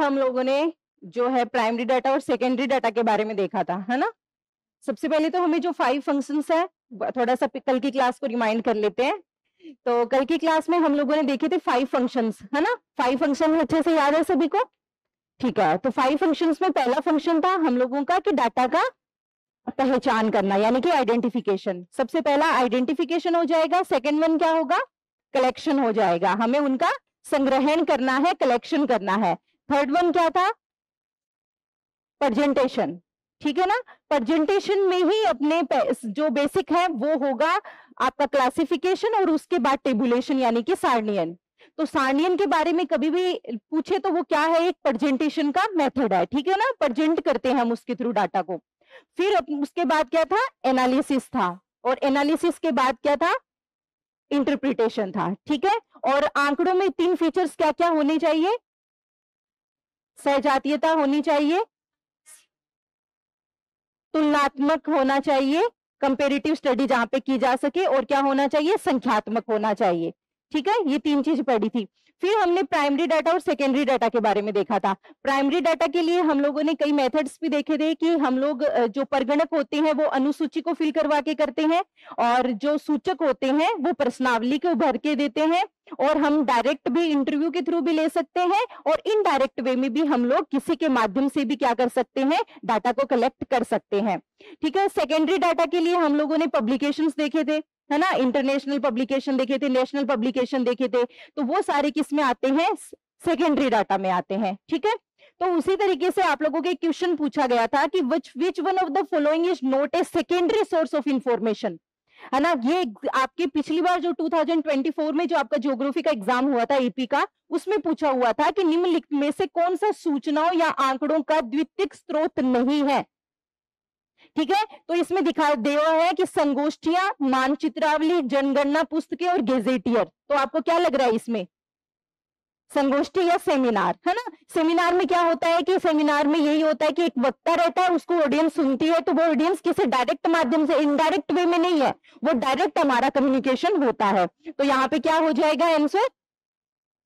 हम लोगों ने जो है प्राइमरी डाटा और सेकेंडरी डाटा के बारे में देखा था, है ना। सबसे पहले तो हमें जो 5 फंक्शंस है थोड़ा सा कल की क्लास को रिमाइंड कर लेते हैं। तो कल की क्लास में हम लोगों ने देखे थे 5 फंक्शंस, है ना। 5 फंक्शन अच्छे से याद है सभी को? ठीक है, तो 5 फंक्शंस में पहला फंक्शन था हम लोगों का कि डाटा का पहचान करना, यानी कि आइडेंटिफिकेशन। सबसे पहला आइडेंटिफिकेशन हो जाएगा। सेकंड वन क्या होगा? कलेक्शन हो जाएगा, हमें उनका संग्रहण करना है, कलेक्शन करना है। थर्ड वन क्या था? प्रेजेंटेशन, ठीक है ना। प्रेजेंटेशन में ही अपने जो बेसिक है वो होगा आपका क्लासिफिकेशन और उसके बाद टेबुलेशन यानी कि सारणीयन। तो सारणीयन के बारे में कभी भी पूछे तो वो क्या है? एक प्रेजेंटेशन का मेथड है, ठीक है ना। प्रेजेंट करते हैं हम उसके थ्रू डाटा को। फिर उसके बाद क्या था? एनालिसिस था, और एनालिसिस के बाद क्या था? इंटरप्रिटेशन था, ठीक है। और आंकड़ों में 3 फीचर्स क्या क्या होने चाहिए? सहजातीयता होनी चाहिए, तुलनात्मक होना चाहिए, कंपेरेटिव स्टडी जहां पे की जा सके, और क्या होना चाहिए? संख्यात्मक होना चाहिए, ठीक है। ये 3 चीज पढ़ी थी। फिर हमने प्राइमरी डाटा और सेकेंडरी डाटा के बारे में देखा था। प्राइमरी डाटा के लिए हम लोगों ने कई मेथड्स भी देखे थे कि हम लोग जो परगणक होते हैं वो अनुसूची को फिल करवा के करते हैं, और जो सूचक होते हैं वो प्रश्नावली को भर के देते हैं, और हम डायरेक्ट भी इंटरव्यू के थ्रू भी ले सकते हैं, और इनडायरेक्ट वे में भी हम लोग किसी के माध्यम से भी क्या कर सकते हैं? डाटा को कलेक्ट कर सकते हैं, ठीक है। सेकेंडरी डाटा के लिए हम लोगों ने पब्लिकेशंस देखे थे, है ना। इंटरनेशनल पब्लिकेशन देखे थे, नेशनल पब्लिकेशन देखे थे, तो वो सारे किस में आते हैं? सेकेंडरी डाटा में आते हैं, ठीक है। तो उसी तरीके से आप लोगों के क्वेश्चन पूछा गया था कि which one of the following is not a secondary source of information, है ना। ये आपके पिछली बार जो 2024 में जो आपका ज्योग्राफी का एग्जाम हुआ था एपी का, उसमें पूछा हुआ था कि निम्नलिखित में से कौन सा सूचनाओं या आंकड़ों का द्वितीयक स्रोत नहीं है, ठीक है। तो इसमें दिखा दिया है कि संगोष्ठियां, मानचित्रावली, जनगणना पुस्तकें और गेजेटियर। तो आपको क्या लग रहा है इसमें? संगोष्ठी या सेमिनार, है ना। सेमिनार में क्या होता है कि सेमिनार में यही होता है कि एक वक्ता रहता है, उसको ऑडियंस सुनती है, तो वो ऑडियंस किसी डायरेक्ट माध्यम से, इनडायरेक्ट वे में नहीं है, वो डायरेक्ट हमारा कम्युनिकेशन होता है। तो यहाँ पे क्या हो जाएगा आंसर?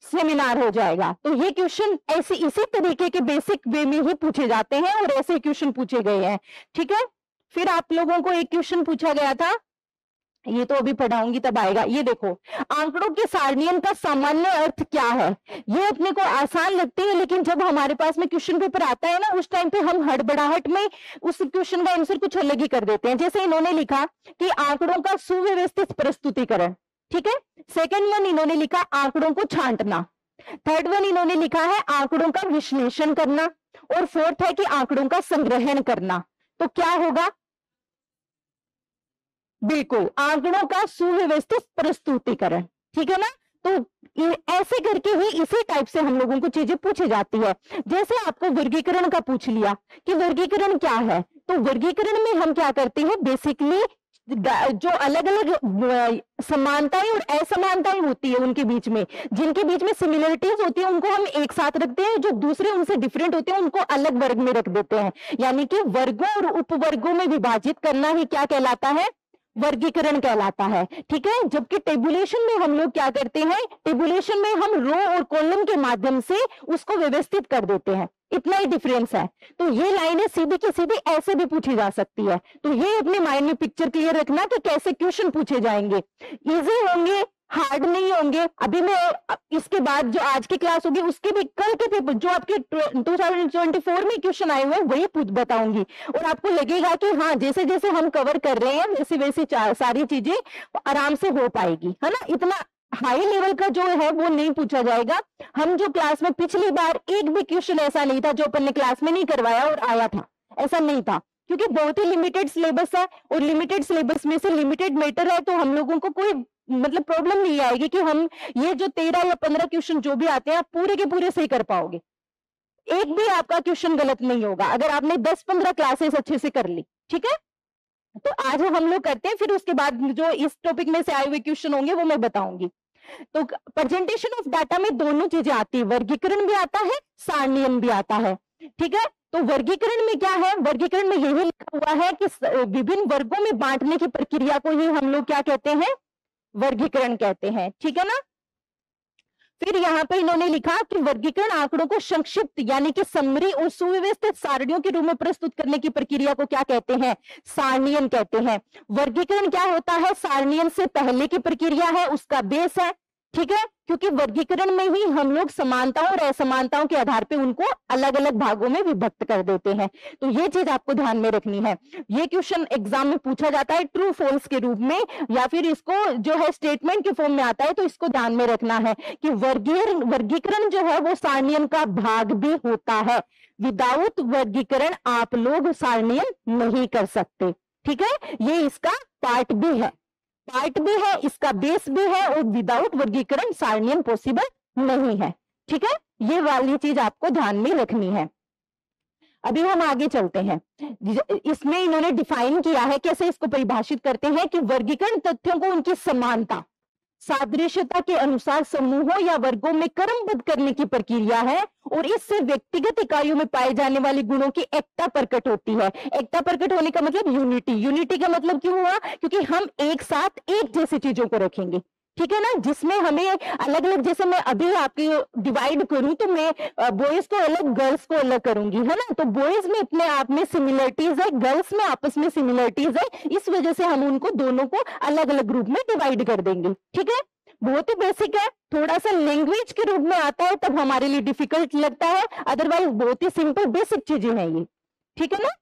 सेमिनार हो जाएगा। तो ये क्वेश्चन ऐसे इसी तरीके के बेसिक वे में ही पूछे जाते हैं, और ऐसे क्वेश्चन पूछे गए हैं, ठीक है। फिर आप लोगों को एक क्वेश्चन पूछा गया था, ये तो अभी पढ़ाऊंगी तब आएगा। ये देखो, आंकड़ों के सारणीयन का सामान्य अर्थ क्या है? ये अपने को आसान लगती है, लेकिन जब हमारे पास में क्वेश्चन पेपर आता है ना, उस टाइम पे हम हड़बड़ाहट में उस क्वेश्चन का आंसर कुछ अलग ही कर देते हैं। जैसे इन्होंने लिखा कि आंकड़ों का सुव्यवस्थित प्रस्तुतिकरण, ठीक है। सेकंड वन इन्होंने लिखा आंकड़ों को छांटना। थर्ड वन इन्होंने लिखा है आंकड़ों का विश्लेषण करना, और फोर्थ है कि आंकड़ों का संग्रहण करना। तो क्या होगा? बिल्कुल, आंकड़ों का सुव्यवस्थित प्रस्तुतिकरण, ठीक है ना। तो ऐसे करके ही इसी टाइप से हम लोगों को चीजें पूछी जाती है। जैसे आपको वर्गीकरण का पूछ लिया कि वर्गीकरण क्या है, तो वर्गीकरण में हम क्या करते हैं? बेसिकली जो अलग अलग समानताएं और असमानताएं होती है उनके बीच में, जिनके बीच में सिमिलरिटीज होती है उनको हम एक साथ रखते हैं, जो दूसरे उनसे डिफरेंट होते हैं उनको अलग वर्ग में रख देते हैं। यानी कि वर्गों और उपवर्गों में विभाजित करना ही क्या कहलाता है? वर्गीकरण कहलाता है, ठीक है। जबकि टेबुलेशन में हम लोग क्या करते हैं? टेबुलेशन में हम रो और कॉलम के माध्यम से उसको व्यवस्थित कर देते हैं, इतना ही डिफरेंस है। तो ये लाइनें सीधी की सीधी ऐसे भी पूछी जा सकती है। तो ये अपने माइंड में पिक्चर क्लियर रखना कि कैसे क्वेश्चन पूछे जाएंगे, इजी होंगे, हार्ड नहीं होंगे। अभी मैं इसके बाद जो आज की क्लास होगी उसके भी कल के पेपर जो आपके 2024 में क्वेश्चन आए हुए वही बताऊंगी, और आपको लगेगा कि हाँ जैसे जैसे हम कवर कर रहे हैं वैसे वैसे सारी चीजें आराम से हो पाएगी, है ना। इतना हाई लेवल का जो है वो नहीं पूछा जाएगा। हम जो क्लास में पिछली बार एक भी क्वेश्चन ऐसा नहीं था जो अपन ने क्लास में नहीं करवाया और आया था, ऐसा नहीं था, क्योंकि बहुत ही लिमिटेड सिलेबस है, और लिमिटेड सिलेबस में से लिमिटेड मैटर है, तो हम लोगों को कोई मतलब प्रॉब्लम नहीं आएगी कि हम ये जो 13 या 15 क्वेश्चन जो भी आते हैं आप पूरे के पूरे सही कर पाओगे। एक भी आपका क्वेश्चन गलत नहीं होगा अगर आपने 10-15 क्लासेस अच्छे से कर ली, ठीक है। तो आज हम लोग करते हैं, फिर उसके बाद जो इस टॉपिक में से आए हुए क्वेश्चन होंगे वो मैं बताऊंगी। तो प्रेजेंटेशन ऑफ डाटा में दोनों चीजें आती है, वर्गीकरण भी आता है, सारणीयन भी आता है, ठीक है। तो वर्गीकरण में क्या है? वर्गीकरण में यही लिखा हुआ है कि विभिन्न वर्गों में बांटने की प्रक्रिया को ही हम लोग क्या कहते हैं? वर्गीकरण कहते हैं, ठीक है ना। फिर यहाँ पे इन्होंने लिखा कि वर्गीकरण आंकड़ों को संक्षिप्त यानी कि समरी और सुव्यवस्थित सारणियों के रूप में प्रस्तुत करने की प्रक्रिया को क्या कहते हैं? सारणीयन कहते हैं। वर्गीकरण क्या होता है? सारणीयन से पहले की प्रक्रिया है, उसका बेस है, ठीक है, क्योंकि वर्गीकरण में ही हम लोग समानताओं और असमानताओं के आधार पे उनको अलग अलग भागों में विभक्त कर देते हैं। तो ये चीज आपको ध्यान में रखनी है। ये क्वेश्चन एग्जाम में पूछा जाता है ट्रू फॉल्स के रूप में, या फिर इसको जो है स्टेटमेंट के फॉर्म में आता है, तो इसको ध्यान में रखना है कि वर्गीकरण जो है वो सारणीयन का भाग भी होता है। विदाउट वर्गीकरण आप लोग सारणीयन नहीं कर सकते, ठीक है, ये इसका पार्ट भी है, इसका बेस भी है, और विदाउट वर्गीकरण सारणीयन पॉसिबल नहीं है, ठीक है, ये वाली चीज आपको ध्यान में रखनी है। अभी हम आगे चलते हैं। इसमें इन्होंने डिफाइन किया है, कैसे इसको परिभाषित करते हैं कि वर्गीकरण तथ्यों को उनकी समानता, सादृश्यता के अनुसार समूहों या वर्गों में क्रमबद्ध करने की प्रक्रिया है, और इससे व्यक्तिगत इकाइयों में पाए जाने वाले गुणों की एकता प्रकट होती है। एकता प्रकट होने का मतलब यूनिटी का मतलब क्यों हुआ? क्योंकि हम एक साथ एक जैसी चीजों को रखेंगे, ठीक है ना, जिसमें हमें अलग अलग, जैसे मैं अभी आपकी डिवाइड करूं तो मैं बॉयज को अलग, गर्ल्स को अलग करूंगी, है ना, तो बॉयज में अपने आप में सिमिलरिटीज है, गर्ल्स में आपस में सिमिलरिटीज है, इस वजह से हम उनको दोनों को अलग अलग ग्रुप में डिवाइड कर देंगे, ठीक है, बहुत ही बेसिक है। थोड़ा सा लैंग्वेज के रूप में आता है तब हमारे लिए डिफिकल्ट लगता है, अदरवाइज बहुत ही सिंपल बेसिक चीजें हैं ये, ठीक है ना।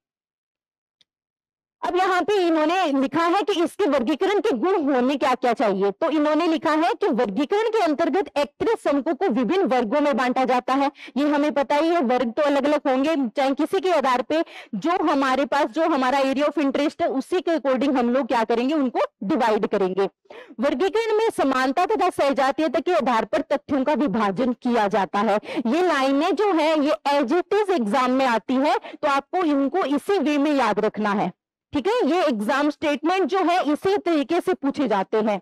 अब यहाँ पे इन्होंने लिखा है कि इसके वर्गीकरण के गुण होने क्या क्या चाहिए, तो इन्होंने लिखा है कि वर्गीकरण के अंतर्गत एकत्रित समूहों को विभिन्न वर्गों में बांटा जाता है। ये हमें पता ही है, वर्ग तो अलग अलग होंगे, चाहे किसी के आधार पे जो हमारे पास जो हमारा एरिया ऑफ इंटरेस्ट है उसी के अकॉर्डिंग हम लोग क्या करेंगे, उनको डिवाइड करेंगे। वर्गीकरण में समानता तथा सहजातीयता के आधार पर तथ्यों का विभाजन किया जाता है। ये लाइनें जो है ये एज इट इज एग्जाम में आती है, तो आपको इनको इसी वे में याद रखना है, ठीक है, ये एग्जाम स्टेटमेंट जो है इसी तरीके से पूछे जाते हैं।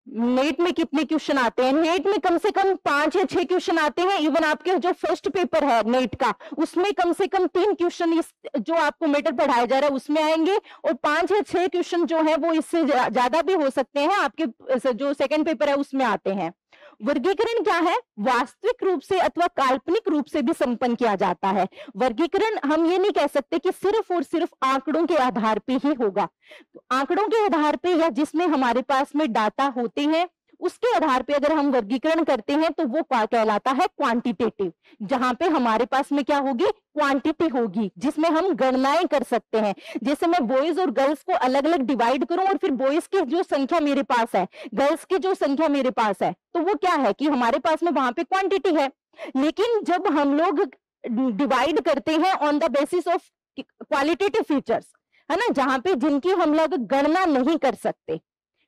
नेट में कितने क्वेश्चन आते हैं? नेट में कम से कम 5 या 6 क्वेश्चन आते हैं। इवन आपके जो फर्स्ट पेपर है नेट का, उसमें कम से कम 3 क्वेश्चन इस जो आपको मैटर पढ़ाया जा रहा है उसमें आएंगे, और 5 या 6 क्वेश्चन जो है वो इससे ज्यादा भी हो सकते हैं, आपके जो सेकंड पेपर है उसमें आते हैं। वर्गीकरण क्या है? वास्तविक रूप से अथवा काल्पनिक रूप से भी संपन्न किया जाता है। वर्गीकरण हम ये नहीं कह सकते कि सिर्फ और सिर्फ आंकड़ों के आधार पे ही होगा। तो आंकड़ों के आधार पे या जिसमें हमारे पास में डाटा होते हैं उसके आधार पे अगर हम वर्गीकरण करते हैं तो वो क्या कहलाता है? क्वांटिटेटिव, जहां पे हमारे पास में क्या होगी? क्वांटिटी होगी, जिसमें हम गणनाएं कर सकते हैं। जैसे मैं बॉयज और गर्ल्स को अलग अलग डिवाइड करूं और फिर बॉयज की जो संख्या मेरे पास है, गर्ल्स की जो संख्या मेरे पास है, तो वो क्या है कि हमारे पास में वहां पे क्वांटिटी है। लेकिन जब हम लोग डिवाइड करते हैं on the basis of qualitative features, है ना, जहां पे जिनकी हम लोग गणना नहीं कर सकते,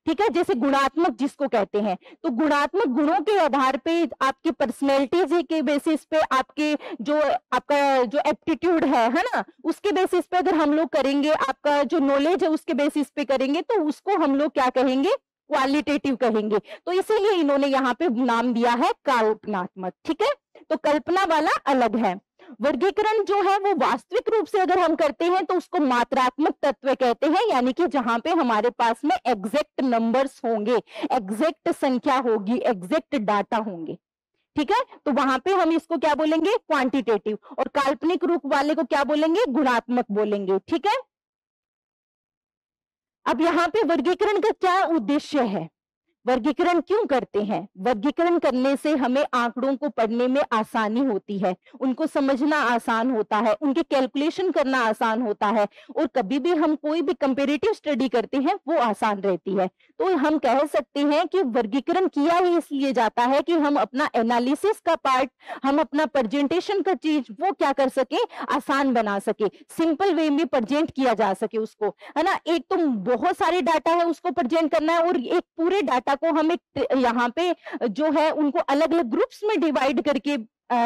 ठीक है, जैसे गुणात्मक जिसको कहते हैं, तो गुणात्मक गुणों के आधार पे आपकी पर्सनैलिटीज के बेसिस पे आपका जो एप्टीट्यूड है ना, उसके बेसिस पे अगर हम लोग करेंगे, आपका जो नॉलेज है उसके बेसिस पे करेंगे, तो उसको हम लोग क्या कहेंगे? क्वालिटेटिव कहेंगे। तो इसीलिए इन्होंने यहाँ पे नाम दिया है कल्पनात्मक, ठीक है, तो कल्पना वाला अलग है। वर्गीकरण जो है वो वास्तविक रूप से अगर हम करते हैं तो उसको मात्रात्मक तत्व कहते हैं, यानी कि जहां पे हमारे पास में एग्जैक्ट नंबर्स होंगे, एग्जैक्ट संख्या होगी, एग्जैक्ट डाटा होंगे, ठीक है, तो वहां पे हम इसको क्या बोलेंगे? क्वांटिटेटिव। और काल्पनिक रूप वाले को क्या बोलेंगे? गुणात्मक बोलेंगे, ठीक है। अब यहाँ पे वर्गीकरण का क्या उद्देश्य है? वर्गीकरण क्यों करते हैं? वर्गीकरण करने से हमें आंकड़ों को पढ़ने में आसानी होती है, उनको समझना आसान होता है, उनके कैलकुलेशन करना आसान होता है, और कभी भी हम कोई भी कंपैरेटिव स्टडी करते हैं वो आसान रहती है। तो हम कह सकते हैं कि वर्गीकरण किया ही इसलिए जाता है कि हम अपना एनालिसिस का पार्ट, हम अपना प्रेजेंटेशन का चीज वो क्या कर सके? आसान बना सके, सिंपल वे में प्रेजेंट किया जा सके उसको, है ना। एक तो बहुत सारे डाटा है उसको प्रेजेंट करना है, और एक पूरे डाटा को हम एक यहाँ पे जो है उनको अलग अलग ग्रुप्स में डिवाइड करके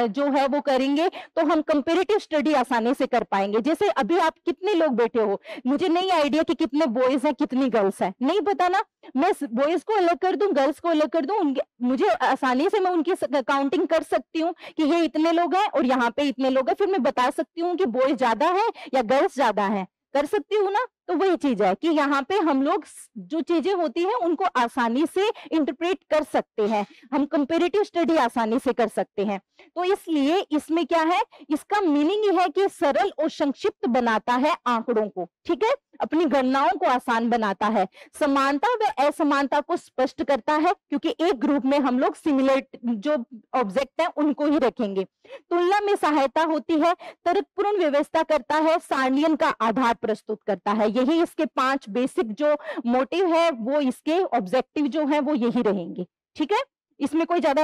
जो है वो करेंगे, तो हम कंपैरेटिव स्टडी आसानी से कर पाएंगे। जैसे अभी आप कितने लोग बैठे हो, मुझे नहीं आइडिया कि कितने बॉयज हैं कितनी गर्ल्स हैं, नहीं पता ना, मैं बॉयज को अलग कर दूं, गर्ल्स को अलग कर दूं, मुझे आसानी से मैं उनकी काउंटिंग कर सकती हूँ कि ये इतने लोग हैं और यहाँ पे इतने लोग हैं, फिर मैं बता सकती हूँ कि बॉयज ज्यादा है या गर्ल्स ज्यादा है, कर सकती हूँ ना। तो वही चीज है कि यहाँ पे हम लोग जो चीजें होती हैं उनको आसानी से इंटरप्रेट कर सकते हैं, हम कंपैरेटिव स्टडी आसानी से कर सकते हैं। तो इसलिए इसमें क्या है, इसका मीनिंग ये है कि सरल और संक्षिप्त बनाता है आंकड़ों को, ठीक है, अपनी गणनाओं को आसान बनाता है, समानता व असमानता को स्पष्ट करता है, क्योंकि एक ग्रुप में हम लोग सिमिलर जो ऑब्जेक्ट है उनको ही रखेंगे, तुलना में सहायता होती है, तर्कपूर्ण व्यवस्था करता है, सारणियन का आधार प्रस्तुत करता है। यही इसके 5 बेसिक जो मोटिव है, वो इसके ऑब्जेक्टिव जो है वो यही रहेंगे, ठीक है। इसमें कोई ज्यादा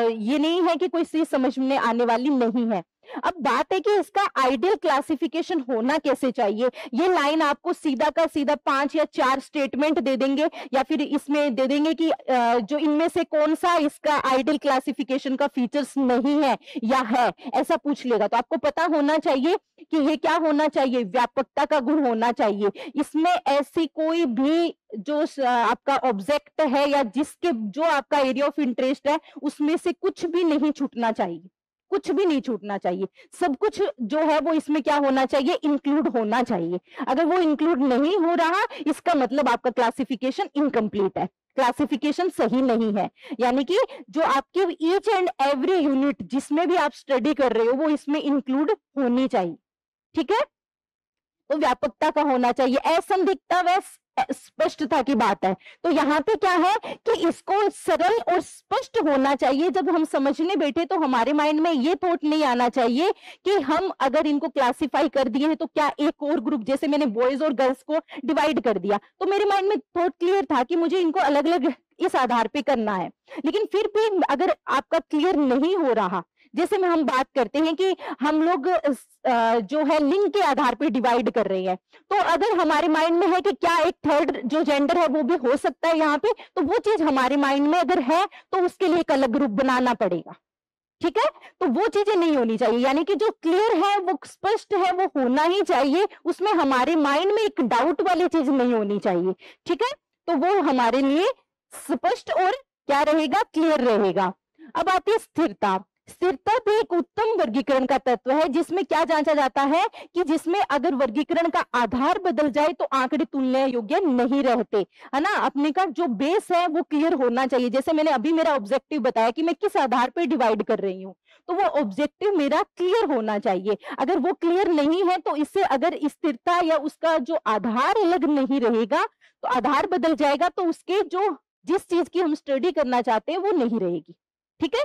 ये नहीं है कि कोई चीज समझ में आने वाली नहीं है। अब बात है कि इसका आइडियल क्लासिफिकेशन होना कैसे चाहिए। ये लाइन आपको सीधा का सीधा 5 या 4 स्टेटमेंट दे देंगे, या फिर इसमें दे देंगे कि जो इनमें से कौन सा इसका आइडियल क्लासिफिकेशन का फीचर्स नहीं है या है, ऐसा पूछ लेगा। तो आपको पता होना चाहिए कि ये क्या होना चाहिए, व्यापकता का गुण होना चाहिए। इसमें ऐसी कोई भी जो आपका ऑब्जेक्ट है या जिसके जो आपका एरिया ऑफ इंटरेस्ट है उसमें से कुछ भी नहीं छूटना चाहिए, कुछ भी नहीं छूटना चाहिए। सब कुछ जो है वो इसमें क्या होना चाहिए, इंक्लूड होना चाहिए। अगर वो इंक्लूड नहीं हो रहा, इसका मतलब आपका क्लासिफिकेशन इनकम्प्लीट है, क्लासिफिकेशन सही नहीं है। यानी कि जो आपके ईच एंड एवरी यूनिट जिसमें भी आप स्टडी कर रहे हो वो इसमें इंक्लूड होनी चाहिए, ठीक है। तो व्यापकता का होना चाहिए, असंदिग्धता व स्पष्टता की बात है। तो यहाँ पे क्या है कि इसको सरल और स्पष्ट होना चाहिए। जब हम समझने बैठे तो हमारे माइंड में ये थॉट नहीं आना चाहिए कि हम अगर इनको क्लासिफाई कर दिए हैं तो क्या एक और ग्रुप, जैसे मैंने बॉयज और गर्ल्स को डिवाइड कर दिया, तो मेरे माइंड में थॉट क्लियर था कि मुझे इनको अलग अलग इस आधार पे करना है। लेकिन फिर भी अगर आपका क्लियर नहीं हो रहा, जैसे में हम बात करते हैं कि हम लोग जो है लिंग के आधार पे डिवाइड कर रहे हैं, तो अगर हमारे माइंड में है कि क्या एक थर्ड जो जेंडर है वो भी हो सकता है यहाँ पे, तो वो चीज हमारे माइंड में अगर है तो उसके लिए एक अलग ग्रुप बनाना पड़ेगा, ठीक है। तो वो चीजें नहीं होनी चाहिए, यानी कि जो क्लियर है वो स्पष्ट है वो होना ही चाहिए, उसमें हमारे माइंड में एक डाउट वाली चीज नहीं होनी चाहिए, ठीक है। तो वो हमारे लिए स्पष्ट और क्या रहेगा, क्लियर रहेगा। अब आती है स्थिरता। स्थिरता भी एक उत्तम वर्गीकरण का तत्व है, जिसमें क्या जांचा जाता है कि जिसमें अगर वर्गीकरण का आधार बदल जाए तो आंकड़े तुलना योग्य नहीं रहते, है ना। अपने का जो बेस है वो क्लियर होना चाहिए। जैसे मैंने अभी मेरा ऑब्जेक्टिव बताया कि मैं किस आधार पर डिवाइड कर रही हूँ, तो वो ऑब्जेक्टिव मेरा क्लियर होना चाहिए। अगर वो क्लियर नहीं है तो इससे अगर स्थिरता या उसका जो आधार अलग नहीं रहेगा, तो आधार बदल जाएगा तो उसके जो जिस चीज की हम स्टडी करना चाहते हैं वो नहीं रहेगी, ठीक है।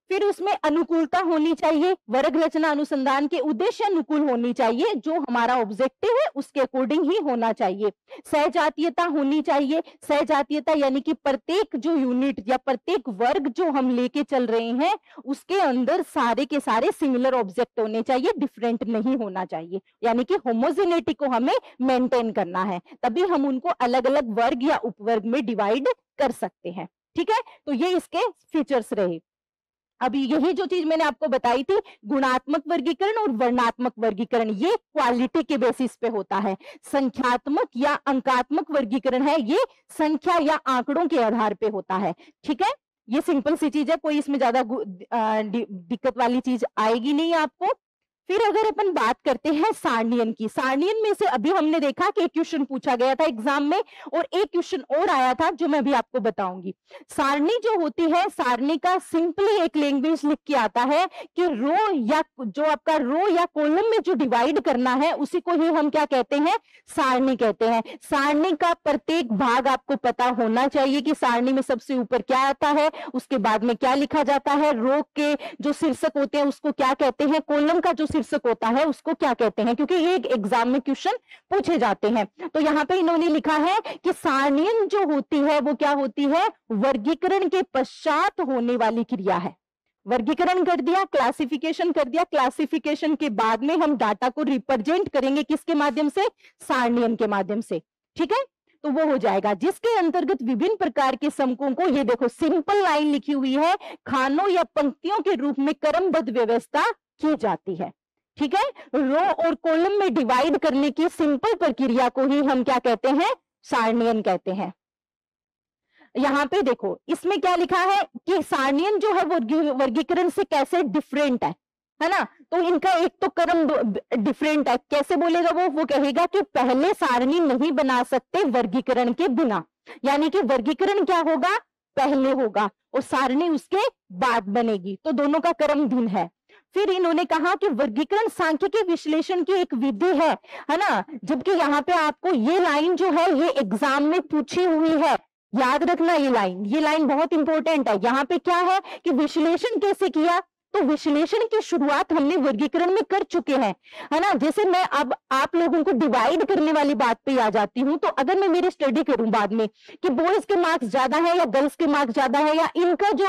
फिर उसमें अनुकूलता होनी चाहिए, वर्ग रचना अनुसंधान के उद्देश्य अनुकूल होनी चाहिए, जो हमारा ऑब्जेक्टिव है उसके अकॉर्डिंग ही होना चाहिए। सहजातीयता होनी चाहिए। सहजातीयता यानी कि प्रत्येक जो यूनिट या प्रत्येक वर्ग जो हम लेके चल रहे हैं उसके अंदर सारे के सारे सिमिलर ऑब्जेक्ट होने चाहिए, डिफरेंट नहीं होना चाहिए। यानी कि होमोजेनिटी को हमें मेंटेन करना है, तभी हम उनको अलग अलग वर्ग या उपवर्ग में डिवाइड कर सकते हैं, ठीक है। तो ये इसके फीचर्स रहे। अभी यही जो चीज मैंने आपको बताई थी, गुणात्मक वर्गीकरण और वर्णात्मक वर्गीकरण, ये क्वालिटी के बेसिस पे होता है। संख्यात्मक या अंकात्मक वर्गीकरण है, ये संख्या या आंकड़ों के आधार पे होता है, ठीक है। ये सिंपल सी चीज है, कोई इसमें ज्यादा दिक्कत वाली चीज आएगी नहीं आपको। फिर अगर अपन बात करते हैं सारणियन की, सारणियन में से अभी हमने देखा कि एक क्वेश्चन पूछा गया था एग्जाम में और एक क्वेश्चन और आया था जो मैं अभी आपको बताऊंगी। सारणी जो होती है, सारणी का सिंपली एक लैंग्वेज लिख के आता है कि रो या जो आपका रो या कॉलम में जो डिवाइड करना है उसी को ही हम क्या कहते हैं, सारणी कहते हैं। सारणी का प्रत्येक भाग आपको पता होना चाहिए कि सारणी में सबसे ऊपर क्या आता है, उसके बाद में क्या लिखा जाता है, रो के जो शीर्षक होते हैं उसको क्या कहते हैं, कॉलम का जो शीर्षक होता है उसको क्या कहते हैं, क्योंकि ये एग्जाम में क्वेश्चन पूछे जाते हैं। तो यहाँ पे इन्होंने लिखा है कि सारणियन जो होती है वो क्या होती है, वर्गीकरण के पश्चात होने वाली क्रिया है। वर्गीकरण कर दिया, क्लासिफिकेशन कर दिया, क्लासिफिकेशन के बाद में हम डाटा को रिप्रेजेंट करेंगे किसके माध्यम से, सारणियन के माध्यम से, ठीक है। तो वो हो जाएगा जिसके अंतर्गत विभिन्न प्रकार के समकों को, ये देखो सिंपल लाइन लिखी हुई है, खानों या पंक्तियों के रूप में क्रमबद्ध व्यवस्था की जाती है, ठीक है। रो और कॉलम में डिवाइड करने की सिंपल प्रक्रिया को ही हम क्या कहते हैं, सारणियन कहते हैं। यहाँ पे देखो इसमें क्या लिखा है कि सारणियन जो है वो वर्गीकरण से कैसे डिफरेंट है, है ना। तो इनका एक तो क्रम डिफरेंट है। कैसे बोलेगा वो कहेगा कि पहले सारणी नहीं बना सकते वर्गीकरण के बिना, यानी कि वर्गीकरण क्या होगा, पहले होगा और सारणी उसके बाद बनेगी, तो दोनों का क्रम भिन्न है। फिर इन्होंने कहा कि वर्गीकरण सांख्यिकी विश्लेषण की एक विधि है ना। जबकि यहाँ पे आपको ये लाइन जो है ये एग्जाम में पूछी हुई है, याद रखना ये लाइन बहुत इंपॉर्टेंट है। यहाँ पे क्या है कि विश्लेषण कैसे किया, तो विश्लेषण की शुरुआत हमने वर्गीकरण में कर चुके हैं, है ना। जैसे मैं अब आप लोगों को डिवाइड करने वाली बात पे आ जाती हूं, तो अगर मैं मेरी स्टडी करूं बाद में कि बॉयज के मार्क्स ज्यादा है या गर्ल्स के मार्क्स ज्यादा है, या इनका जो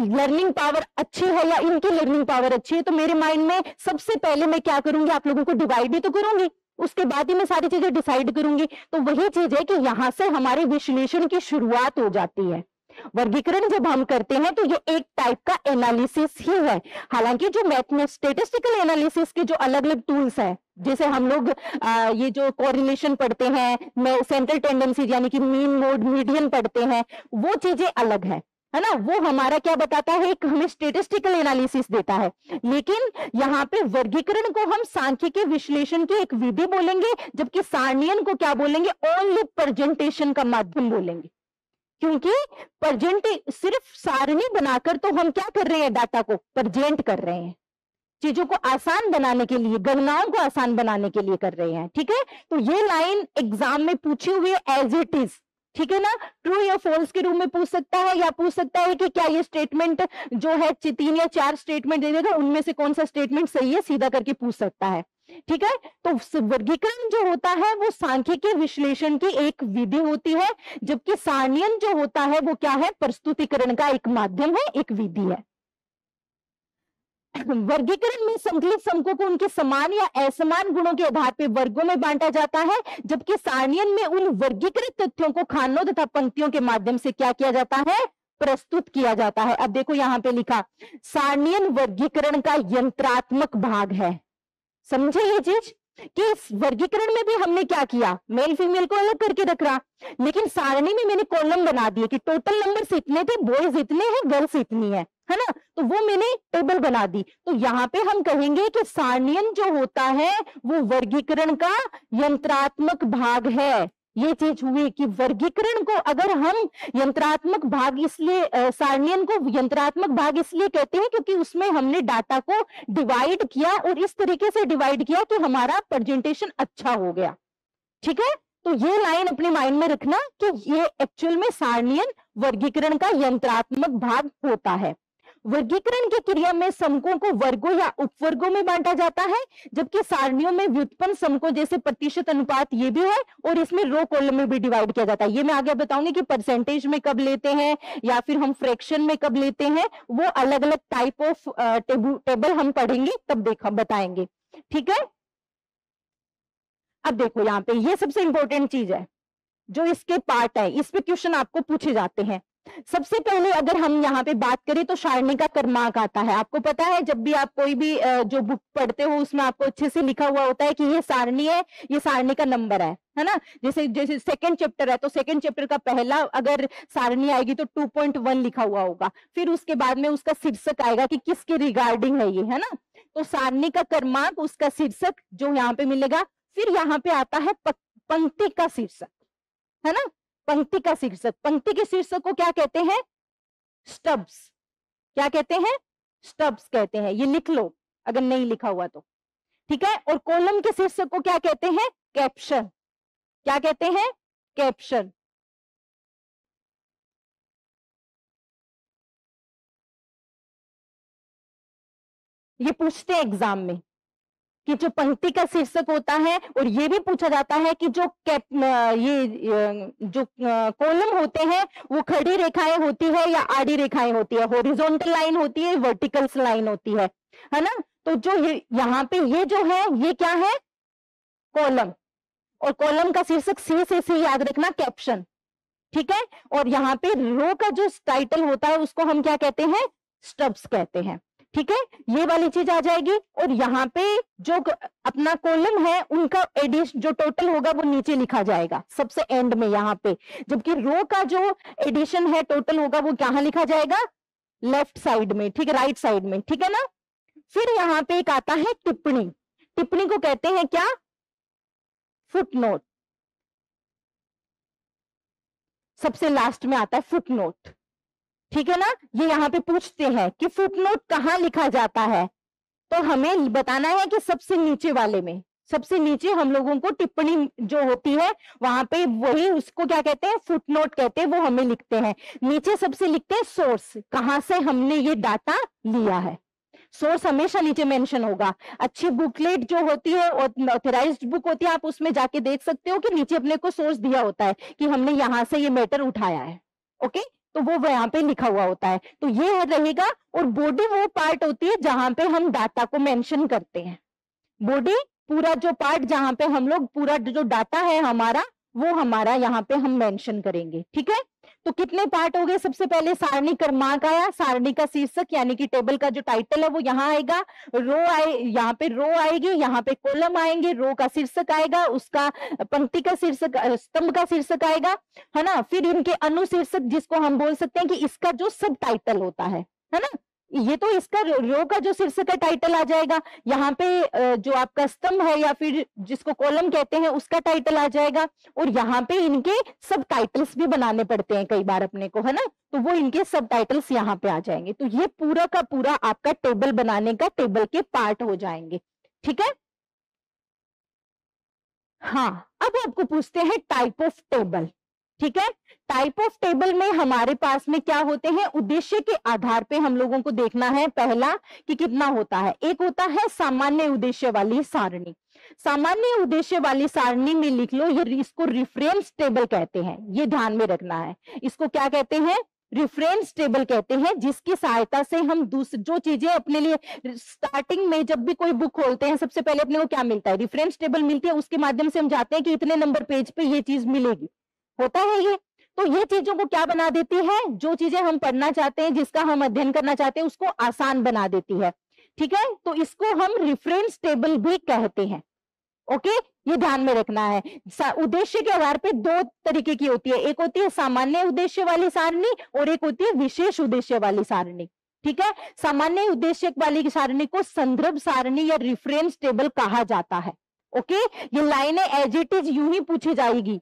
लर्निंग पावर अच्छी है या इनकी लर्निंग पावर अच्छी है, तो मेरे माइंड में सबसे पहले मैं क्या करूंगी, आप लोगों को डिवाइड ही तो करूंगी, उसके बाद ही मैं सारी चीजें डिसाइड करूंगी। तो वही चीज है कि यहां से हमारे विश्लेषण की शुरुआत हो जाती है। वर्गीकरण जब हम करते हैं तो ये एक टाइप का एनालिसिस ही है। हालांकि जो स्टैटिस्टिकल एनालिसिस के जो अलग अलग टूल्स हैं, जैसे हम लोग ये जो कोरिलेशन पढ़ते हैं, सेंट्रल टेंडेंसी यानी कि मीन मोड मीडियन पढ़ते हैं, वो चीजें अलग है ना। वो हमारा क्या बताता है, एक हमें स्टैटिस्टिकल एनालिसिस देता है। लेकिन यहाँ पे वर्गीकरण को हम सांख्यिकी विश्लेषण की एक विधि बोलेंगे, जबकि सारणियन को क्या बोलेंगे, ओनली प्रेजेंटेशन का माध्यम बोलेंगे। क्योंकि सिर्फ सारणी बनाकर तो हम क्या कर रहे हैं, डाटा को प्रेजेंट कर रहे हैं, चीजों को आसान बनाने के लिए, गणनाओं को आसान बनाने के लिए कर रहे हैं। ठीक है, तो ये लाइन एग्जाम में पूछी हुई है एज इट इज, ठीक है ना। ट्रू या फॉल्स के रूप में पूछ सकता है, या पूछ सकता है कि क्या ये स्टेटमेंट जो है 3 या 4 स्टेटमेंट दे देगा, उनमें से कौन सा स्टेटमेंट सही है, सीधा करके पूछ सकता है। ठीक है, तो वर्गीकरण जो होता है वो सांख्यिकी विश्लेषण की एक विधि होती है, जबकि सारणियन जो होता है वो क्या है, प्रस्तुतिकरण का एक माध्यम है, एक विधि है। वर्गीकरण में संकलित समकों को उनके समान या असमान गुणों के आधार पर वर्गों में बांटा जाता है, जबकि सारणियन में उन वर्गीकृत तथ्यों को खानों तथा पंक्तियों के माध्यम से क्या किया जाता है, प्रस्तुत किया जाता है। अब देखो यहां पे लिखा, सारणियन वर्गीकरण का यंत्रात्मक भाग है। समझे ये चीज कि इस वर्गीकरण में भी हमने क्या किया, मेल फीमेल को अलग करके रख रहा, लेकिन सारणी में मैंने कॉलम बना दिए कि टोटल नंबर्स इतने थे, बॉयज इतने हैं, गर्ल्स इतनी है ना, तो वो मैंने टेबल बना दी। तो यहाँ पे हम कहेंगे कि सारणियन जो होता है वो वर्गीकरण का यंत्रात्मक भाग है। ये चीज हुई कि वर्गीकरण को अगर हम यंत्रात्मक भाग, इसलिए सारणियन को यंत्रात्मक भाग इसलिए कहते हैं क्योंकि उसमें हमने डाटा को डिवाइड किया और इस तरीके से डिवाइड किया कि हमारा प्रेजेंटेशन अच्छा हो गया। ठीक है, तो ये लाइन अपने माइंड में रखना कि ये एक्चुअल में सारणियन वर्गीकरण का यंत्रात्मक भाग होता है। वर्गीकरण की क्रिया में समकों को वर्गों या उपवर्गों में बांटा जाता है, जबकि सारणियों में व्युत्पन्न समकों जैसे प्रतिशत अनुपात ये भी है, और इसमें रो कॉलम में भी डिवाइड किया जाता है। ये मैं आगे बताऊंगी कि परसेंटेज में कब लेते हैं या फिर हम फ्रैक्शन में कब लेते हैं, वो अलग अलग टाइप ऑफ टेबल हम पढ़ेंगे तब बताएंगे। ठीक है, अब देखो यहाँ पे ये सबसे इंपॉर्टेंट चीज है जो इसके पार्ट है, इस पे क्वेश्चन आपको पूछे जाते हैं। सबसे पहले अगर हम यहाँ पे बात करें तो सारणी का क्रमांक आता है। आपको पता है जब भी आप कोई भी जो बुक पढ़ते हो उसमें आपको अच्छे से लिखा हुआ होता है कि ये सारणी है, ये सारणी का नंबर है ना। जैसे जैसे सेकंड चैप्टर है तो सेकंड चैप्टर का पहला अगर सारणी आएगी तो 2.1 लिखा हुआ होगा, फिर उसके बाद में उसका शीर्षक आएगा कि किसके रिगार्डिंग है ये, है ना। तो सारणी का क्रमांक, उसका शीर्षक जो यहाँ पे मिलेगा, फिर यहाँ पे आता है पंक्ति का शीर्षक, है ना। पंक्ति का शीर्षक, पंक्ति के शीर्षक को क्या कहते हैं, स्टब्स। क्या कहते हैं, स्टब्स कहते हैं। ये लिख लो अगर नहीं लिखा हुआ तो, ठीक है। और कॉलम के शीर्षक को क्या कहते हैं, कैप्शन। क्या कहते हैं, कैप्शन। ये पूछते हैं एग्जाम में कि जो पंक्ति का शीर्षक होता है, और ये भी पूछा जाता है कि जो कॉलम होते हैं वो खड़ी रेखाएं होती है या आड़ी रेखाएं होती है, हॉरिजॉन्टल लाइन होती है, वर्टिकल लाइन होती है ना। तो जो यहाँ पे ये जो है ये क्या है, कॉलम, और कॉलम का शीर्षक सी याद रखना, कैप्शन। ठीक है, और यहाँ पे रो का जो टाइटल होता है उसको हम क्या कहते हैं, स्टब्स कहते हैं। ठीक है, ये वाली चीज आ जाएगी। और यहाँ पे जो अपना कॉलम है उनका एडिशन जो टोटल होगा वो नीचे लिखा जाएगा सबसे एंड में यहाँ पे, जबकि रो का जो एडिशन है टोटल होगा वो कहाँ लिखा जाएगा, लेफ्ट साइड में, ठीक है, राइट साइड में, ठीक है ना। फिर यहाँ पे एक आता है टिप्पणी। टिप्पणी को कहते हैं क्या? फुटनोट। सबसे लास्ट में आता है फुटनोट, ठीक है ना। ये यहाँ पे पूछते हैं कि फुटनोट कहाँ लिखा जाता है, तो हमें बताना है कि सबसे नीचे वाले में, सबसे नीचे हम लोगों को टिप्पणी जो होती है वहां पे, वही उसको क्या कहते हैं? फुटनोट कहते हैं। वो हमें लिखते हैं नीचे, सबसे लिखते हैं सोर्स, कहां से हमने ये डाटा लिया है। सोर्स हमेशा नीचे मेंशन होगा। अच्छी बुकलेट जो होती है, ऑथराइज्ड बुक होती है, आप उसमें जाके देख सकते हो कि नीचे अपने को सोर्स दिया होता है कि हमने यहां से ये मैटर उठाया है। ओके, तो वो यहाँ पे लिखा हुआ होता है, तो ये रहेगा। और बॉडी वो पार्ट होती है जहां पे हम डाटा को मेंशन करते हैं। बॉडी पूरा जो पार्ट जहां पे हम लोग पूरा जो डाटा है हमारा, वो हमारा यहाँ पे हम मेंशन करेंगे, ठीक है। तो कितने पार्ट हो गए? सबसे पहले सारणी क्रमांक आया, सारणी का शीर्षक यानी कि टेबल का जो टाइटल है वो यहाँ आएगा, रो आए, यहाँ पे रो आएगी, यहाँ पे कॉलम आएंगे, रो का शीर्षक आएगा, उसका पंक्ति का शीर्षक, स्तंभ का शीर्षक आएगा, है ना। फिर इनके अनुशीर्षक, जिसको हम बोल सकते हैं कि इसका जो सब टाइटल होता है ना, ये तो इसका रो का जो शीर्षक का टाइटल आ जाएगा। यहाँ पे जो आपका स्तंभ है या फिर जिसको कॉलम कहते हैं उसका टाइटल आ जाएगा। और यहाँ पे इनके सब टाइटल्स भी बनाने पड़ते हैं कई बार अपने को, है ना, तो वो इनके सब टाइटल्स यहाँ पे आ जाएंगे। तो ये पूरा का पूरा आपका टेबल बनाने का टेबल के पार्ट हो जाएंगे, ठीक है। हाँ, अब आपको पूछते हैं टाइप ऑफ टेबल, ठीक है। टाइप ऑफ टेबल में हमारे पास में क्या होते हैं? उद्देश्य के आधार पे हम लोगों को देखना है पहला कि कितना होता है। एक होता है सामान्य उद्देश्य वाली सारणी। सामान्य उद्देश्य वाली सारणी में लिख लो, ये इसको रेफरेंस टेबल कहते हैं, ये ध्यान में रखना है। इसको क्या कहते हैं? रेफरेंस टेबल कहते हैं, जिसकी सहायता से हम जो चीजें अपने लिए, स्टार्टिंग में जब भी कोई बुक खोलते हैं सबसे पहले अपने को क्या मिलता है? रेफरेंस टेबल मिलती है। उसके माध्यम से हम जाते हैं कि इतने नंबर पेज पे ये चीज मिलेगी, होता है ये। तो ये चीजों को क्या बना देती है? जो चीजें हम पढ़ना चाहते हैं, जिसका हम अध्ययन करना चाहते हैं, उसको आसान बना देती है, ठीक है। तो इसको हम रेफरेंस टेबल भी कहते हैं। ओके, ये ध्यान में रखना है। उद्देश्य के आधार पे दो तरीके की होती है, एक होती है सामान्य उद्देश्य वाली सारणी और एक होती है विशेष उद्देश्य वाली सारणी, ठीक है। सामान्य उद्देश्य वाली सारणी को संदर्भ सारणी या रेफरेंस टेबल कहा जाता है। ओके, ये लाइनें एज इट इज यूं ही पूछी जाएगी,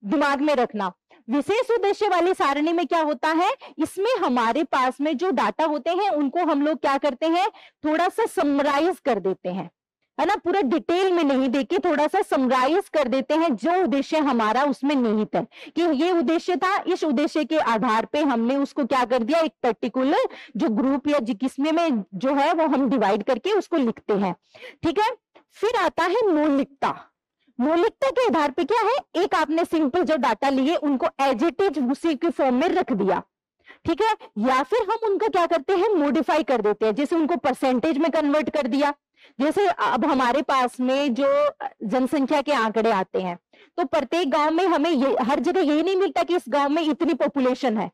दिमाग में रखना। विशेष उद्देश्य वाली सारणी में क्या होता है? इसमें हमारे पास में जो डाटा होते हैं उनको हम लोग क्या करते हैं? थोड़ा सा समराइज कर देते हैं, है ना। पूरा डिटेल में नहीं देके थोड़ा सा समराइज कर देते हैं, जो उद्देश्य हमारा उसमें निहित है कि ये उद्देश्य था, इस उद्देश्य के आधार पे हमने उसको क्या कर दिया, एक पर्टिकुलर जो ग्रुप या किस्में में जो है वो हम डिवाइड करके उसको लिखते हैं, ठीक है। फिर आता है मौलिकता। मौलिकता के आधार पे क्या है? एक आपने सिंपल जो डाटा लिए उनको एज इट इज उसी के फॉर्म में रख दिया, ठीक है। या फिर हम उनका क्या करते हैं? मॉडिफाई कर देते हैं, जैसे उनको परसेंटेज में कन्वर्ट कर दिया। जैसे अब हमारे पास में जो जनसंख्या के आंकड़े आते हैं, तो प्रत्येक गांव में हमें ये हर जगह ये नहीं मिलता कि इस गांव में इतनी पॉपुलेशन है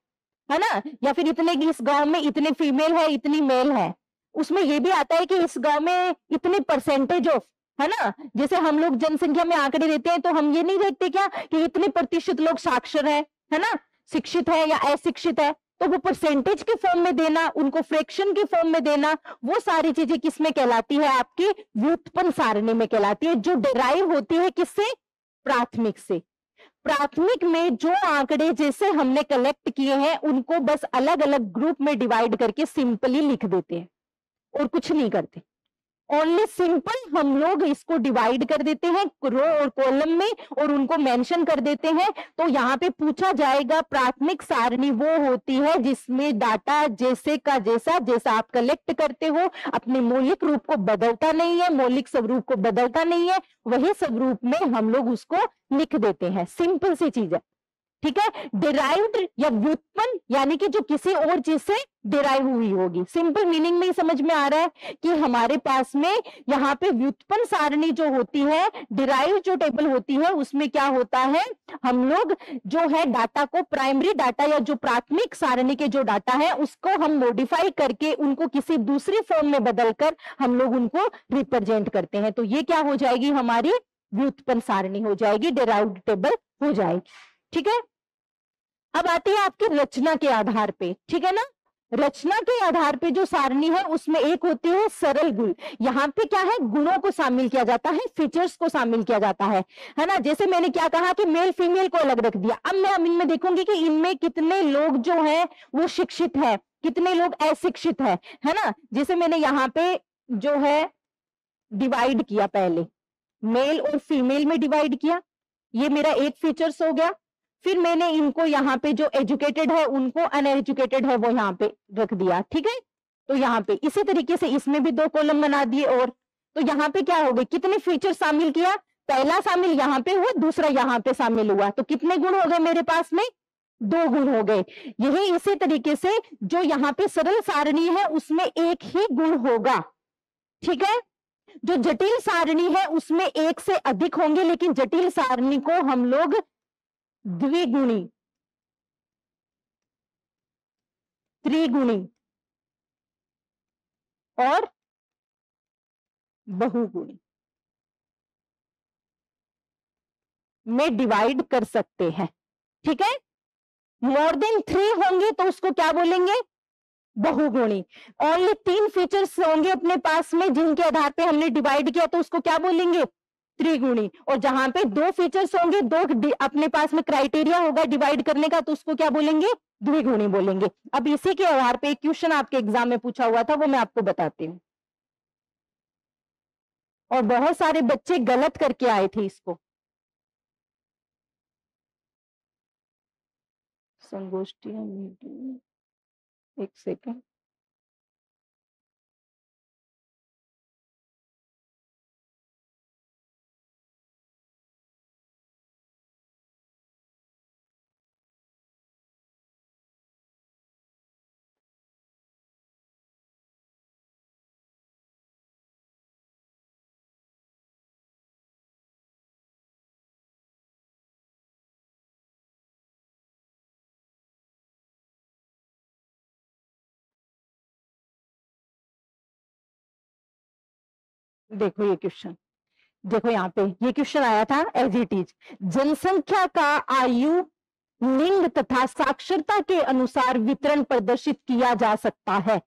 ना, या फिर इतने इस गांव में इतने फीमेल है, इतनी मेल है। उसमें ये भी आता है कि इस गांव में इतने परसेंटेज ऑफ, है ना। जैसे हम लोग जनसंख्या में आंकड़े देते हैं तो हम ये नहीं देखते क्या कि इतने प्रतिशत लोग साक्षर है ना, शिक्षित है या अशिक्षित है। तो वो परसेंटेज के फॉर्म में देना, उनको फ्रैक्शन के फॉर्म में देना, वो सारी चीजें किसमें कहलाती है? आपकी व्युत्पन्न सारणी में कहलाती है, जो डिराइव होती है किससे? प्राथमिक से। प्राथमिक में जो आंकड़े जैसे हमने कलेक्ट किए हैं उनको बस अलग अलग ग्रुप में डिवाइड करके सिंपली लिख देते हैं और कुछ नहीं करते। ओनली सिंपल हम लोग इसको डिवाइड कर देते हैं रो और कॉलम में और उनको मेंशन कर देते हैं। तो यहाँ पे पूछा जाएगा, प्राथमिक सारणी वो होती है जिसमें डाटा जैसे का जैसा जैसा आप कलेक्ट करते हो अपने मौलिक रूप को बदलता नहीं है, मौलिक स्वरूप को बदलता नहीं है, वही स्वरूप में हम लोग उसको लिख देते हैं। सिंपल सी चीज है, ठीक है। डिराइव्ड या व्युत्पन्न यानी कि जो किसी और चीज से डिराइव हुई होगी। सिंपल मीनिंग में ही समझ में आ रहा है कि हमारे पास में यहाँ पे व्युत्पन्न सारणी जो होती है, डिराइव जो टेबल होती है, उसमें क्या होता है? हम लोग जो है डाटा को, प्राइमरी डाटा या जो प्राथमिक सारणी के जो डाटा है उसको हम मॉडिफाई करके उनको किसी दूसरी फॉर्म में बदलकर हम लोग उनको रिप्रेजेंट करते हैं। तो ये क्या हो जाएगी? हमारी व्युत्पन्न सारणी हो जाएगी, डिराइव्ड टेबल हो जाएगी, ठीक है। अब आती है आपकी रचना के आधार पे, ठीक है ना। रचना के आधार पे जो सारणी है उसमें एक होती है सरल गुण। यहाँ पे क्या है, गुणों को शामिल किया जाता है, फीचर्स को शामिल किया जाता है ना। जैसे मैंने क्या कहा कि मेल फीमेल को अलग रख दिया। अब मैं इनमें देखूंगी कि इनमें कितने लोग जो है वो शिक्षित है, कितने लोग अशिक्षित है ना। जैसे मैंने यहाँ पे जो है डिवाइड किया, पहले मेल और फीमेल में डिवाइड किया, ये मेरा एक फीचर्स हो गया। फिर मैंने इनको यहाँ पे जो एजुकेटेड है उनको अनएजुकेटेड है वो यहाँ पे रख दिया, ठीक है। तो यहाँ पे इसी तरीके से इसमें भी 2 कॉलम बना दिए। और तो यहाँ पे क्या हो गए, कितने फीचर शामिल किया, पहला शामिल यहाँ पे हुआ, दूसरा यहाँ पे शामिल हुआ, तो कितने गुण हो गए मेरे पास में, 2 गुण हो गए। यही इसी तरीके से जो यहाँ पे सरल सारणी है उसमें एक ही गुण होगा, ठीक है। जो जटिल सारणी है उसमें एक से अधिक होंगे, लेकिन जटिल सारणी को हम लोग द्विगुणी, त्रिगुणी और बहुगुणी में डिवाइड कर सकते हैं, ठीक है। मोर देन 3 होंगे तो उसको क्या बोलेंगे, बहुगुणी। ओनली 3 फीचर्स होंगे अपने पास में जिनके आधार पे हमने डिवाइड किया तो उसको क्या बोलेंगे, त्रिगुणी। और जहां पे 2 फीचर्स होंगे, 2 अपने पास में क्राइटेरिया होगा डिवाइड करने का, तो उसको क्या बोलेंगे, द्विगुणी बोलेंगे। अब इसी के आधार पे एक क्वेश्चन आपके एग्जाम में पूछा हुआ था, वो मैं आपको बताती हूँ। और बहुत सारे बच्चे गलत करके आए थे इसको। संगोष्ठी मीटिंग, एक सेकेंड, देखो ये क्वेश्चन, देखो यहाँ पे ये क्वेश्चन आया था एज इट इज। जनसंख्या का आयु, लिंग तथा साक्षरता के अनुसार वितरण प्रदर्शित किया जा सकता है।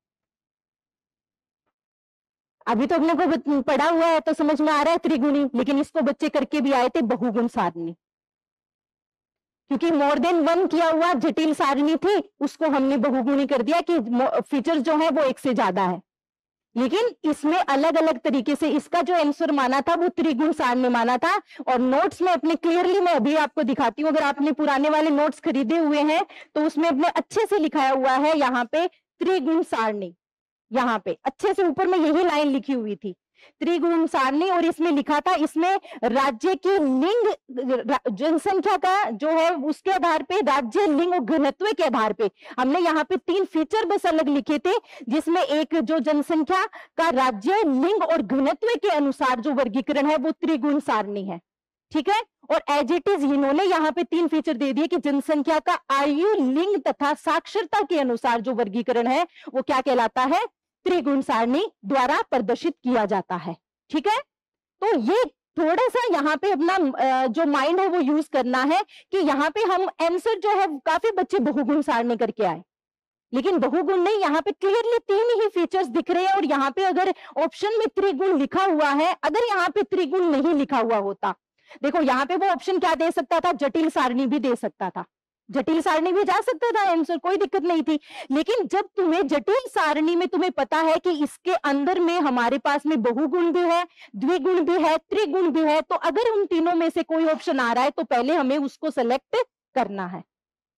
अभी तो अपने को पढ़ा हुआ है तो समझ में आ रहा है त्रिगुणी, लेकिन इसको बच्चे करके भी आए थे बहुगुण सारणी, क्योंकि मोर देन 1 किया हुआ जटिल सारणी थी, उसको हमने बहुगुणी कर दिया कि फीचर जो है वो एक से ज्यादा है। लेकिन इसमें अलग अलग तरीके से इसका जो आंसर माना था वो त्रिगुण सारणी माना था। और नोट्स में अपने क्लियरली मैं अभी आपको दिखाती हूँ, अगर आपने पुराने वाले नोट्स खरीदे हुए हैं तो उसमें अपने अच्छे से लिखाया हुआ है यहाँ पे त्रिगुण सारणी, यहाँ पे अच्छे से ऊपर में यही लाइन लिखी हुई थी त्रिगुण सारणी। और इसमें लिखा था, इसमें राज्य की लिंग, जनसंख्या का जो है उसके आधार पे, राज्य, लिंग और घनत्व के आधार पे हमने यहाँ पे 3 फीचर बस अलग लिखे थे, जिसमें एक जो जनसंख्या का राज्य, लिंग और घनत्व के अनुसार जो वर्गीकरण है वो त्रिगुण सारणी है, ठीक है। और एज इट इज इन्होंने यहाँ पे 3 फीचर दे दिए कि जनसंख्या का आयु, लिंग तथा साक्षरता के अनुसार जो वर्गीकरण है वो क्या कहलाता है, त्रिगुण सारणी द्वारा प्रदर्शित किया जाता है, ठीक है। तो ये थोड़ा सा यहाँ पे अपना जो माइंड है वो यूज करना है कि यहाँ पे हम आंसर जो है काफी बच्चे बहुगुण सारणी करके आए, लेकिन बहुगुण नहीं, यहाँ पे क्लियरली 3 ही फीचर्स दिख रहे हैं। और यहाँ पे अगर ऑप्शन में त्रिगुण लिखा हुआ है, अगर यहाँ पे त्रिगुण नहीं लिखा हुआ होता, देखो यहाँ पे वो ऑप्शन क्या दे सकता था, जटिल सारणी भी दे सकता था, जटिल सारणी भी जा सकता था आंसर, कोई दिक्कत नहीं थी। लेकिन जब तुम्हें जटिल सारणी में तुम्हें पता है कि इसके अंदर में हमारे पास में बहुगुण भी है, द्विगुण भी है, त्रिगुण भी है, तो अगर उन तीनों में से कोई ऑप्शन आ रहा है तो पहले हमें उसको सेलेक्ट करना है,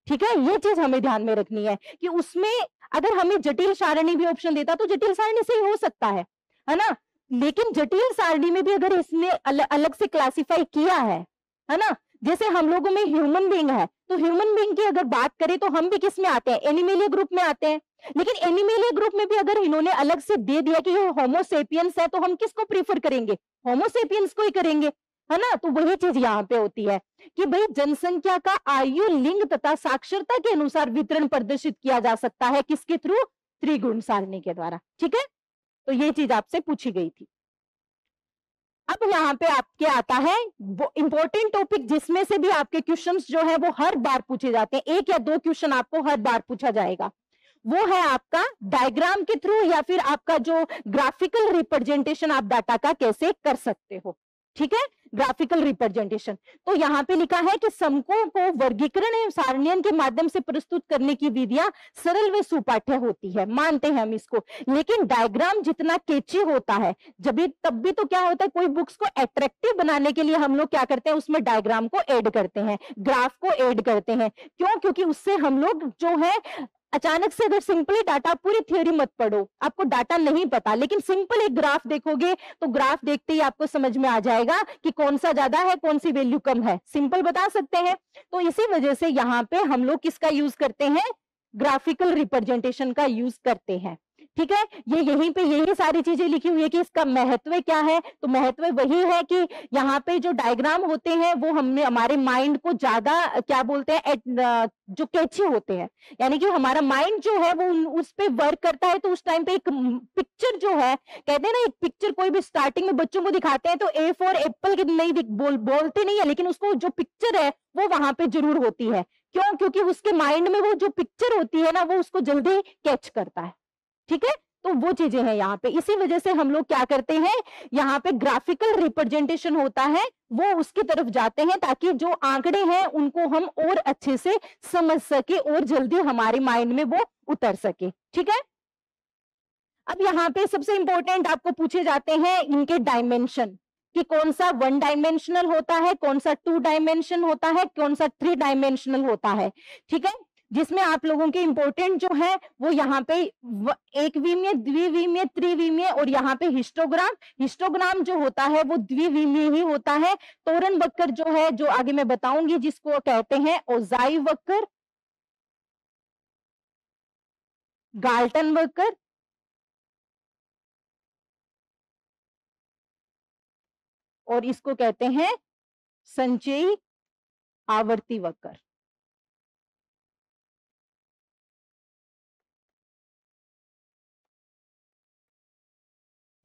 ठीक है। ये चीज हमें ध्यान में रखनी है कि उसमें अगर हमें जटिल सारणी भी ऑप्शन देता तो जटिल सारणी से ही हो सकता है ना। लेकिन जटिल सारणी में भी अगर इसने अलग से क्लासिफाई किया है ना, जैसे हम लोगों में ह्यूमन बीइंग है, तो ह्यूमन बीइंग की अगर बात करें तो हम भी किस में आते हैं, एनिमेलिया ग्रुप में आते हैं। लेकिन एनिमेलिया ग्रुप में भी अगर इन्होंने अलग से दे दिया कि ये होमोसेपियंस है, तो हम किसको प्रीफर करेंगे, होमोसेपियंस को ही करेंगे, है ना। तो वही चीज यहाँ पे होती है कि भाई जनसंख्या का आयु, लिंग तथा साक्षरता के अनुसार वितरण प्रदर्शित किया जा सकता है, किसके थ्रू, त्रिगुण सारणी के द्वारा, ठीक है। तो ये चीज आपसे पूछी गई थी। अब यहाँ पे आपके आता है वो इंपॉर्टेंट टॉपिक, जिसमें से भी आपके क्वेश्चंस जो है वो हर बार पूछे जाते हैं, 1 या 2 क्वेश्चन आपको हर बार पूछा जाएगा। वो है आपका डायग्राम के थ्रू या फिर आपका जो ग्राफिकल रिप्रेजेंटेशन आप डाटा का कैसे कर सकते हो। ठीक है, ग्राफिकल रिप्रेजेंटेशन। तो यहाँ पे लिखा है कि समकों को वर्गीकरण एवं सारणियन के माध्यम से प्रस्तुत करने की विधियां सरल व सुपाठ्य होती है, मानते हैं हम इसको, लेकिन डायग्राम जितना केची होता है जब तब भी तो क्या होता है, कोई बुक्स को अट्रैक्टिव बनाने के लिए हम लोग क्या करते हैं, उसमें डायग्राम को ऐड करते हैं, ग्राफ को ऐड करते हैं। क्यों? क्योंकि उससे हम लोग जो है अचानक से, अगर सिंपली डाटा, पूरी थ्योरी मत पढ़ो, आपको डाटा नहीं पता, लेकिन सिंपल एक ग्राफ देखोगे तो ग्राफ देखते ही आपको समझ में आ जाएगा कि कौन सा ज्यादा है, कौन सी वैल्यू कम है, सिंपल बता सकते हैं। तो इसी वजह से यहाँ पे हम लोग किसका यूज करते हैं, ग्राफिकल रिप्रेजेंटेशन का यूज करते हैं। ठीक है, ये यहीं पे यही सारी चीजें लिखी हुई है कि इसका महत्व क्या है। तो महत्व वही है कि यहाँ पे जो डायग्राम होते हैं वो हमने हमारे माइंड को ज्यादा क्या बोलते हैं, जो कैची होते हैं, यानी कि हमारा माइंड जो है वो उस पे वर्क करता है। तो उस टाइम पे एक पिक्चर जो है, कहते हैं ना, एक पिक्चर कोई भी स्टार्टिंग में बच्चों को दिखाते हैं तो ए फॉर एप्पल की नहीं बोलते नहीं है, लेकिन उसको जो पिक्चर है वो वहां पे जरूर होती है। क्यों? क्योंकि उसके माइंड में वो जो पिक्चर होती है ना, वो उसको जल्दी कैच करता है। ठीक है, तो वो चीजें हैं यहाँ पे। इसी वजह से हम लोग क्या करते हैं, यहाँ पे ग्राफिकल रिप्रेजेंटेशन होता है, वो उसकी तरफ जाते हैं ताकि जो आंकड़े हैं उनको हम और अच्छे से समझ सके और जल्दी हमारे माइंड में वो उतर सके। ठीक है, अब यहाँ पे सबसे इंपॉर्टेंट आपको पूछे जाते हैं इनके डायमेंशन, कि कौन सा 1 डायमेंशनल होता है, कौन सा 2 डायमेंशन होता है, कौन सा 3 डायमेंशनल होता है। ठीक है, जिसमें आप लोगों के इंपॉर्टेंट जो है वो यहाँ पे एकविमीय, द्विविमीय, त्रिविमीय और यहाँ पे हिस्टोग्राम। हिस्टोग्राम जो होता है वो द्विविमीय ही होता है। तोरण वक्र जो है, जो आगे मैं बताऊंगी, जिसको कहते हैं ओजाई वक्र, गाल्टन वक्र, और इसको कहते हैं संचयी आवर्ती वक्र।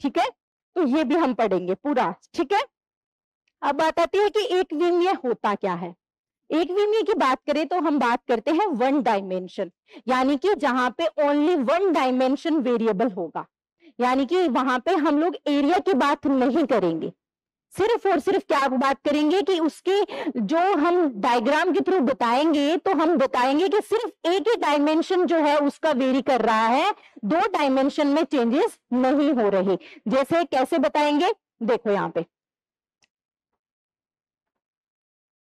ठीक है, तो ये भी हम पढ़ेंगे पूरा। ठीक है, अब बात आती है कि एक विमीय होता क्या है। एक विमीय की बात करें तो हम बात करते हैं 1 डायमेंशन, यानी कि जहां पे ओनली 1 डायमेंशन वेरिएबल होगा, यानी कि वहां पे हम लोग एरिया की बात नहीं करेंगे, सिर्फ और सिर्फ क्या बात करेंगे कि उसके जो हम डायग्राम के थ्रू बताएंगे, तो हम बताएंगे कि सिर्फ एक ही डायमेंशन जो है उसका वेरी कर रहा है, 2 डायमेंशन में चेंजेस नहीं हो रहे। जैसे कैसे बताएंगे, देखो यहाँ पे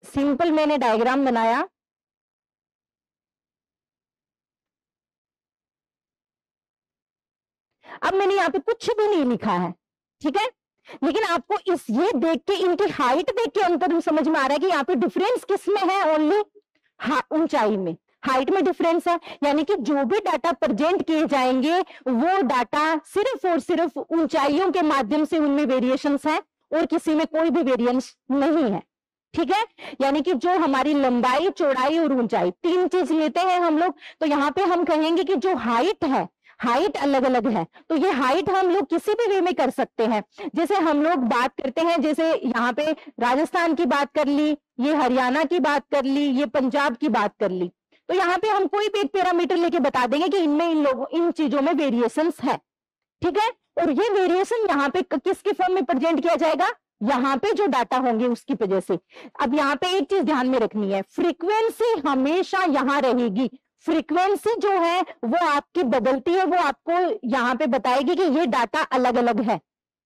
सिंपल मैंने डायग्राम बनाया, अब मैंने यहाँ पे कुछ भी नहीं लिखा है। ठीक है, लेकिन आपको ये देख के, इनकी हाइट देख के अंतर समझ में आ रहा है कि यहाँ पे डिफरेंस किस में है, ओनली ऊंचाई में, हाइट में डिफरेंस है। यानी कि जो भी डाटा प्रेजेंट किए जाएंगे वो डाटा सिर्फ और सिर्फ ऊंचाइयों के माध्यम से उनमें वेरिएशंस है और किसी में कोई भी वेरिएंस नहीं है। ठीक है, यानी कि जो हमारी लंबाई, चौड़ाई और ऊंचाई 3 चीज लेते हैं हम लोग, तो यहाँ पे हम कहेंगे कि जो हाइट है, हाइट अलग अलग है, तो ये हाइट हम लोग किसी भी वे में कर सकते हैं। जैसे हम लोग बात करते हैं, जैसे यहाँ पे राजस्थान की बात कर ली, ये हरियाणा की बात कर ली, ये पंजाब की बात कर ली, तो यहाँ पे हम कोई भी एक पैरामीटर लेके बता देंगे कि इनमें इन चीजों में वेरिएशंस है। ठीक है, और ये वेरिएशन यहाँ पे किसके फॉर्म में प्रेजेंट किया जाएगा, यहाँ पे जो डाटा होंगे उसकी वजह से। अब यहाँ पे एक चीज ध्यान में रखनी है, फ्रीक्वेंसी हमेशा यहाँ रहेगी। फ्रीक्वेंसी जो है वो आपकी बदलती है, वो आपको यहाँ पे बताएगी कि ये डाटा अलग अलग है।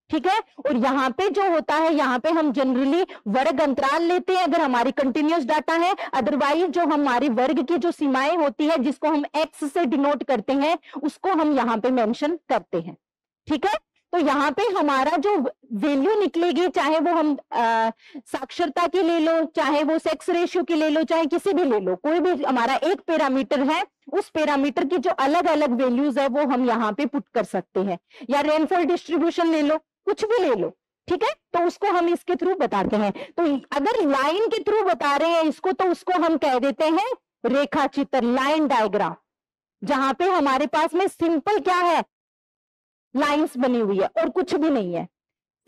ठीक है, और यहाँ पे जो होता है, यहाँ पे हम जनरली वर्ग अंतराल लेते हैं अगर हमारी कंटिन्यूअस डाटा है, अदरवाइज जो हमारी वर्ग की जो सीमाएं होती है, जिसको हम एक्स से डिनोट करते हैं, उसको हम यहाँ पे मेंशन करते हैं। ठीक है, तो यहाँ पे हमारा जो वैल्यू निकलेगी, चाहे वो हम साक्षरता की ले लो, चाहे वो सेक्स रेशियो की ले लो, चाहे किसी भी ले लो, कोई भी हमारा एक पैरामीटर है, उस पैरामीटर की जो अलग अलग वैल्यूज है वो हम यहाँ पे पुट कर सकते हैं। या रेनफॉल डिस्ट्रीब्यूशन ले लो, कुछ भी ले लो। ठीक है, तो उसको हम इसके थ्रू बताते हैं। तो अगर लाइन के थ्रू बता रहे हैं इसको, तो उसको हम कह देते हैं रेखा चित्र, लाइन डायग्राम, जहां पे हमारे पास में सिंपल क्या है, लाइंस बनी हुई है और कुछ भी नहीं है।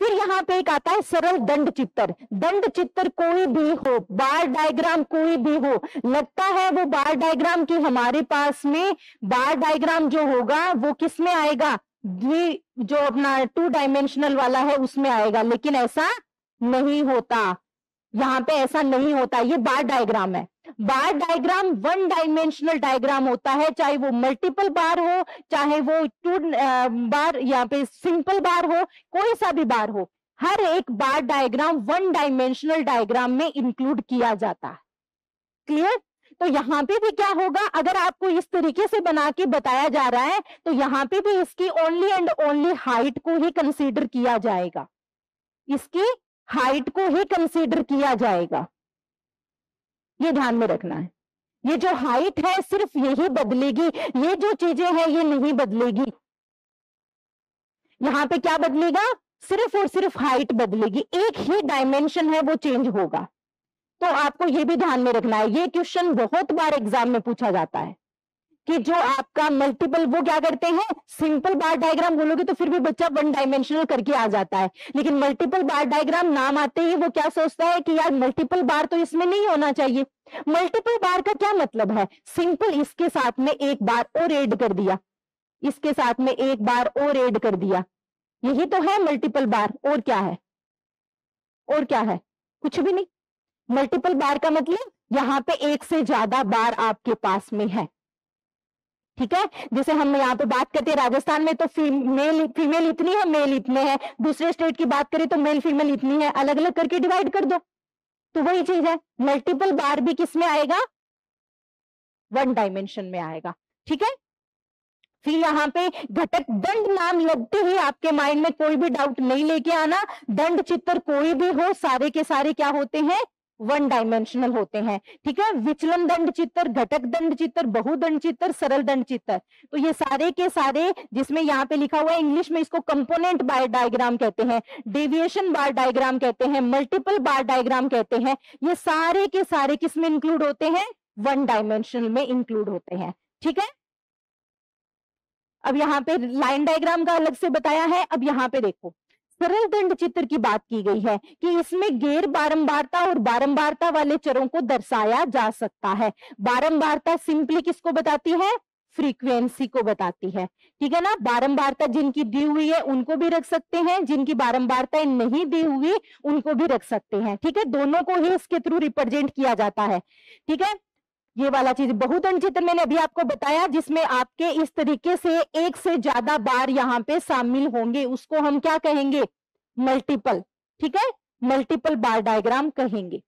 फिर यहाँ पे एक आता है सरल दंड चित्तर। दंड चित्तर कोई भी हो, बार डायग्राम कोई भी हो, लगता है वो बार डायग्राम की हमारे पास में बार डायग्राम जो होगा वो किस में आएगा, जो अपना 2 डायमेंशनल वाला है उसमें आएगा, लेकिन ऐसा नहीं होता। यहाँ पे ऐसा नहीं होता, ये बार डायग्राम है। बार डायग्राम 1 डायमेंशनल डायग्राम होता है, चाहे वो मल्टीपल बार हो, चाहे वो 2 बार, यहाँ पे सिंपल बार हो, कोई सा भी बार हो, हर एक बार डायग्राम 1 डायमेंशनल डायग्राम में इंक्लूड किया जाता है। क्लियर? तो यहाँ पे भी क्या होगा, अगर आपको इस तरीके से बना के बताया जा रहा है तो यहाँ पे भी इसकी ओनली एंड ओनली हाइट को ही कंसीडर किया जाएगा, इसकी हाइट को ही कंसीडर किया जाएगा, ये ध्यान में रखना है। ये जो हाइट है सिर्फ यही बदलेगी, ये जो चीजें हैं ये नहीं बदलेगी। यहां पे क्या बदलेगा, सिर्फ और सिर्फ हाइट बदलेगी, एक ही डायमेंशन है वो चेंज होगा। तो आपको ये भी ध्यान में रखना है, ये क्वेश्चन बहुत बार एग्जाम में पूछा जाता है कि जो आपका मल्टीपल, वो क्या करते हैं, सिंपल बार डायग्राम बोलोगे तो फिर भी बच्चा 1 डायमेंशनल करके आ जाता है, लेकिन मल्टीपल बार डायग्राम नाम आते ही वो क्या सोचता है कि यार मल्टीपल बार तो इसमें नहीं होना चाहिए। मल्टीपल बार का क्या मतलब है, सिंपल इसके साथ में एक बार और ऐड कर दिया, इसके साथ में एक बार और ऐड कर दिया, यही तो है मल्टीपल बार। और क्या है, और क्या है, कुछ भी नहीं। मल्टीपल बार का मतलब यहां पे एक से ज्यादा बार आपके पास में है, ठीक है। जैसे हम यहाँ पे बात करते हैं राजस्थान में तो फीमेल इतनी है, मेल इतने हैं, दूसरे स्टेट की बात करें तो मेल फीमेल इतनी है, अलग अलग करके डिवाइड कर दो, तो वही चीज है। मल्टीपल बार भी किस में आएगा, 1 डायमेंशन में आएगा, ठीक है। फिर यहाँ पे घटक दंड नाम लगते ही आपके माइंड में कोई भी डाउट नहीं लेके आना, दंड चित्र कोई भी हो, सारे के सारे क्या होते हैं, 1 डायमेंशनल होते हैं, ठीक है। विचलन दंड चित्र, घटक दंड चित्र, बहुदंड चित्र, सरल दंड चित्र, तो ये सारे के सारे, जिसमें यहाँ पे लिखा हुआ है इंग्लिश में इसको कंपोनेंट बार डायग्राम कहते हैं, डेविएशन बार डायग्राम कहते हैं, मल्टीपल बार डायग्राम कहते हैं, ये सारे के सारे किस में इंक्लूड होते हैं, 1 डायमेंशनल में इंक्लूड होते हैं, ठीक है। अब यहाँ पे लाइन डायग्राम का अलग से बताया है। अब यहाँ पे देखो सरल दंड चित्र की बात की गई है कि इसमें गैर बारंबारता और बारंबारता वाले चरों को दर्शाया जा सकता है। बारंबारता सिंपली किसको बताती है, फ्रीक्वेंसी को बताती है, ठीक है ना। बारंबारता जिनकी दी हुई है उनको भी रख सकते हैं, जिनकी बारंबारता नहीं दी हुई उनको भी रख सकते हैं, ठीक है। दोनों को ही इसके थ्रू रिप्रेजेंट किया जाता है, ठीक है। ये वाला चीज बहुदंड चित्र मैंने अभी आपको बताया, जिसमें आपके इस तरीके से एक से ज्यादा बार यहाँ पे शामिल होंगे, उसको हम क्या कहेंगे, मल्टीपल, ठीक है, मल्टीपल बार डायग्राम कहेंगे।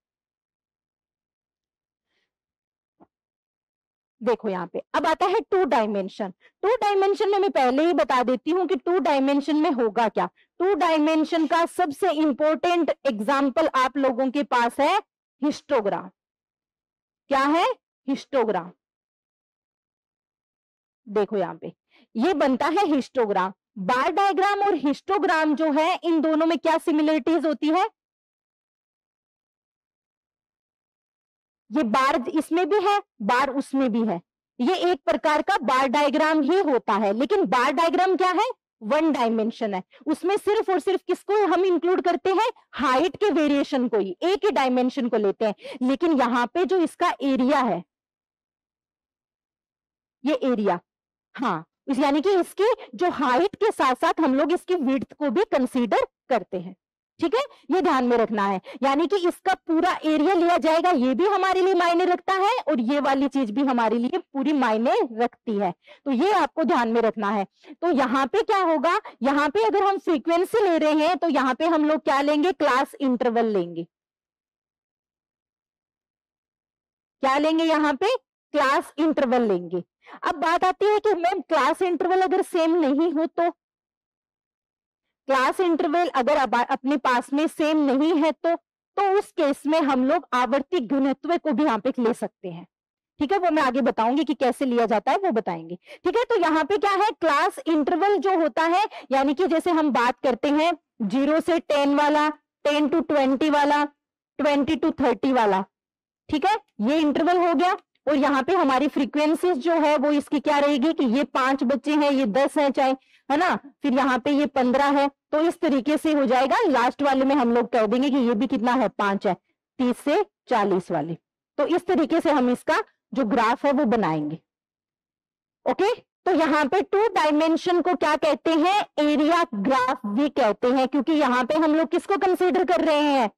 देखो यहाँ पे अब आता है 2 डायमेंशन। 2 डायमेंशन में मैं पहले ही बता देती हूँ कि 2 डायमेंशन में होगा क्या। 2 डायमेंशन का सबसे इंपॉर्टेंट एग्जाम्पल आप लोगों के पास है हिस्टोग्राम। क्या है, हिस्टोग्राम। देखो यहाँ पे ये बनता है हिस्टोग्राम। बार डायग्राम और हिस्टोग्राम जो है इन दोनों में क्या सिमिलरिटीज होती है, ये बार इसमें भी है, बार उसमें भी है, ये एक प्रकार का बार डायग्राम ही होता है। लेकिन बार डायग्राम क्या है, 1 डायमेंशन है, उसमें सिर्फ और सिर्फ किसको हम इंक्लूड करते हैं, हाइट के वेरिएशन को ही, एक ही डायमेंशन को लेते हैं। लेकिन यहाँ पे जो इसका एरिया है, ये एरिया, हाँ, यानी कि इसकी जो हाइट के साथ साथ हम लोग इसकी विड्थ को भी कंसीडर करते हैं, ठीक है। ये ध्यान में रखना है, यानी कि इसका पूरा एरिया लिया जाएगा, ये भी हमारे लिए मायने रखता है और ये वाली चीज भी हमारे लिए पूरी मायने रखती है, तो ये आपको ध्यान में रखना है। तो यहाँ पे क्या होगा, यहाँ पे अगर हम फ्रीक्वेंसी ले रहे हैं तो यहाँ पे हम लोग क्या लेंगे, क्लास इंटरवल लेंगे। क्या लेंगे, यहाँ पे क्लास इंटरवल लेंगे। अब बात आती है कि मैम क्लास इंटरवल अगर सेम नहीं हो तो, क्लास इंटरवल अगर अपने पास में सेम नहीं है तो उस केस में हम लोग आवर्ती घनत्व को भी यहाँ पे ले सकते हैं, ठीक है। वो मैं आगे बताऊंगी कि कैसे लिया जाता है, वो बताएंगे, ठीक है। तो यहाँ पे क्या है, क्लास इंटरवल जो होता है, यानी कि जैसे हम बात करते हैं 0 से 10 वाला, 10 to 20 वाला, 20 to 30 वाला, ठीक है, ये इंटरवल हो गया। और यहाँ पे हमारी फ्रीक्वेंसीज जो है वो इसकी क्या रहेगी कि ये 5 बच्चे हैं, ये 10 है, चाहे है ना। फिर यहाँ पे ये 15 है, तो इस तरीके से हो जाएगा। लास्ट वाले में हम लोग कह देंगे कि ये भी कितना है, 5 है, 30 से 40 वाले। तो इस तरीके से हम इसका जो ग्राफ है वो बनाएंगे। ओके, तो यहाँ पे 2 डायमेंशन को क्या कहते हैं, एरिया ग्राफ भी कहते हैं, क्योंकि यहाँ पे हम लोग किसको कंसीडर कर रहे हैं,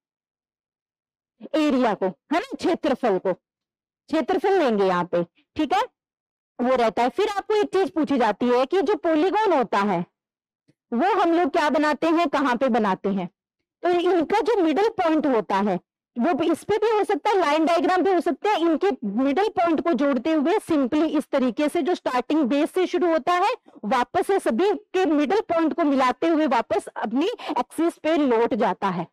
एरिया को, है ना, क्षेत्रफल को, क्षेत्रफल लेंगे यहाँ पे, ठीक है, वो रहता है। फिर आपको एक चीज पूछी जाती है कि जो पॉलीगॉन होता है वो हम लोग क्या बनाते हैं, कहाँ पे बनाते हैं, तो इनका जो मिडिल पॉइंट होता है वो इस पे भी हो सकता है, लाइन डायग्राम भी हो सकता है, इनके मिडिल पॉइंट को जोड़ते हुए सिंपली इस तरीके से जो स्टार्टिंग बेस से शुरू होता है वापस से सभी के मिडिल पॉइंट को मिलाते हुए वापस अपनी एक्सिस पे लौट जाता है।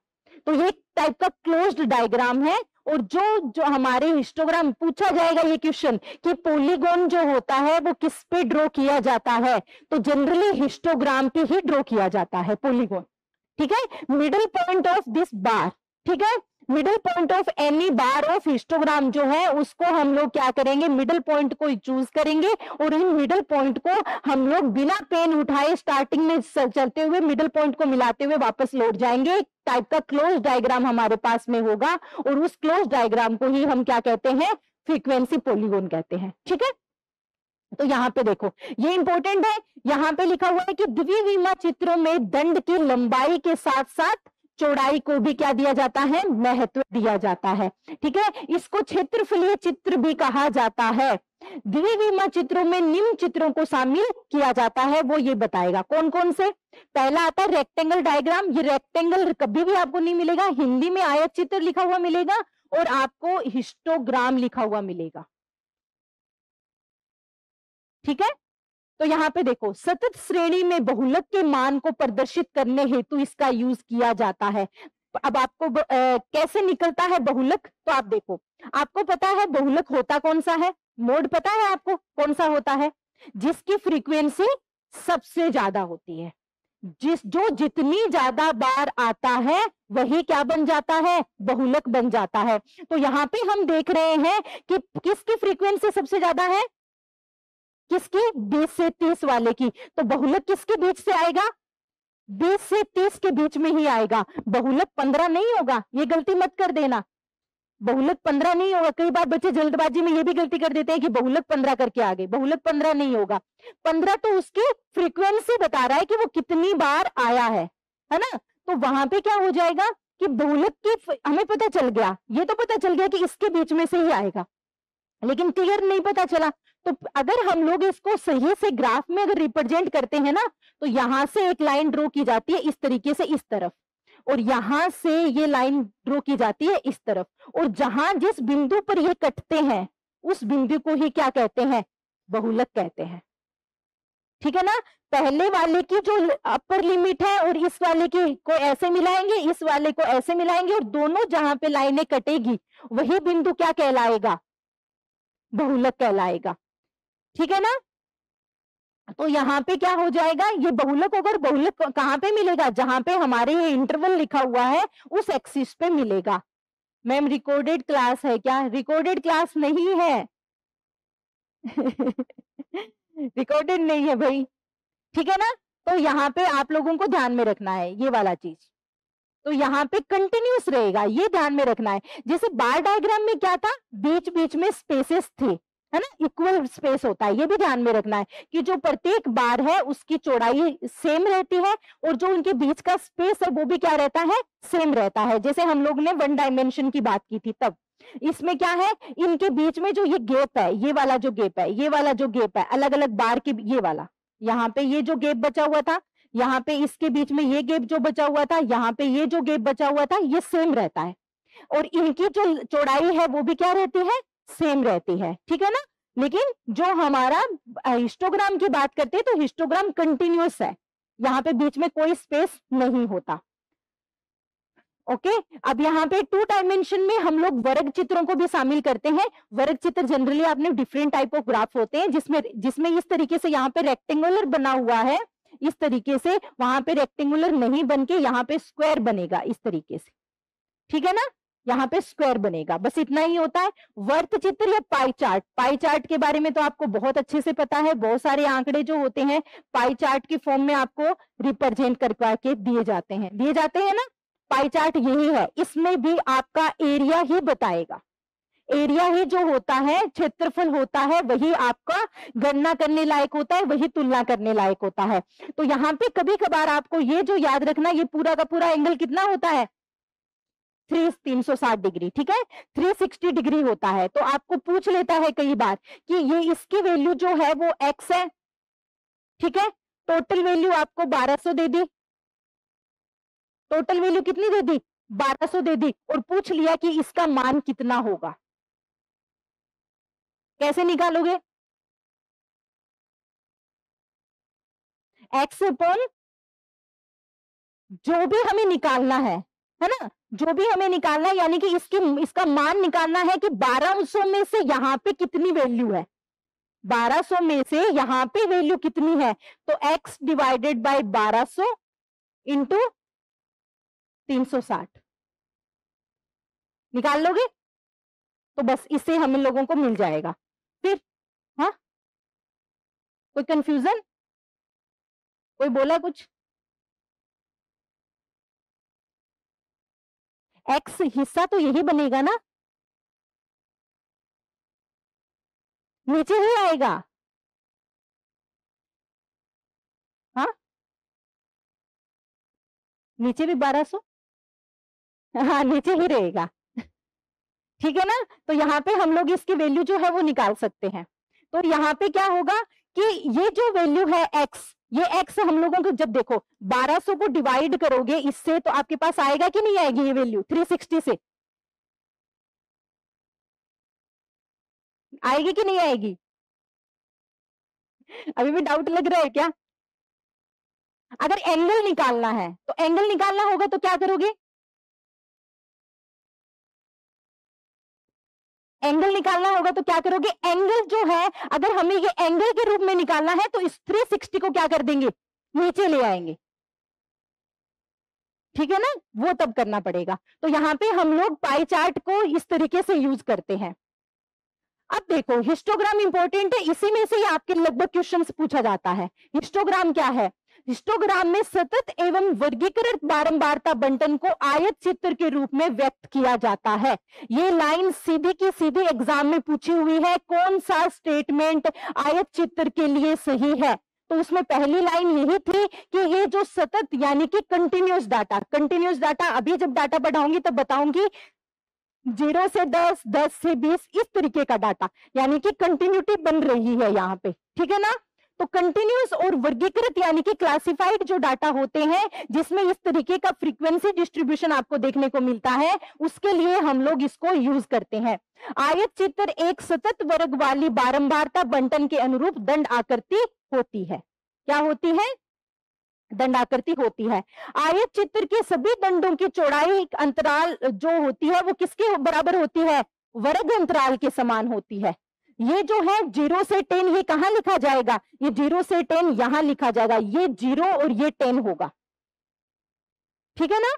तो ये टाइप का क्लोज्ड डायग्राम है। और जो हमारे हिस्टोग्राम पूछा जाएगा ये क्वेश्चन कि पॉलीगॉन जो होता है वो किस पे ड्रॉ किया जाता है, तो जनरली हिस्टोग्राम पे ही ड्रॉ किया जाता है पॉलीगॉन, ठीक है। मिडिल पॉइंट ऑफ दिस बार, ठीक है, middle point of any bar of histogram जो है उसको हम लोग क्या करेंगे, मिडिल पॉइंट को चूज करेंगे और इन मिडिल पॉइंट को हम लोग बिना पेन उठाए स्टार्टिंग में चलते हुए मिडिल पॉइंट को मिलाते हुए वापस लौट जाएंगे। टाइप का क्लोज डायग्राम हमारे पास में होगा और उस क्लोज डायग्राम को ही हम क्या कहते हैं, फ्रीक्वेंसी पॉलीगॉन कहते हैं, ठीक है। तो यहाँ पे देखो ये इंपॉर्टेंट है, यहाँ पे लिखा हुआ है कि द्विविमा चित्रों में दंड की लंबाई के साथ साथ चौड़ाई को भी क्या दिया जाता है, महत्व दिया जाता है, ठीक है। इसको क्षेत्रफलीय चित्र भी कहा जाता है। द्विविमा चित्रों में निम्न चित्रों को शामिल किया जाता है, वो ये बताएगा कौन कौन से। पहला आता है रेक्टेंगल डायग्राम। ये रेक्टेंगल कभी भी आपको नहीं मिलेगा, हिंदी में आयत चित्र लिखा हुआ मिलेगा और आपको हिस्टोग्राम लिखा हुआ मिलेगा, ठीक है। तो यहाँ पे देखो सतत श्रेणी में बहुलक के मान को प्रदर्शित करने हेतु इसका यूज किया जाता है। अब आपको कैसे निकलता है बहुलक, तो आप देखो, आपको पता है बहुलक होता कौन सा है, मोड पता है आपको कौन सा होता है, जिसकी फ्रीक्वेंसी सबसे ज्यादा होती है, जो जितनी ज्यादा बार आता है वही क्या बन जाता है, बहुलक बन जाता है। तो यहाँ पे हम देख रहे हैं कि किसकी फ्रीक्वेंसी सबसे ज्यादा है, किसकी, 20 से 30 वाले की। तो बहुलक किसके बीच से आएगा, 20 से 30 के बीच में ही आएगा। बहुलक 15 नहीं होगा, ये गलती मत कर देना, बहुलक 15 नहीं होगा। कई बार बच्चे जल्दबाजी में ये भी गलती कर देते हैं कि बहुलक 15 करके आ गए, बहुलक 15 नहीं होगा। 15 तो उसकी फ्रीक्वेंसी बता रहा है कि वो कितनी बार आया है ना। तो वहां पे क्या हो जाएगा कि बहुलक की हमें पता चल गया, ये तो पता चल गया कि इसके बीच में से ही आएगा, लेकिन क्लियर नहीं पता चला। तो अगर हम लोग इसको सही से ग्राफ में अगर रिप्रेजेंट करते हैं ना, तो यहां से एक लाइन ड्रॉ की जाती है इस तरीके से इस तरफ, और यहां से ये लाइन ड्रॉ की जाती है इस तरफ, और जहां जिस बिंदु पर ये कटते हैं उस बिंदु को ही क्या कहते हैं, बहुलक कहते हैं, ठीक है ना। पहले वाले की जो अपर लिमिट है और इस वाले की को ऐसे मिलाएंगे, इस वाले को ऐसे मिलाएंगे, और दोनों जहां पे लाइनें कटेगी वही बिंदु क्या कहलाएगा, बहुलक कहलाएगा, ठीक है ना। तो यहाँ पे क्या हो जाएगा, ये बहुलक होगा। बहुलक कहाँ पे मिलेगा, जहां पे हमारे ये इंटरवल लिखा हुआ है उस एक्सिस पे मिलेगा। मैम रिकॉर्डेड क्लास है क्या, रिकॉर्डेड क्लास नहीं है रिकॉर्डेड नहीं है भाई, ठीक है ना। तो यहाँ पे आप लोगों को ध्यान में रखना है ये वाला चीज, तो यहाँ पे कंटिन्यूस रहेगा, ये ध्यान में रखना है। जैसे बार डायग्राम में क्या था, बीच बीच में स्पेसेस थी, है ना, इक्वल स्पेस होता है, ये भी ध्यान में रखना है कि जो प्रत्येक बार है उसकी चौड़ाई सेम रहती है और जो उनके बीच का स्पेस है वो भी क्या रहता है, सेम रहता है। जैसे हम लोग ने 1 डायमेंशन की बात की थी तब, इसमें क्या है, इनके बीच में जो ये गैप है, ये वाला जो गैप है, ये वाला जो गैप है, अलग अलग बार के, ये वाला यहाँ पे ये जो गैप बचा हुआ था, यहाँ पे इसके बीच में ये गैप जो बचा हुआ था, यहाँ पे ये जो गैप बचा हुआ था, ये सेम रहता है, और इनकी जो चौड़ाई है वो भी क्या रहती है, सेम रहती है, ठीक है ना। लेकिन जो हमारा हिस्टोग्राम की बात करते हैं तो हिस्टोग्राम कंटिन्यूअस है, यहाँ पे बीच में कोई स्पेस नहीं होता, ओके। अब यहाँ पे 2 डायमेंशन में हम लोग वर्ग चित्रों को भी शामिल करते हैं। वर्ग चित्र जनरली आपने डिफरेंट टाइप ऑफ ग्राफ होते हैं जिसमें इस तरीके से यहाँ पे रेक्टेंगुलर बना हुआ है, इस तरीके से, वहां पे रेक्टेंगुलर नहीं बन के यहाँ पे स्क्वायर बनेगा इस तरीके से, ठीक है ना। यहाँ पे स्क्वायर बनेगा, बस इतना ही होता है। वर्त चित्र या पाई चार्ट के बारे में तो आपको बहुत अच्छे से पता है, बहुत सारे आंकड़े जो होते हैं पाई चार्ट की फॉर्म में आपको रिप्रेजेंट करके दिए जाते हैं ना। पाई चार्ट यही है, इसमें भी आपका एरिया ही बताएगा, एरिया ही जो होता है, क्षेत्रफल होता है, वही आपका गणना करने लायक होता है, वही तुलना करने लायक होता है। तो यहाँ पे कभी कभार आपको ये जो याद रखना, ये पूरा का पूरा एंगल कितना होता है 360 डिग्री, ठीक है, 360 डिग्री होता है। तो आपको पूछ लेता है कई बार कि ये इसकी वैल्यू जो है वो x है, ठीक है, टोटल वैल्यू आपको 1200 दे दी, टोटल वैल्यू कितनी दे दी 1200 दे दी, और पूछ लिया कि इसका मान कितना होगा, कैसे निकालोगे? x अपॉन जो भी हमें निकालना है ना, जो भी हमें निकालना है, यानी कि इसका मान निकालना है कि 1200 में से यहां पे कितनी वैल्यू है, 1200 में से यहां पे वैल्यू कितनी है, तो x डिवाइडेड बाय 1200 इंटू 360 निकाल लोगे, तो बस इससे हम लोगों को मिल जाएगा। फिर हाँ, कोई कंफ्यूजन, कोई बोला कुछ? x हिस्सा तो यही बनेगा ना, नीचे ही आएगा, हाँ नीचे भी 1200, हाँ नीचे ही रहेगा, ठीक है ना। तो यहाँ पे हम लोग इसकी वैल्यू जो है वो निकाल सकते हैं। तो यहाँ पे क्या होगा कि ये जो वैल्यू है x, ये x हम लोगों को जब देखो 1200 को डिवाइड करोगे इससे, तो आपके पास आएगा कि नहीं आएगी ये वैल्यू 360 से, आएगी कि नहीं आएगी? अभी भी डाउट लग रहा है क्या? अगर एंगल निकालना है, तो एंगल निकालना होगा तो क्या करोगे? एंगल निकालना होगा तो क्या करोगे? एंगल जो है, अगर हमें ये एंगल के रूप में निकालना है तो इस 360 को क्या कर देंगे, नीचे ले आएंगे, ठीक है ना, वो तब करना पड़ेगा। तो यहाँ पे हम लोग पाई चार्ट को इस तरीके से यूज करते हैं। अब देखो हिस्टोग्राम इंपॉर्टेंट है, इसी में से आपके लगभग क्वेश्चंस पूछा जाता है। हिस्टोग्राम क्या है? हिस्टोग्राम में सतत एवं वर्गीकृत बारंबारता बंटन को आयत चित्र के रूप में व्यक्त किया जाता है। ये लाइन सीधी की सीधी एग्जाम में पूछी हुई है, कौन सा स्टेटमेंट आयत चित्र के लिए सही है? तो उसमें पहली लाइन यही थी कि ये जो सतत यानी कि कंटिन्यूस डाटा, अभी जब डाटा बढ़ाऊंगी तब बताऊंगी, 0 से 10, 10 से 20, इस तरीके का डाटा, यानी कि कंटिन्यूटी बन रही है यहाँ पे, ठीक है ना। तो कंटिन्यूस और वर्गीकृत यानी कि क्लासिफाइड जो डाटा होते हैं, जिसमें इस तरीके का फ्रीक्वेंसी डिस्ट्रीब्यूशन आपको देखने को मिलता है, उसके लिए हम लोग इसको यूज करते हैं। आयत चित्र एक सतत वर्ग वाली बारंबारता बंटन के अनुरूप दंड आकृति होती है। क्या होती है? दंडाकृति होती है। आयत चित्र के सभी दंडों की चौड़ाई अंतराल जो होती है वो किसके बराबर होती है? वर्ग अंतराल के समान होती है। ये जो है 0 से 10, ये कहां लिखा जाएगा? ये 0 से 10 यहां लिखा जाएगा, ये 0 और ये 10 होगा, ठीक है ना,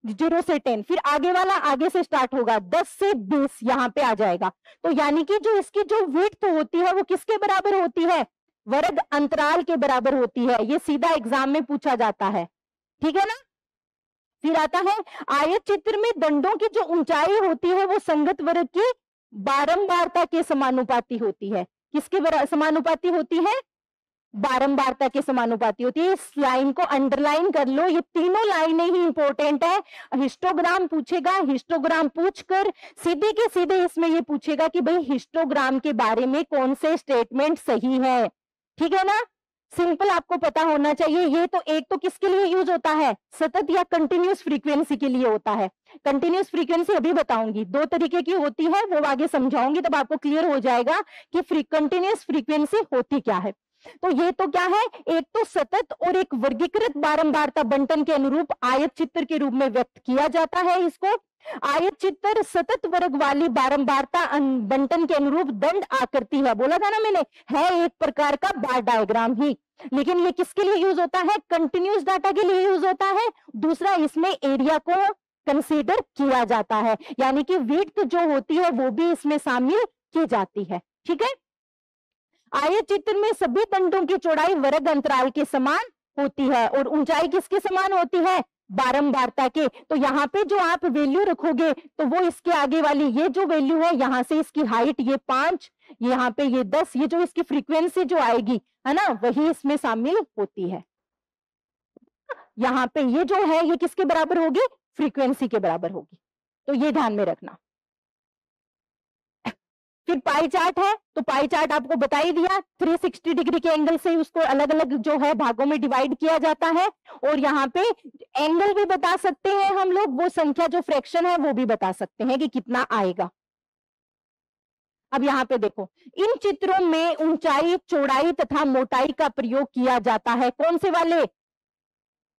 0 से 10। फिर आगे वाला आगे से स्टार्ट होगा, 10 से 20 यहां पे आ जाएगा। तो यानी कि जो इसकी जो विड्थ होती है वो किसके बराबर होती है? वर्ग अंतराल के बराबर होती है। ये सीधा एग्जाम में पूछा जाता है, ठीक है ना। फिर आता है आयत चित्र में दंडों की जो ऊंचाई होती है वो संगत वर्ग की बारंबारता के समानुपाती होती है। किसके समानुपाती होती है? बारंबारता के समानुपाती होती है। इस लाइन को अंडरलाइन कर लो, ये तीनों लाइनें ही इंपॉर्टेंट है। हिस्टोग्राम पूछेगा, हिस्टोग्राम पूछकर सीधे के सीधे इसमें ये पूछेगा कि भाई हिस्टोग्राम के बारे में कौन से स्टेटमेंट सही है, ठीक है ना। सिंपल आपको पता होना चाहिए। ये तो एक तो किसके लिए यूज होता है? सतत या कंटिन्यूस फ्रीक्वेंसी के लिए होता है। कंटिन्यूस फ्रीक्वेंसी अभी बताऊंगी, 2 तरीके की होती है, वो आगे समझाऊंगी, तब आपको क्लियर हो जाएगा कि कंटिन्यूस फ्रीक्वेंसी होती क्या है। तो ये तो क्या है? एक तो सतत और एक वर्गीकृत बारंबारता बंटन के अनुरूप आयत चित्र के रूप में व्यक्त किया जाता है इसको। आयत चित्र सतत वर्ग वाली बारंबारता बंटन के अनुरूप दंड आकृति है। बोला था ना मैंने, है एक प्रकार का बार डायग्राम ही, लेकिन ये किसके लिए यूज होता है? कंटिन्यूस डाटा के लिए यूज होता है। दूसरा, इसमें एरिया को कंसीडर किया जाता है, यानी कि विड्थ जो होती है वो भी इसमें शामिल की जाती है। ठीक है, आयत चित्र में सभी दंडों की चौड़ाई वर्ग अंतराल के समान होती है और ऊंचाई किसके समान होती है, बारंबारता के। तो यहाँ पे जो आप वैल्यू रखोगे तो वो इसके आगे वाली ये जो वैल्यू है, यहाँ से इसकी हाइट ये 5, यहाँ पे ये 10, ये जो इसकी फ्रीक्वेंसी जो आएगी है ना, वही इसमें शामिल होती है। यहाँ पे ये जो है ये किसके बराबर होगी, फ्रीक्वेंसी के बराबर होगी, तो ये ध्यान में रखना। फिर पाई चार्ट है, तो पाई चार्ट आपको बता ही दिया, 360 डिग्री के एंगल से उसको अलग अलग जो है भागों में डिवाइड किया जाता है, और यहाँ पे एंगल भी बता सकते हैं हम लोग, वो संख्या जो फ्रैक्शन है वो भी बता सकते हैं कि कितना आएगा। अब यहाँ पे देखो, इन चित्रों में ऊंचाई, चौड़ाई तथा मोटाई का प्रयोग किया जाता है, कौन से वाले,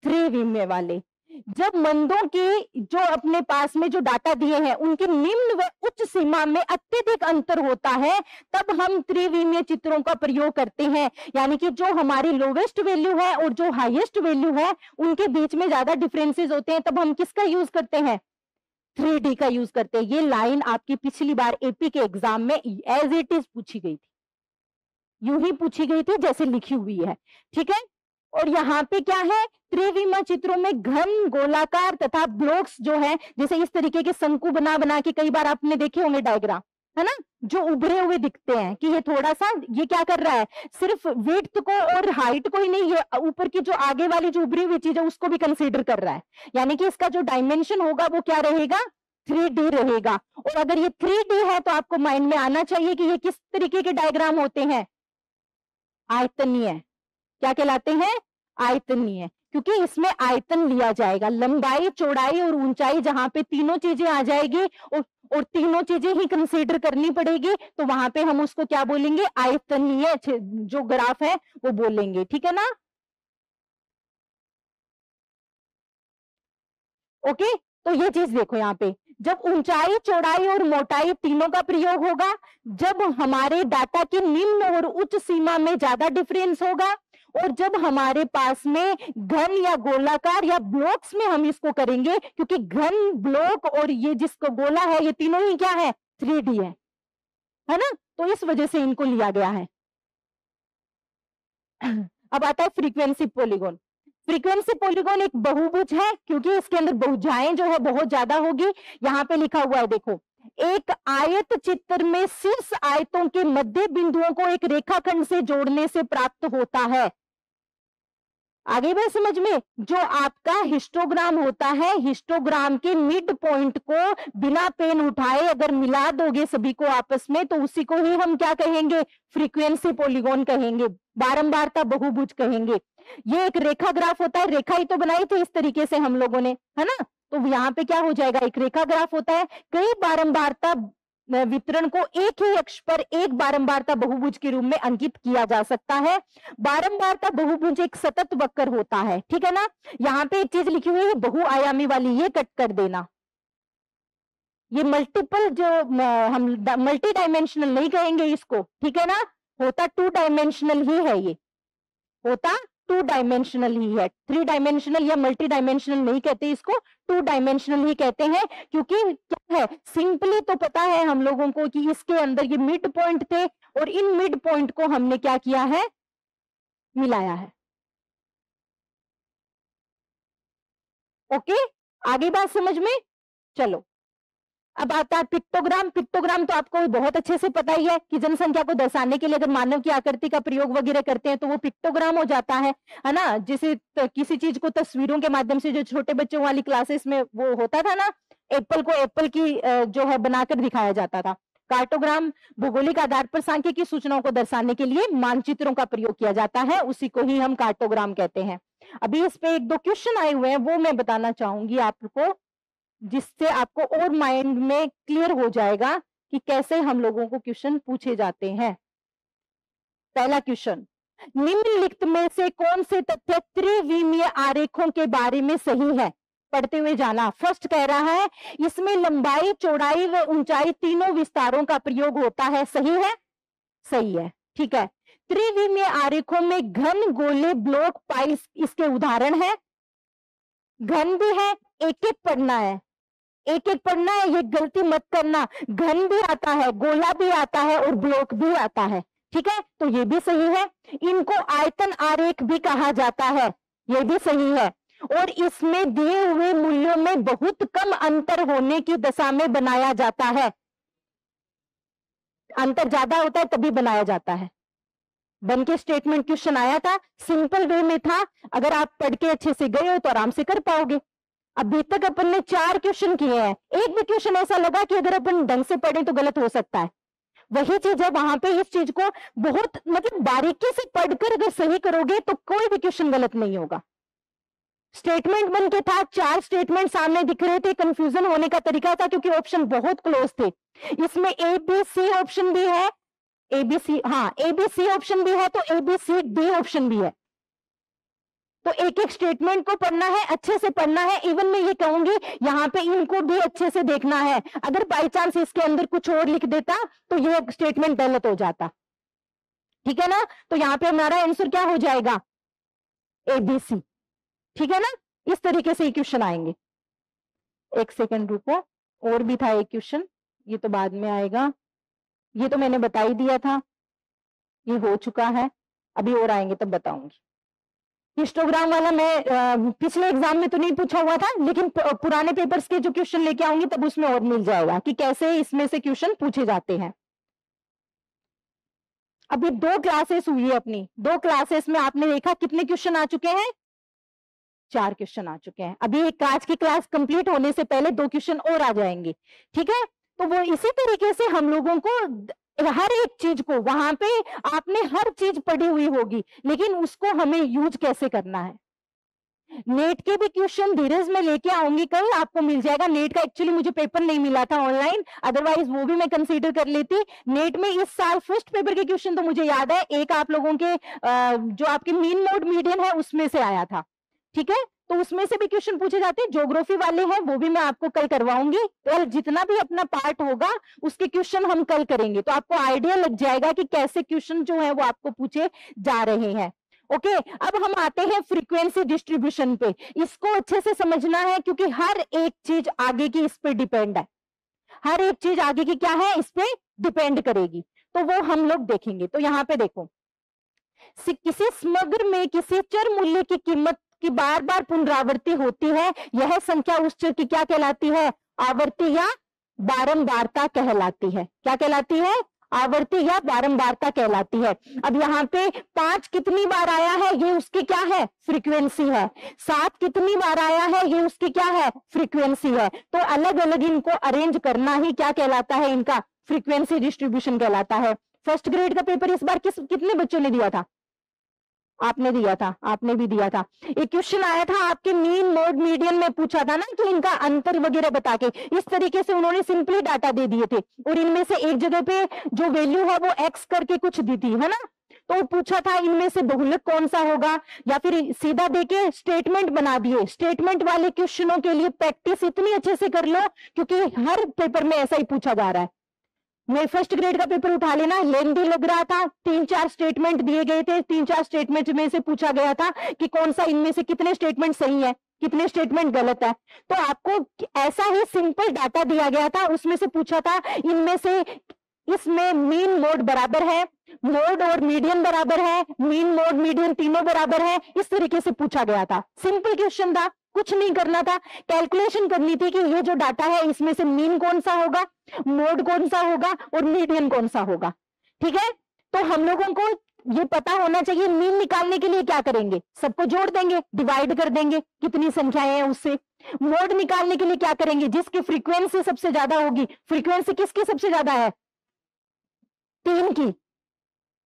त्रिविमीय वाले। जब मंदों की जो अपने पास में जो डाटा दिए हैं उनके निम्न व उच्च सीमा में अत्यधिक अंतर होता है, तब हम त्रिविमीय चित्रों का प्रयोग करते हैं, यानी कि जो हमारी लोवेस्ट वैल्यू है और जो हाईएस्ट वैल्यू है उनके बीच में ज्यादा डिफरेंसेस होते हैं, तब हम किसका यूज करते हैं, 3D का यूज करते हैं। ये लाइन आपकी पिछली बार एपी के एग्जाम में एज इट इज पूछी गई थी, यूं ही पूछी गई थी जैसे लिखी हुई है। ठीक है, और यहाँ पे क्या है, त्रिविमीय चित्रों में घन, गोलाकार तथा ब्लॉक्स जो है, जैसे इस तरीके के शंकु बना बना के कई बार आपने देखे होंगे डायग्राम, है ना, जो उभरे हुए दिखते हैं कि ये थोड़ा सा ये क्या कर रहा है, सिर्फ विड्थ को और हाइट को ही नहीं, ये ऊपर की जो आगे वाली जो उभरी हुई चीज है उसको भी कंसीडर कर रहा है, यानी कि इसका जो डायमेंशन होगा वो क्या रहेगा, 3D रहेगा। और अगर ये 3D है तो आपको माइंड में आना चाहिए कि ये किस तरीके के डायग्राम होते हैं, आयतनीय। क्या कहलाते हैं, आयतनीय, क्योंकि इसमें आयतन लिया जाएगा, लंबाई, चौड़ाई और ऊंचाई, जहां पे तीनों चीजें आ जाएगी और तीनों चीजें ही कंसीडर करनी पड़ेगी, तो वहां पे हम उसको क्या बोलेंगे, आयतनीय जो ग्राफ है वो बोलेंगे। ठीक है ना, ओके। तो ये चीज देखो यहाँ पे, जब ऊंचाई, चौड़ाई और मोटाई तीनों का प्रयोग होगा, जब हमारे डाटा की निम्न और उच्च सीमा में ज्यादा डिफरेंस होगा, और जब हमारे पास में घन या गोलाकार या ब्लॉक्स में हम इसको करेंगे, क्योंकि घन, ब्लॉक और ये जिसको गोला है ये तीनों ही क्या है, 3D है ना, तो इस वजह से इनको लिया गया है। अब आता है फ्रीक्वेंसी पॉलीगॉन। फ्रीक्वेंसी पॉलीगॉन एक बहुभुज है, क्योंकि इसके अंदर भुजाएं जो है बहुत ज्यादा होगी। यहाँ पे लिखा हुआ है देखो, एक आयत चित्र में शीर्ष आयतों के मध्य बिंदुओं को एक रेखाखंड से जोड़ने से प्राप्त होता है। आगे बात समझ में, जो आपका हिस्टोग्राम होता है, हिस्टोग्राम के मिड पॉइंट को बिना पेन उठाए अगर मिला दोगे सभी को आपस में, तो उसी को ही हम क्या कहेंगे, फ्रीक्वेंसी पॉलीगॉन कहेंगे, बारंबारता बहुभुज कहेंगे। ये एक रेखा ग्राफ होता है, रेखा ही तो बनाई थी इस तरीके से हम लोगों ने, है ना, तो यहाँ पे क्या हो जाएगा, एक रेखा ग्राफ होता है, कई बारंबारता वितरण को एक ही अक्ष पर एक बारंबारता बहुभुज के रूप में अंकित किया जा सकता है। बारंबारता बहुभुज एक सतत वक्र होता है। ठीक है ना, यहाँ पे एक चीज लिखी हुई है बहुआयामी वाली, ये कट कर देना, ये मल्टीपल जो हम मल्टी डायमेंशनल नहीं कहेंगे इसको, ठीक है ना, होता 2 डायमेंशनल ही है, ये होता 2 डायमेंशनल ही है, 3 डायमेंशनल या मल्टी डायमेंशनल नहीं कहते इसको, 2 डायमेंशनल ही कहते हैं। क्योंकि क्या है, सिंपली तो पता है हम लोगों को कि इसके अंदर ये मिड पॉइंट थे और इन मिड पॉइंट को हमने क्या किया है, मिलाया है। ओके, आगे बात समझ में, चलो अब आता है पिक्टोग्राम। पिक्टोग्राम तो आपको बहुत अच्छे से पता ही है कि जनसंख्या को दर्शाने के लिए अगर मानव की आकृति का प्रयोग वगैरह करते हैं तो वो पिक्टोग्राम हो जाता है ना। जैसे किसी चीज को तस्वीरों के माध्यम से, जो छोटे बच्चों वाली क्लासेस में वो होता था ना, एप्पल को एप्पल की जो है बनाकर दिखाया जाता था। कार्टोग्राम भौगोलिक आधार पर सांख्यिकीय सूचनाओं को दर्शाने के लिए मानचित्रों का प्रयोग किया जाता है, उसी को ही हम कार्टोग्राम कहते हैं। अभी इस पे 1-2 क्वेश्चन आए हुए हैं, वो मैं बताना चाहूंगी आपको, जिससे आपको और माइंड में क्लियर हो जाएगा कि कैसे हम लोगों को क्वेश्चन पूछे जाते हैं। पहला क्वेश्चन, निम्नलिखित में से कौन से तथ्य त्रिविमीय आरेखों के बारे में सही है, पढ़ते हुए जाना। फर्स्ट कह रहा है इसमें लंबाई, चौड़ाई व ऊंचाई तीनों विस्तारों का प्रयोग होता है, सही है, सही है, ठीक है। त्रिविमीय आरेखों में घन, गोले, ब्लॉक, पाइल्स इसके उदाहरण है। घन भी है, एक एक पढ़ना है, एक एक पढ़ना है, ये गलती मत करना। घन भी आता है, गोला भी आता है और ब्लॉक भी आता है, ठीक है, तो ये भी सही है। इनको आयतन आरेख भी कहा जाता है, ये भी सही है। और इसमें दिए हुए मूल्यों में बहुत कम अंतर होने की दशा में बनाया जाता है। अंतर ज्यादा होता है तभी बनाया जाता है। बन के स्टेटमेंट क्वेश्चन आया था, सिंपल वे में था, अगर आप पढ़ के अच्छे से गए हो तो आराम से कर पाओगे। अभी तक अपन ने 4 क्वेश्चन किए हैं, एक भी क्वेश्चन ऐसा लगा कि अगर अपन ढंग से पढ़े तो गलत हो सकता है। वही चीज है वहां पे, इस चीज को बहुत मतलब बारीकी से पढ़कर अगर सही करोगे तो कोई भी क्वेश्चन गलत नहीं होगा। स्टेटमेंट बन के था, 4 स्टेटमेंट सामने दिख रहे थे, कंफ्यूजन होने का तरीका था क्योंकि ऑप्शन बहुत क्लोज थे। इसमें ए बी सी ऑप्शन भी है, एबीसी, हाँ एबीसी ऑप्शन भी है, तो एबीसी डी ऑप्शन भी है। तो एक एक स्टेटमेंट को पढ़ना है, अच्छे से पढ़ना है। इवन मैं ये कहूंगी यहाँ पे इनको भी अच्छे से देखना है। अगर बाई चांस इसके अंदर कुछ और लिख देता तो ये स्टेटमेंट गलत हो जाता, ठीक है ना। तो यहाँ पे हमारा आंसर क्या हो जाएगा, एबीसी, ठीक है ना। इस तरीके से क्वेश्चन आएंगे। एक सेकंड रुको, और भी था एक क्वेश्चन, ये तो बाद में आएगा, ये तो मैंने बता ही दिया था, ये हो चुका है। अभी और आएंगे तब बताऊंगी। हिस्टोग्राम वाला मैं पिछले एग्जाम में तो नहीं पूछा हुआ था, लेकिन पुराने पेपर्स के जो क्वेश्चन लेके आऊंगी तब उसमें और मिल जाएगा कि कैसे इसमें से क्वेश्चन पूछे जाते हैं। अभी 2 क्लासेस हुई है अपनी, 2 क्लासेस में आपने देखा कितने क्वेश्चन आ चुके हैं, 4 क्वेश्चन आ चुके हैं। अभी एक आज की क्लास कंप्लीट होने से पहले 2 क्वेश्चन और आ जाएंगे, ठीक है। तो वो इसी तरीके से हम लोगों को हर एक चीज को, वहां पे आपने हर चीज पढ़ी हुई होगी, लेकिन उसको हमें यूज कैसे करना है। नेट के भी क्वेश्चन धीरज में लेके आऊंगी, कल आपको मिल जाएगा। नेट का एक्चुअली मुझे पेपर नहीं मिला था ऑनलाइन, अदरवाइज वो भी मैं कंसीडर कर लेती। नेट में इस साल फर्स्ट पेपर के क्वेश्चन तो मुझे याद है, एक आप लोगों के जो आपके मीन मोड मीडियन है उसमें से आया था, ठीक है। तो उसमें से भी क्वेश्चन पूछे जाते हैं। ज्योग्राफी वाले हैं वो भी मैं आपको कल करवाऊंगी। कल जितना भी अपना पार्ट होगा उसके क्वेश्चन हम कल करेंगे, तो आपको आइडिया लग जाएगा कि कैसे क्वेश्चन जो है वो आपको पूछे जा रहे हैं। ओके, अब हम आते हैं फ्रीक्वेंसी डिस्ट्रीब्यूशन पे। इसको अच्छे से समझना है क्योंकि हर एक चीज आगे की इस पे डिपेंड है। हर एक चीज आगे की क्या है, इस पे डिपेंड करेगी, तो वो हम लोग देखेंगे। तो यहाँ पे देखो, किसी समग्र में किसी चर मूल्य की कीमत की बार बार पुनरावृत्ति होती है, यह संख्या उस चर की क्या कहलाती है, आवर्ती या बारंबारता कहलाती है। क्या कहलाती है, आवर्ती या बारंबारता कहलाती है। अब यहाँ पे 5 कितनी बार आया है, ये उसकी क्या है, फ्रीक्वेंसी है। 7 कितनी बार आया है, ये उसकी क्या है, फ्रीक्वेंसी है। तो अलग अलग इनको अरेंज करना ही क्या कहलाता है, इनका फ्रीक्वेंसी डिस्ट्रीब्यूशन कहलाता है। फर्स्ट ग्रेड का पेपर इस बार कितने बच्चों ने दिया था, आपने दिया था, आपने भी दिया था। एक क्वेश्चन आया था आपके मीन मोड मीडियन में, पूछा था ना कि इनका अंतर वगैरह बता के, इस तरीके से उन्होंने सिंपली डाटा दे दिए थे और इनमें से एक जगह पे जो वैल्यू है वो एक्स करके कुछ दी थी, है ना। तो पूछा था इनमें से बहुलक कौन सा होगा, या फिर सीधा देके स्टेटमेंट बना दिए। स्टेटमेंट वाले क्वेश्चनों के लिए प्रैक्टिस इतनी अच्छे से कर लो क्योंकि हर पेपर में ऐसा ही पूछा जा रहा है। मैं फर्स्ट ग्रेड का पेपर उठा लेना, लेंदी लग रहा था, 3-4 स्टेटमेंट दिए गए थे, 3-4 स्टेटमेंट में से पूछा गया था कि कौन सा इनमें से कितने स्टेटमेंट सही है, कितने स्टेटमेंट गलत है। तो आपको ऐसा ही सिंपल डाटा दिया गया था, उसमें से पूछा था इनमें से इसमें मीन मोड बराबर है, मोड और मीडियन बराबर है, मीन मोड मीडियन तीनों बराबर है, इस तरीके से पूछा गया था। सिंपल क्वेश्चन था, कुछ नहीं करना था, कैलकुलेशन करनी थी कि ये जो डाटा है इसमें से मीन कौन सा होगा, मोड कौन सा होगा और मीडियन कौन सा होगा, ठीक है। तो हम लोगों को ये पता होना चाहिए। मीन निकालने के लिए क्या करेंगे, सबको जोड़ देंगे, डिवाइड कर देंगे, कितनी संख्याएं हैं उससे। मोड निकालने के लिए क्या करेंगे, जिसकी फ्रीक्वेंसी सबसे ज्यादा होगी। फ्रीक्वेंसी किसकी सबसे ज्यादा है, 3 की,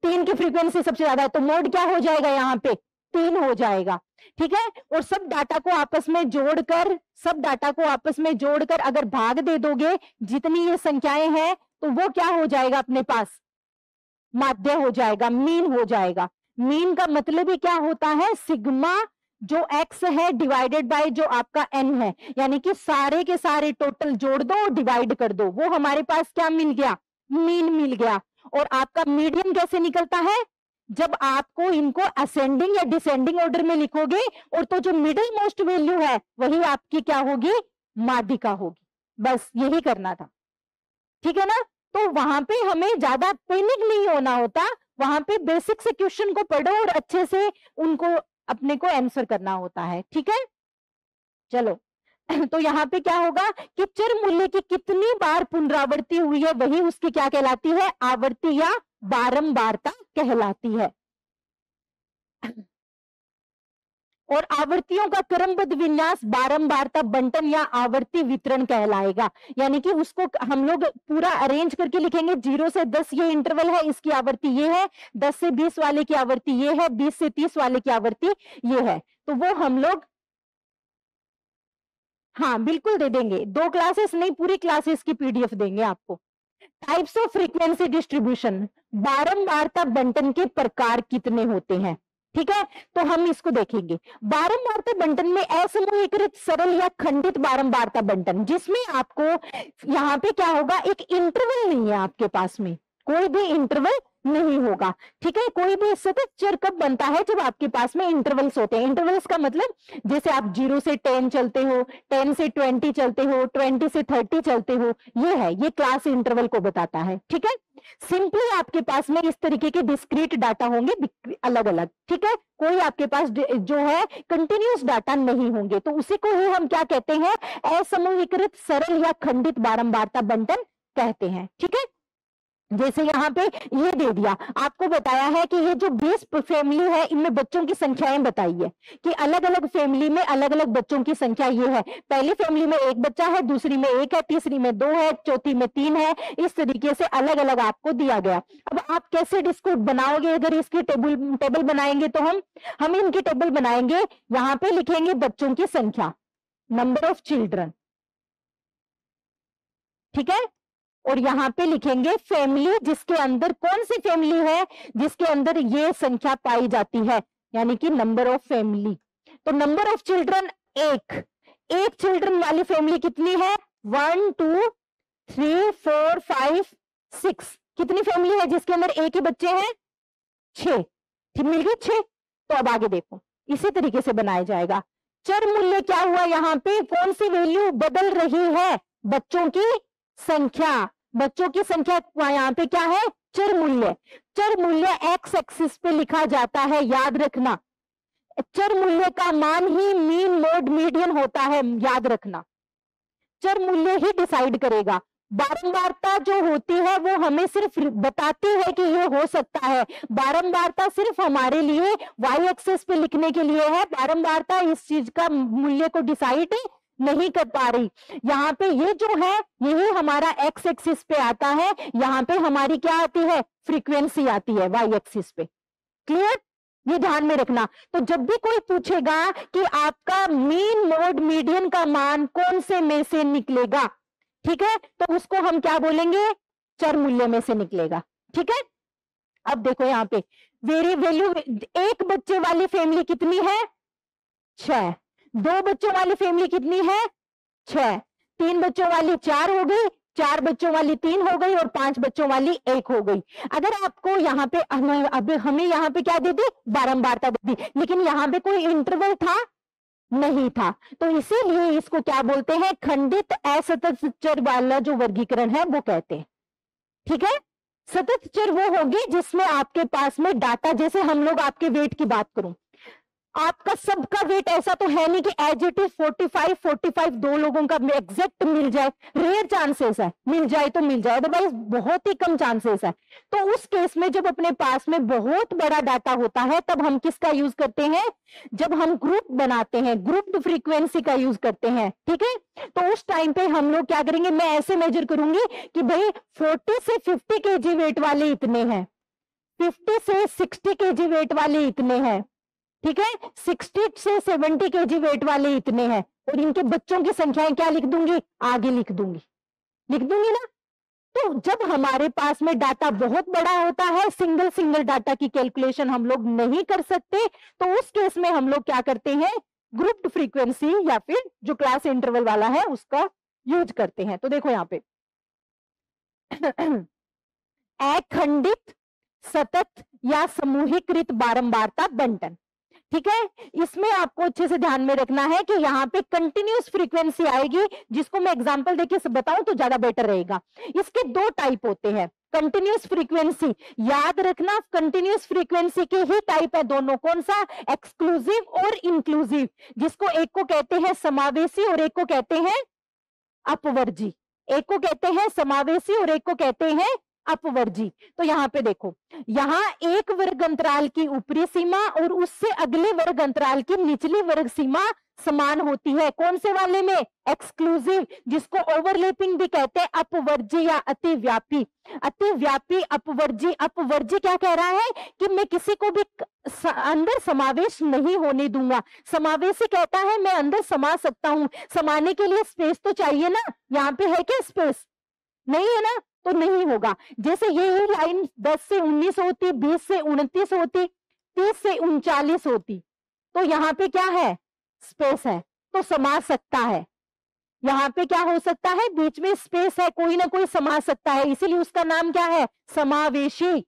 3 की फ्रीक्वेंसी सबसे ज्यादा है, तो मोड क्या हो जाएगा, यहाँ पे 3 हो जाएगा, ठीक है। और सब डाटा को आपस में जोड़कर, सब डाटा को आपस में जोड़कर अगर भाग दे दोगे जितनी ये संख्याएं हैं, तो वो क्या हो जाएगा, अपने पास माध्य हो जाएगा, मीन हो जाएगा। मीन का मतलब ही क्या होता है, सिग्मा जो x है डिवाइडेड बाय जो आपका n है, यानी कि सारे के सारे टोटल जोड़ दो और डिवाइड कर दो, वो हमारे पास क्या मिल गया, मीन मिल गया। और आपका मीडियन कैसे निकलता है, जब आपको इनको असेंडिंग या डिसेंडिंग ऑर्डर में लिखोगे, और तो जो मिडिल मोस्ट वैल्यू है वही आपकी क्या होगी, माध्यिका होगी। बस यही करना था, ठीक है ना। तो वहां पे हमें ज्यादा पैनिक नहीं होना होता, वहां पे बेसिक से क्वेश्चन को पढ़ो और अच्छे से उनको अपने को आंसर करना होता है, ठीक है। चलो तो यहाँ पे क्या होगा कि चर मूल्य की कितनी बार पुनरावृत्ति हुई है वही उसकी क्या कहलाती है, आवर्ती या बारंबारता कहलाती है। और आवर्तियों का क्रमबद्ध विन्यास बारंबारता बंटन या आवर्ती वितरण कहलाएगा। यानी कि उसको हम लोग पूरा अरेंज करके लिखेंगे, 0 से 10 ये इंटरवल है, इसकी आवर्ती ये है, 10 से 20 वाले की आवर्ती ये है, 20 से 30 वाले की आवर्ती ये है। तो वो हम लोग हाँ बिल्कुल दे देंगे, 2 क्लासेस नहीं पूरी क्लासेस की पीडीएफ देंगे आपको। टाइप्स ऑफ फ्रीक्वेंसी डिस्ट्रीब्यूशन, बारंबारता बंटन के प्रकार कितने होते हैं, ठीक है। तो हम इसको देखेंगे। बारंबारता बंटन में असमूहीकृत सरल या खंडित बारंबारता बंटन, जिसमें आपको यहाँ पे क्या होगा, एक इंटरवल नहीं है आपके पास में, कोई भी इंटरवल नहीं होगा, ठीक है। कोई भी सतत चर कब बनता है, जब आपके पास में इंटरवल्स होते हैं। इंटरवल्स का मतलब जैसे आप 0 से 10 चलते हो, 10 से 20 चलते हो, 20 से 30 चलते हो, ये है, ये क्लास इंटरवल को बताता है, ठीक है। सिंपली आपके पास में इस तरीके के डिस्क्रीट डाटा होंगे अलग अलग, ठीक है। कोई आपके पास जो है कंटिन्यूस डाटा नहीं होंगे, तो उसी को ही हम क्या कहते हैं, असमूहीकृत सरल या खंडित बारंबारता बंटन कहते हैं, ठीक है। जैसे यहाँ पे ये दे दिया, आपको बताया है कि ये जो 20 फैमिली है इनमें बच्चों की संख्याएं बताई है कि अलग अलग फैमिली में अलग अलग बच्चों की संख्या ये है। पहली फैमिली में 1 बच्चा है, दूसरी में 1 है, तीसरी में 2 है, चौथी में 3 है, इस तरीके से अलग अलग आपको दिया गया। अब आप कैसे डिस्क्रिप्ट बनाओगे, अगर इसकी टेबल बनाएंगे तो हम इनकी टेबल बनाएंगे। यहाँ पे लिखेंगे बच्चों की संख्या, नंबर ऑफ चिल्ड्रन, ठीक है। और यहाँ पे लिखेंगे फैमिली, जिसके अंदर कौन सी फैमिली है, जिसके अंदर ये संख्या पाई जाती है, यानी कि नंबर ऑफ फैमिली। तो नंबर ऑफ चिल्ड्रन एक चिल्ड्रन वाली फैमिली कितनी है, 1 2 3 4 5 6, कितनी फैमिली है जिसके अंदर एक ही बच्चे हैं, 6, ठीक मिल गई 6। तो अब आगे देखो, इसी तरीके से बनाया जाएगा। चर मूल्य क्या हुआ, यहाँ पे कौन सी वैल्यू बदल रही है, बच्चों की संख्या, बच्चों की संख्या यहाँ पे क्या है, चर मूल्य। चर मूल्य एक्स एक्सिस पे लिखा जाता है, याद रखना। चर मूल्य का मान ही मीन मोड मीडियन होता है, याद रखना। चर मूल्य ही डिसाइड करेगा। बारंबारता जो होती है वो हमें सिर्फ बताती है कि ये हो सकता है। बारंबारता सिर्फ हमारे लिए वाई एक्सिस पे लिखने के लिए है, बारंबारता इस चीज का मूल्य को डिसाइड नहीं कर पा रही। यहाँ पे ये जो है यही हमारा एक्स एक्सिस पे आता है, यहाँ पे हमारी क्या आती है, फ्रीक्वेंसी आती है वाई एक्सिस पे। क्लियर, ये ध्यान में रखना। तो जब भी कोई पूछेगा कि आपका मीन मोड मीडियन का मान कौन से में से निकलेगा, ठीक है, तो उसको हम क्या बोलेंगे, चर मूल्य में से निकलेगा, ठीक है। अब देखो यहाँ पे वैल्यू, एक बच्चे वाली फैमिली कितनी है, 6, 2 बच्चों वाली फैमिली कितनी है, 6, 3 बच्चों वाली 4 हो गई, 4 बच्चों वाली 3 हो गई और 5 बच्चों वाली 1 हो गई। अगर आपको यहाँ पे हमें यहाँ पे क्या दे दी, बारंबारता दे दी, लेकिन यहाँ पे कोई इंटरवल था नहीं था, तो इसीलिए इसको क्या बोलते हैं, खंडित असतत चर वाला जो वर्गीकरण है वो कहते हैं, ठीक है। सतत चर वो होगी जिसमें आपके पास में डाटा, जैसे हम लोग आपके वेट की बात करूं, आपका सबका वेट ऐसा तो है नहीं कि एज इट इज 45 दो लोगों का एग्जैक्ट मिल जाए, रेयर चांसेस है, मिल जाए तो मिल जाए, अदरवाइज बहुत ही कम चांसेस है। तो उस केस में जब अपने पास में बहुत बड़ा डाटा होता है तब हम किसका यूज करते हैं, जब हम ग्रुप बनाते हैं, ग्रुप्ड फ्रीक्वेंसी का यूज करते हैं, ठीक है। तो उस टाइम पे हम लोग क्या करेंगे, मैं ऐसे मेजर करूंगी कि भाई 40 से 50 केजी वेट वाले इतने हैं, 50 से 60 केजी वेट वाले इतने हैं, ठीक है, 60 से 70 केजी वेट वाले इतने हैं, और इनके बच्चों की संख्याएं क्या लिख दूंगी, आगे लिख दूंगी ना। तो जब हमारे पास में डाटा बहुत बड़ा होता है, सिंगल डाटा की कैलकुलेशन हम लोग नहीं कर सकते, तो उस केस में हम लोग क्या करते हैं, ग्रुप्ड फ्रीक्वेंसी या फिर जो क्लास इंटरवल वाला है उसका यूज करते हैं। तो देखो यहाँ पे अखंडित, सतत या समूहीकृत बारंबारता बंटन, ठीक है, इसमें आपको अच्छे से ध्यान में रखना है कि यहाँ पे कंटिन्यूस फ्रीक्वेंसी आएगी, जिसको मैं एग्जांपल देके बताऊं तो ज्यादा बेटर रहेगा। इसके दो टाइप होते हैं, कंटिन्यूस फ्रीक्वेंसी, याद रखना कंटिन्यूस फ्रीक्वेंसी के ही टाइप है दोनों, कौन सा, एक्सक्लूसिव और इंक्लूसिव, जिसको एक को कहते हैं समावेशी और एक को कहते हैं अपवर्जी। एक को कहते हैं समावेशी और एक को कहते हैं अपवर्जी। तो यहाँ पे देखो, यहाँ एक वर्ग अंतराल की ऊपरी सीमा और उससे अगले वर्ग अंतराल की निचली वर्ग सीमा समान होती है, कौन से वाले में, एक्सक्लूसिव, जिसको ओवरलैपिंग भी कहते हैं, अपवर्जी या अतिव्यापी। अतिव्यापी अपवर्जी, अपवर्जी क्या कह रहा है कि मैं किसी को भी अंदर समावेश नहीं होने दूंगा। समावेशी कहता है मैं अंदर समा सकता हूं, समाने के लिए स्पेस तो चाहिए ना, यहाँ पे है क्या स्पेस, नहीं है ना, तो नहीं होगा। जैसे ये लाइन 10 से 19 होती, 20 से 29 होती, 30 से 39 होती, तो यहाँ पे क्या है, स्पेस है, तो समा सकता है। यहाँ पे क्या हो सकता है, बीच में स्पेस है, कोई ना कोई समा सकता है, इसीलिए उसका नाम क्या है, समावेशी।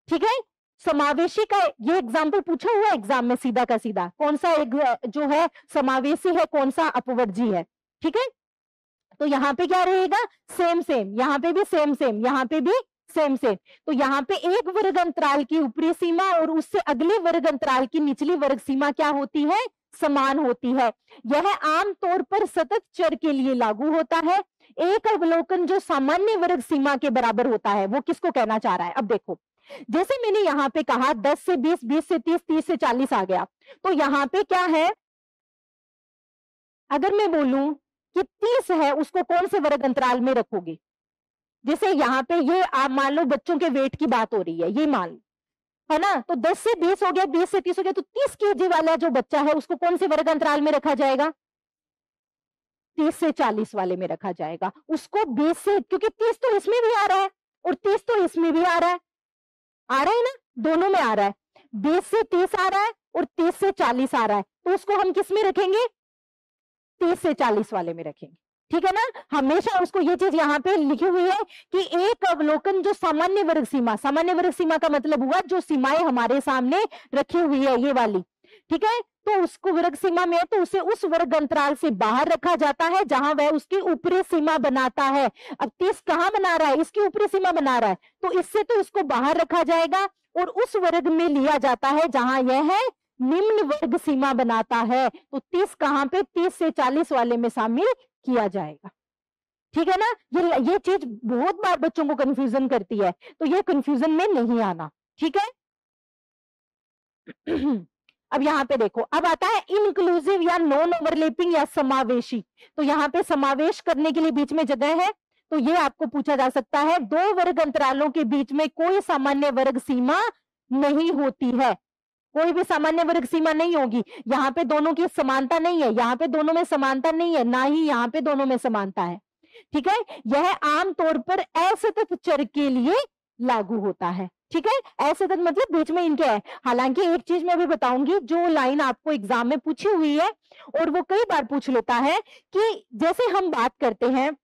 ठीक है, समावेशी का ये एग्जाम्पल पूछा हुआ एग्जाम में सीधा का सीधा, कौन सा एक जो है समावेशी है, कौन सा अपवर्जी है। ठीक है, तो यहाँ पे क्या रहेगा, सेम सेम, यहाँ पे भी सेम सेम, यहाँ पे भी सेम सेम। तो यहाँ पे एक वर्ग अंतराल की ऊपरी सीमा और उससे अगले वर्ग अंतराल की निचली वर्ग सीमा क्या होती है, समान होती है। यह आमतौर पर सतत चर के लिए लागू होता है। एक अवलोकन जो सामान्य वर्ग सीमा के बराबर होता है, वो किसको कहना चाह रहा है। अब देखो, जैसे मैंने यहाँ पे कहा 10 से 20, 20 से 30, 30 से 40 आ गया, तो यहाँ पे क्या है, अगर मैं बोलूं कि 30 है, उसको कौन से वर्ग अंतराल में रखोगे। जैसे यहाँ पे ये आप मान लो बच्चों के वेट की बात हो रही है, ये मान लो, है ना, तो 10 से 20 हो गया, 20 से 30 हो गया, तो 30 केजी वाला जो बच्चा है उसको कौन से वर्ग अंतराल में रखा जाएगा, 30 से 40 वाले में रखा जाएगा। उसको 20 से, क्योंकि 30 तो इसमें भी आ रहा है और 30 तो इसमें भी आ रहा है ना, दोनों में आ रहा है, 20 से 30 आ रहा है और 30 से 40 आ रहा है, तो उसको हम किस में रखेंगे, 30 से 40 वाले में रखेंगे। ठीक है ना, हमेशा उसको ये चीज यहाँ पे लिखी हुई है कि एक अवलोकन जो सामान्य वर्ग सीमा, सामान्य वर्ग सीमा का मतलब हुआ जो सीमाएं हमारे सामने रखी हुई है, ये वाली, ठीक है, तो उसको वर्ग सीमा में, तो उसे उस वर्ग अंतराल से बाहर रखा जाता है जहां वह उसकी ऊपरी सीमा बनाता है। अब 30 कहां बना रहा है, इसकी ऊपरी सीमा बना रहा है, तो इससे तो इसको बाहर रखा जाएगा और उस वर्ग में लिया जाता है जहां यह है निम्न वर्ग सीमा बनाता है। तो 30 कहां पे, 30 से 40 वाले में शामिल किया जाएगा। ठीक है ना, ये चीज बहुत बार बच्चों को कंफ्यूजन करती है, तो ये कंफ्यूजन में नहीं आना। ठीक है अब यहाँ पे देखो, अब आता है इंक्लूसिव या नॉन ओवरलैपिंग या समावेशी। तो यहाँ पे समावेश करने के लिए बीच में जगह है, तो ये आपको पूछा जा सकता है, दो वर्ग अंतरालों के बीच में कोई सामान्य वर्ग सीमा नहीं होती है, कोई भी सामान्य वर्ग सीमा नहीं होगी। यहाँ पे दोनों की समानता नहीं है, यहाँ पे दोनों में समानता नहीं है, ना ही यहाँ पे दोनों में समानता है। ठीक है, यह आमतौर पर असतत चर के लिए लागू होता है। ठीक है, असतत मतलब बीच में इनके है। हालांकि एक चीज मैं भी बताऊंगी, जो लाइन आपको एग्जाम में पूछी हुई है और वो कई बार पूछ लेता है कि जैसे हम बात करते हैं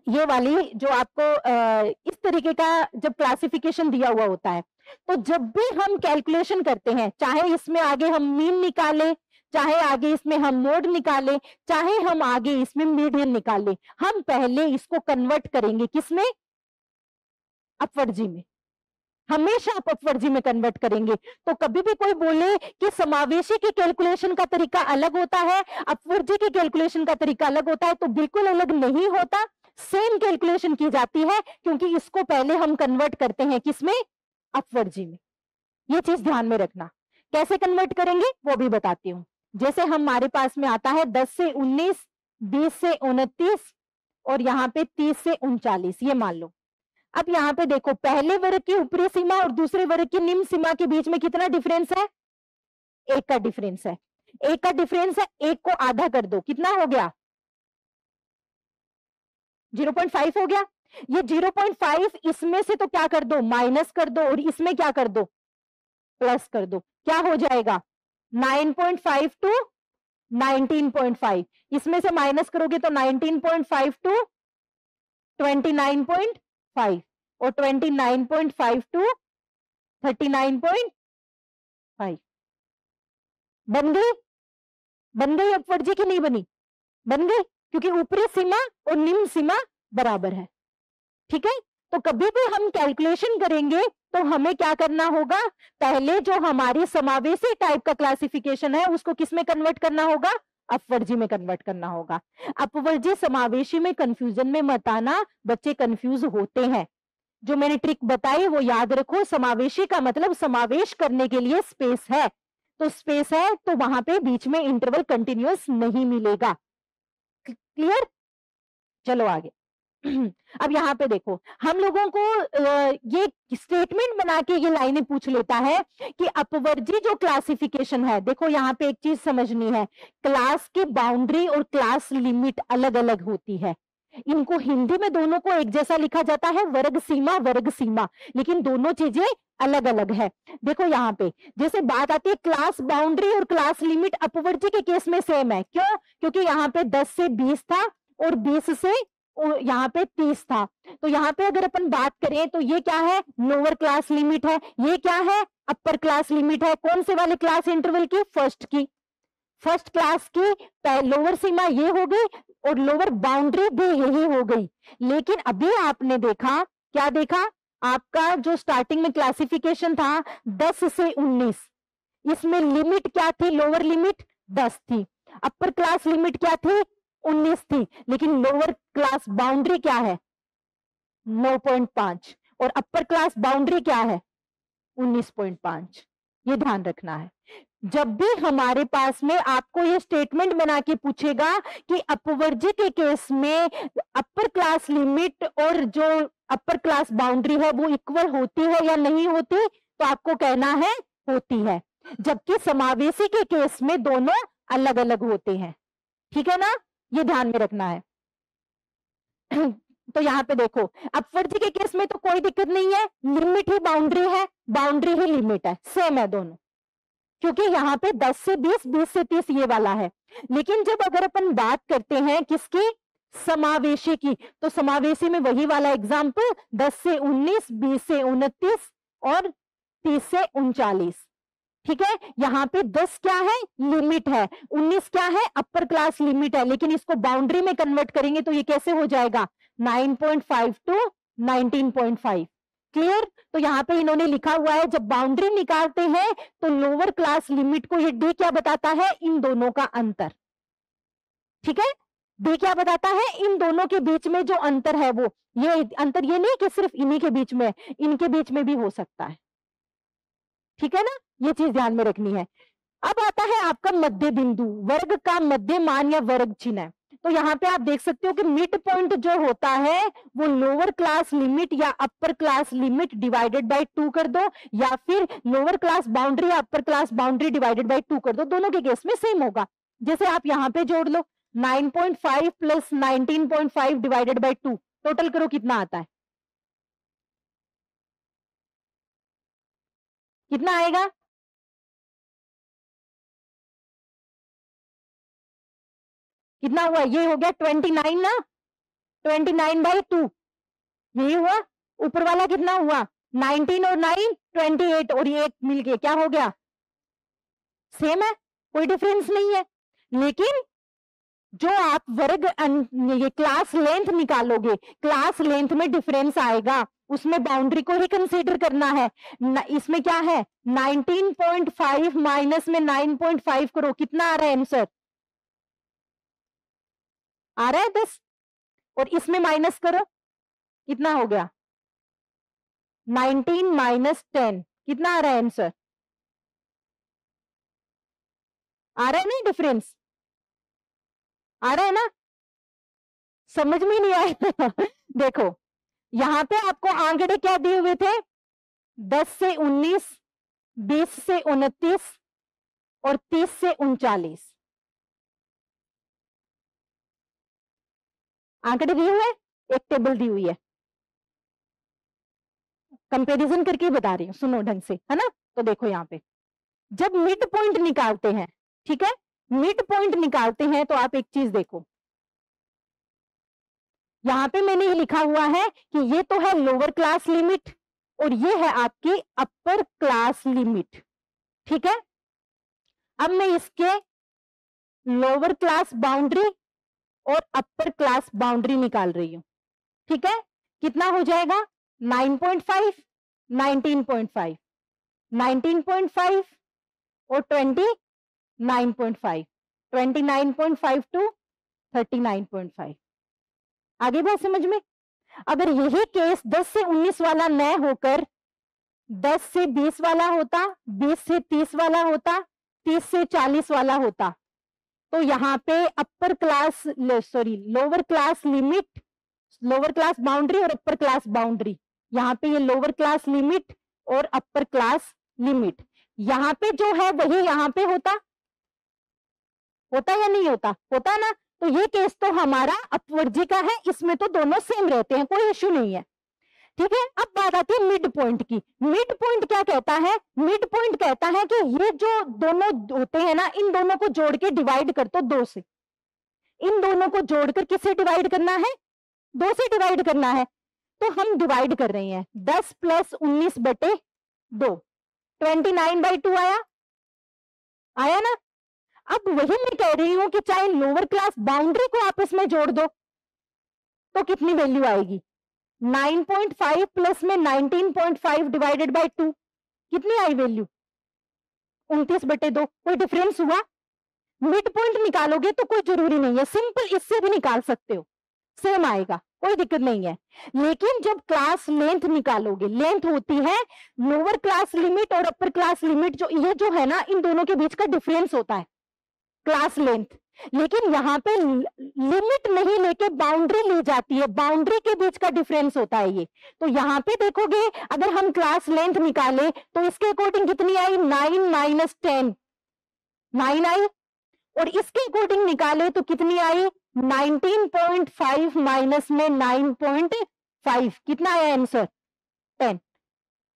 ये वाली, जो आपको इस तरीके का जब क्लासिफिकेशन दिया हुआ होता है, तो जब भी हम कैलकुलेशन करते हैं, चाहे इसमें आगे हम मीन निकालें, चाहे आगे इसमें हम मोड निकालें, चाहे हम आगे इसमें मीडियन निकालें, हम पहले इसको कन्वर्ट करेंगे किसमें, अपवर्जी में। हमेशा आप अपवर्जी में कन्वर्ट करेंगे। तो कभी भी कोई बोले कि समावेशी के कैलकुलेशन का तरीका अलग होता है, अपवर्जी के कैलकुलेशन का तरीका अलग होता है, तो बिल्कुल अलग नहीं होता, सेम कैलकुलेशन की जाती है, क्योंकि इसको पहले हम कन्वर्ट करते हैं किसमें, अपवर्जी में। ये चीज ध्यान में रखना। कैसे कन्वर्ट करेंगे वो भी बताती हूं। जैसे हमारे पास में आता है 10 से 19, 20 से 29 और यहाँ पे 30 से 39, ये मान लो। अब यहाँ पे देखो, पहले वर्ग की ऊपरी सीमा और दूसरे वर्ग की निम्न सीमा के बीच में कितना डिफरेंस है, एक का डिफरेंस है, एक का डिफरेंस है, एक को आधा कर दो, कितना हो गया, 0.5 हो गया। ये 0.5 इसमें से तो क्या कर दो, माइनस कर दो, और इसमें क्या कर दो, प्लस कर दो, क्या हो जाएगा 9.5 टू 19.5, इसमें से माइनस करोगे तो 19.5 टू 29.5 और 29.5 टू 39.5। बन गई? बन गई अपवर्जी की नहीं बनी? बन गई, क्योंकि ऊपरी सीमा और निम्न सीमा बराबर है। ठीक है, तो कभी भी हम कैलकुलेशन करेंगे तो हमें क्या करना होगा, पहले जो हमारी समावेशी टाइप का क्लासिफिकेशन है उसको किस में कन्वर्ट करना होगा, अपवर्जी में कन्वर्ट करना होगा। अपवर्जी समावेशी में कंफ्यूजन में मत आना, बच्चे कंफ्यूज होते हैं। जो मैंने ट्रिक बताई वो याद रखो, समावेशी का मतलब समावेश करने के लिए स्पेस है, तो स्पेस है तो वहां पे बीच में इंटरवल कंटिन्यूअस नहीं मिलेगा। क्लियर? चलो आगे। अब यहाँ पे देखो, हम लोगों को ये स्टेटमेंट बना के ये लाइनें पूछ लेता है कि अपवर्जी जो क्लासिफिकेशन है, देखो यहाँ पे एक चीज समझनी है, क्लास की बाउंड्री और क्लास लिमिट अलग अलग होती है। इनको हिंदी में दोनों को एक जैसा लिखा जाता है, वर्ग सीमा, लेकिन दोनों चीजें अलग अलग है। देखो यहाँ पे जैसे बात आती है क्लास बाउंड्री और क्लास लिमिट, अपवर्जी के केस में सेम है। क्यों? क्योंकि यहाँ पे 10 से 20 था और 20 से यहाँ पे 30 था। तो यहाँ पे अगर अपन बात करें तो ये क्या है, लोअर क्लास लिमिट है, ये क्या है, अपर क्लास लिमिट है। कौन से वाले क्लास इंटरवल की? फर्स्ट की, फर्स्ट क्लास की लोअर सीमा ये हो गई और लोअर बाउंड्री भी यही हो गई। लेकिन अभी आपने देखा, क्या देखा, आपका जो स्टार्टिंग में क्लासिफिकेशन था 10 से 19, इसमें लिमिट क्या थी, लोअर लिमिट 10 थी, अपर क्लास लिमिट क्या थी, 19 थी, लेकिन लोअर क्लास बाउंड्री क्या है, 9.5, और अपर क्लास बाउंड्री क्या है, 19.5। ये ध्यान रखना है। जब भी हमारे पास में आपको ये स्टेटमेंट बना के पूछेगा कि अपवर्जी के केस में अपर क्लास लिमिट और जो अपर क्लास बाउंड्री है वो इक्वल होती है या नहीं होती, तो आपको कहना है होती है, जबकि समावेशी के केस में दोनों अलग अलग होते हैं। ठीक है ना, ये ध्यान में रखना है। तो यहाँ पे देखो, अपवर्जी के केस में तो कोई दिक्कत नहीं है, लिमिट ही बाउंड्री है, बाउंड्री ही लिमिट है, सेम है दोनों, क्योंकि यहाँ पे 10 से 20, 20 से 30 ये वाला है। लेकिन जब अगर अपन बात करते हैं किसकी, समावेशी की, तो समावेशी में वही वाला एग्जाम्पल 10 से 19, 20 से 29 और 30 से 39। ठीक है, यहाँ पे 10 क्या है, लिमिट है, 19 क्या है, अपर क्लास लिमिट है, लेकिन इसको बाउंड्री में कन्वर्ट करेंगे तो ये कैसे हो जाएगा, 9.5 टू 19.5। क्लियर? तो यहाँ पे इन्होंने लिखा हुआ है, जब बाउंड्री निकालते हैं तो लोअर क्लास लिमिट को ये डी क्या बताता है, इन दोनों का अंतर। ठीक है, डी क्या बताता है, इन दोनों के बीच में जो अंतर है वो, ये अंतर ये नहीं कि सिर्फ इन्हीं के बीच में, इनके बीच में भी हो सकता है। ठीक है ना, ये चीज ध्यान में रखनी है। अब आता है आपका मध्य बिंदु, वर्ग का मध्य मान या वर्ग चिन्ह है। तो यहाँ पे आप देख सकते हो कि मिड पॉइंट जो होता है वो लोअर क्लास लिमिट या upper class limit divided by 2 कर दो, या फिर लोअर क्लास बाउंड्री या upper class boundary divided by 2 कर दो, दोनों के केस में सेम होगा। जैसे आप यहाँ पे जोड़ लो 9.5 प्लस 19.5 डिवाइडेड बाय 2, टोटल करो कितना आता है, कितना आएगा, कितना हुआ, ये हो गया 29 ना, 29/2 यही हुआ। ऊपर वाला कितना हुआ, 19 और 9 28, और ये 1 मिलके क्या हो गया, सेम है, कोई डिफरेंस नहीं है। लेकिन जो आप वर्ग ये क्लास लेंथ निकालोगे, क्लास लेंथ में डिफरेंस आएगा, उसमें बाउंड्री को ही कंसीडर करना है। इसमें क्या है, 19.5 माइनस में 9.5 करो, कितना आ रहा है आंसर, आ रहा है 10, और इसमें माइनस करो, कितना हो गया, 19 माइनस 10, कितना आ रहा है आंसर, आ रहा है नहीं डिफरेंस, आ रहा है ना, समझ में नहीं आया। देखो यहां पे आपको आंकड़े क्या दिए हुए थे, 10 से 19, 20 से 29 और 30 से 39 आंकड़े दिए हुए, एक टेबल दी हुई है, कंपैरिजन करके बता रही हूं, सुनो ढंग से, है ना। तो देखो यहाँ पे जब मिड पॉइंट निकालते हैं, ठीक है, मिड पॉइंट निकालते हैं तो आप एक चीज देखो, यहां पे मैंने ये लिखा हुआ है कि ये तो है लोअर क्लास लिमिट और ये है आपकी अपर क्लास लिमिट। ठीक है, अब मैं इसके लोअर क्लास बाउंड्री और अपर क्लास बाउंड्री निकाल रही हूं, ठीक है। कितना हो जाएगा 9.5, 19.5, 19.5 और 29.5, 29.5 टू 39.5। आगे बात समझ में। अगर यही केस 10 से 19 वाला न होकर 10 से 20 वाला होता, 20 से 30 वाला होता, 30 से 40 वाला होता, तो यहाँ पे upper class lower class limit, lower class boundary और अपर क्लास बाउंड्री, यहाँ पे ये लोअर क्लास लिमिट और अपर क्लास लिमिट, यहाँ पे जो है वही यहाँ पे होता या नहीं होता? होता ना। तो ये केस तो हमारा अपवर्जी का है, इसमें तो दोनों सेम रहते हैं, कोई इश्यू नहीं है, ठीक है। अब बात आती है मिड पॉइंट की। मिड पॉइंट क्या कहता है? मिड पॉइंट कहता है कि ये जो दोनों होते हैं ना, इन दोनों को जोड़ के डिवाइड कर दो 2 से। इन दोनों को जोड़कर किससे डिवाइड करना है? 2 से डिवाइड करना है। तो हम डिवाइड कर रहे हैं 10 प्लस 19 बटे 2, 29/2 आया ना। अब वही मैं कह रही हूं कि चाहे लोअर क्लास बाउंड्री को आप इसमें जोड़ दो तो कितनी वैल्यू आएगी? 9.5 प्लस में 19.5 डिवाइडेड बाय 2, कितनी आई वैल्यू? 29/2। कोई डिफरेंस हुआ? मिड पॉइंट निकालोगे तो कोई जरूरी नहीं है, सिंपल इससे भी निकाल सकते हो, सेम आएगा, कोई दिक्कत नहीं है। लेकिन जब क्लास लेंथ निकालोगे, लेंथ होती है लोअर क्लास लिमिट और अपर क्लास लिमिट, जो ये जो है ना, इन दोनों के बीच का डिफरेंस होता है क्लास लेंथ। लेकिन यहाँ पे लिमिट नहीं लेके बाउंड्री ली जाती है, बाउंड्री के बीच का डिफरेंस होता है ये। तो यहाँ पे देखोगे अगर हम क्लास लेंथ निकाले तो इसके अकॉर्डिंग कितनी आई? 9 माइनस 10, 9 आई। और इसके अकॉर्डिंग निकाले तो कितनी आई? 19.5 माइनस में 9.5, कितना आया आंसर? 10,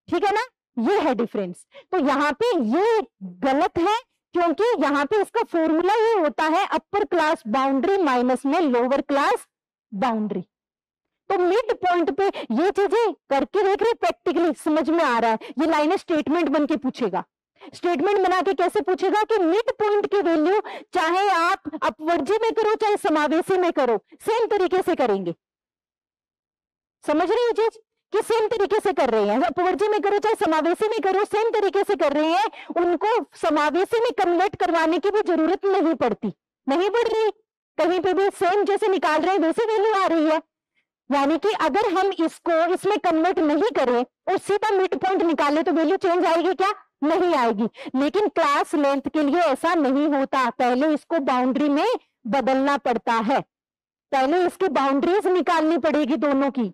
ठीक है ना। ये है डिफरेंस। तो यहाँ पे ये गलत है, क्योंकि यहाँ पे इसका फॉर्मूला ये होता है अपर क्लास बाउंड्री माइनस में लोअर क्लास बाउंड्री। तो मिड पॉइंट पे ये चीजें करके देख रहे, प्रैक्टिकली समझ में आ रहा है। ये लाइन स्टेटमेंट बन के पूछेगा, स्टेटमेंट बना के कैसे पूछेगा कि मिड पॉइंट की वैल्यू चाहे आप अपवर्जी में करो चाहे समावेशी में करो, सेम तरीके से करेंगे। समझ रहे हो चीज कि सेम तरीके से कर रहे हैं, अपवर्जी में करो चाहे समावेशी में करो, सेम तरीके से कर रहे हैं। उनको समावेशी में कन्वर्ट करवाने की भी जरूरत नहीं पड़ती, नहीं पड़ रही, कहीं पे भी सेम जैसे निकाल रहे हैं वैसे वैल्यू आ रही है। यानी कि अगर हम इसको इसमें कन्वर्ट नहीं करें और सीधा मिड पॉइंट निकाले तो वैल्यू चेंज आएगी क्या? नहीं आएगी। लेकिन क्लास लेंथ के लिए ऐसा नहीं होता, पहले इसको बाउंड्री में बदलना पड़ता है, पहले इसकी बाउंड्रीज निकालनी पड़ेगी दोनों की।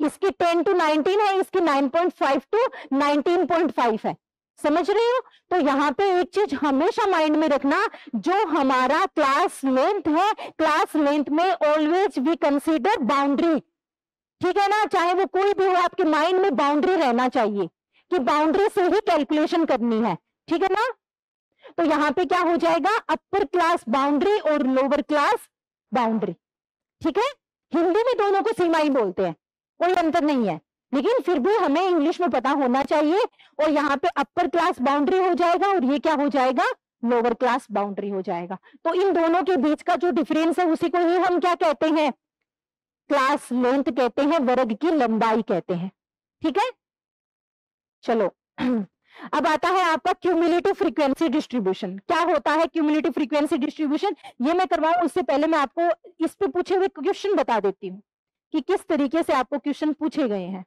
इसकी 10 to 19 है, इसकी 9.5 to 19.5 है, समझ रहे हो। तो यहाँ पे एक चीज हमेशा माइंड में रखना, जो हमारा क्लास लेंथ है, क्लास लेंथ में ऑलवेज वी कंसीडर बाउंड्री, ठीक है ना। चाहे वो कोई भी हो, आपके माइंड में बाउंड्री रहना चाहिए कि बाउंड्री से ही कैलकुलेशन करनी है, ठीक है ना। तो यहाँ पे क्या हो जाएगा? अपर क्लास बाउंड्री और लोअर क्लास बाउंड्री, ठीक है। हिंदी में दोनों को सेम ही बोलते हैं, कोई अंतर नहीं है, लेकिन फिर भी हमें इंग्लिश में पता होना चाहिए। और यहाँ पे अपर क्लास बाउंड्री हो जाएगा और ये क्या हो जाएगा? लोअर क्लास बाउंड्री हो जाएगा। तो इन दोनों के बीच का जो डिफरेंस है उसी को ही हम क्या कहते हैं? क्लास लेंथ कहते हैं, वर्ग की लंबाई कहते हैं, ठीक है। चलो अब आता है आपका क्यूमुलेटिव फ्रीक्वेंसी डिस्ट्रीब्यूशन। क्या होता है क्यूमुलेटिव फ्रीक्वेंसी डिस्ट्रीब्यूशन? ये मैं करवाऊं उससे पहले मैं आपको इस पे पूछे हुए क्वेश्चन बता देती हूँ कि किस तरीके से आपको क्वेश्चन पूछे गए हैं।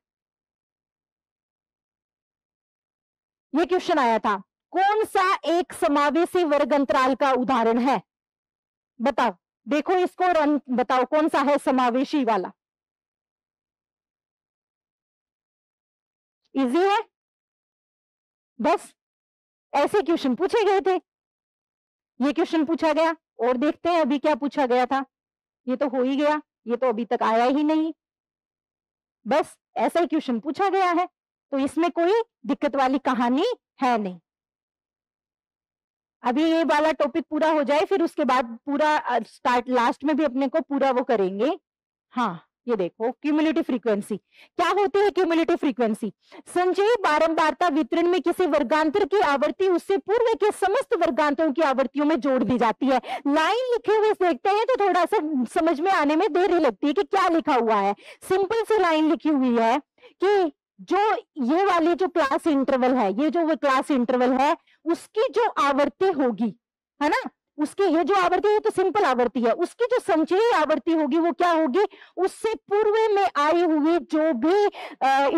ये क्वेश्चन आया था, कौन सा एक समावेशी वर्ग अंतराल का उदाहरण है? बताओ, देखो इसको और बताओ कौन सा है समावेशी वाला। इजी है, बस ऐसे क्वेश्चन पूछे गए थे, ये क्वेश्चन पूछा गया। और देखते हैं अभी क्या पूछा गया था। ये तो हो ही गया, ये तो अभी तक आया ही नहीं, बस ऐसा ही क्वेश्चन पूछा गया है, तो इसमें कोई दिक्कत वाली कहानी है नहीं। अभी ये वाला टॉपिक पूरा हो जाए, फिर उसके बाद पूरा स्टार्ट लास्ट में भी अपने को पूरा वो करेंगे। हाँ, ये देखो क्यूमुलेटिव फ्रीक्वेंसी। क्या होती है क्यूमुलेटिव फ्रीक्वेंसी? संचयी बारंबारता वितरण में किसी वर्गांतर की आवर्ती उससे पूर्व के समस्त वर्गांतरों की आवर्तियों में जोड़ दी जाती है। लाइन लिखे हुए देखते हैं तो थोड़ा सा समझ में आने में देरी लगती है कि क्या लिखा हुआ है। सिंपल सी लाइन लिखी हुई है कि जो ये वाली जो क्लास इंटरवल है, ये जो क्लास इंटरवल है उसकी जो आवर्ती होगी, है ना, उसकी ये जो आवर्ती है तो सिंपल आवर्ती है, उसकी जो संचयी आवर्ती होगी वो क्या होगी? उससे पूर्व में आई हुई जो भी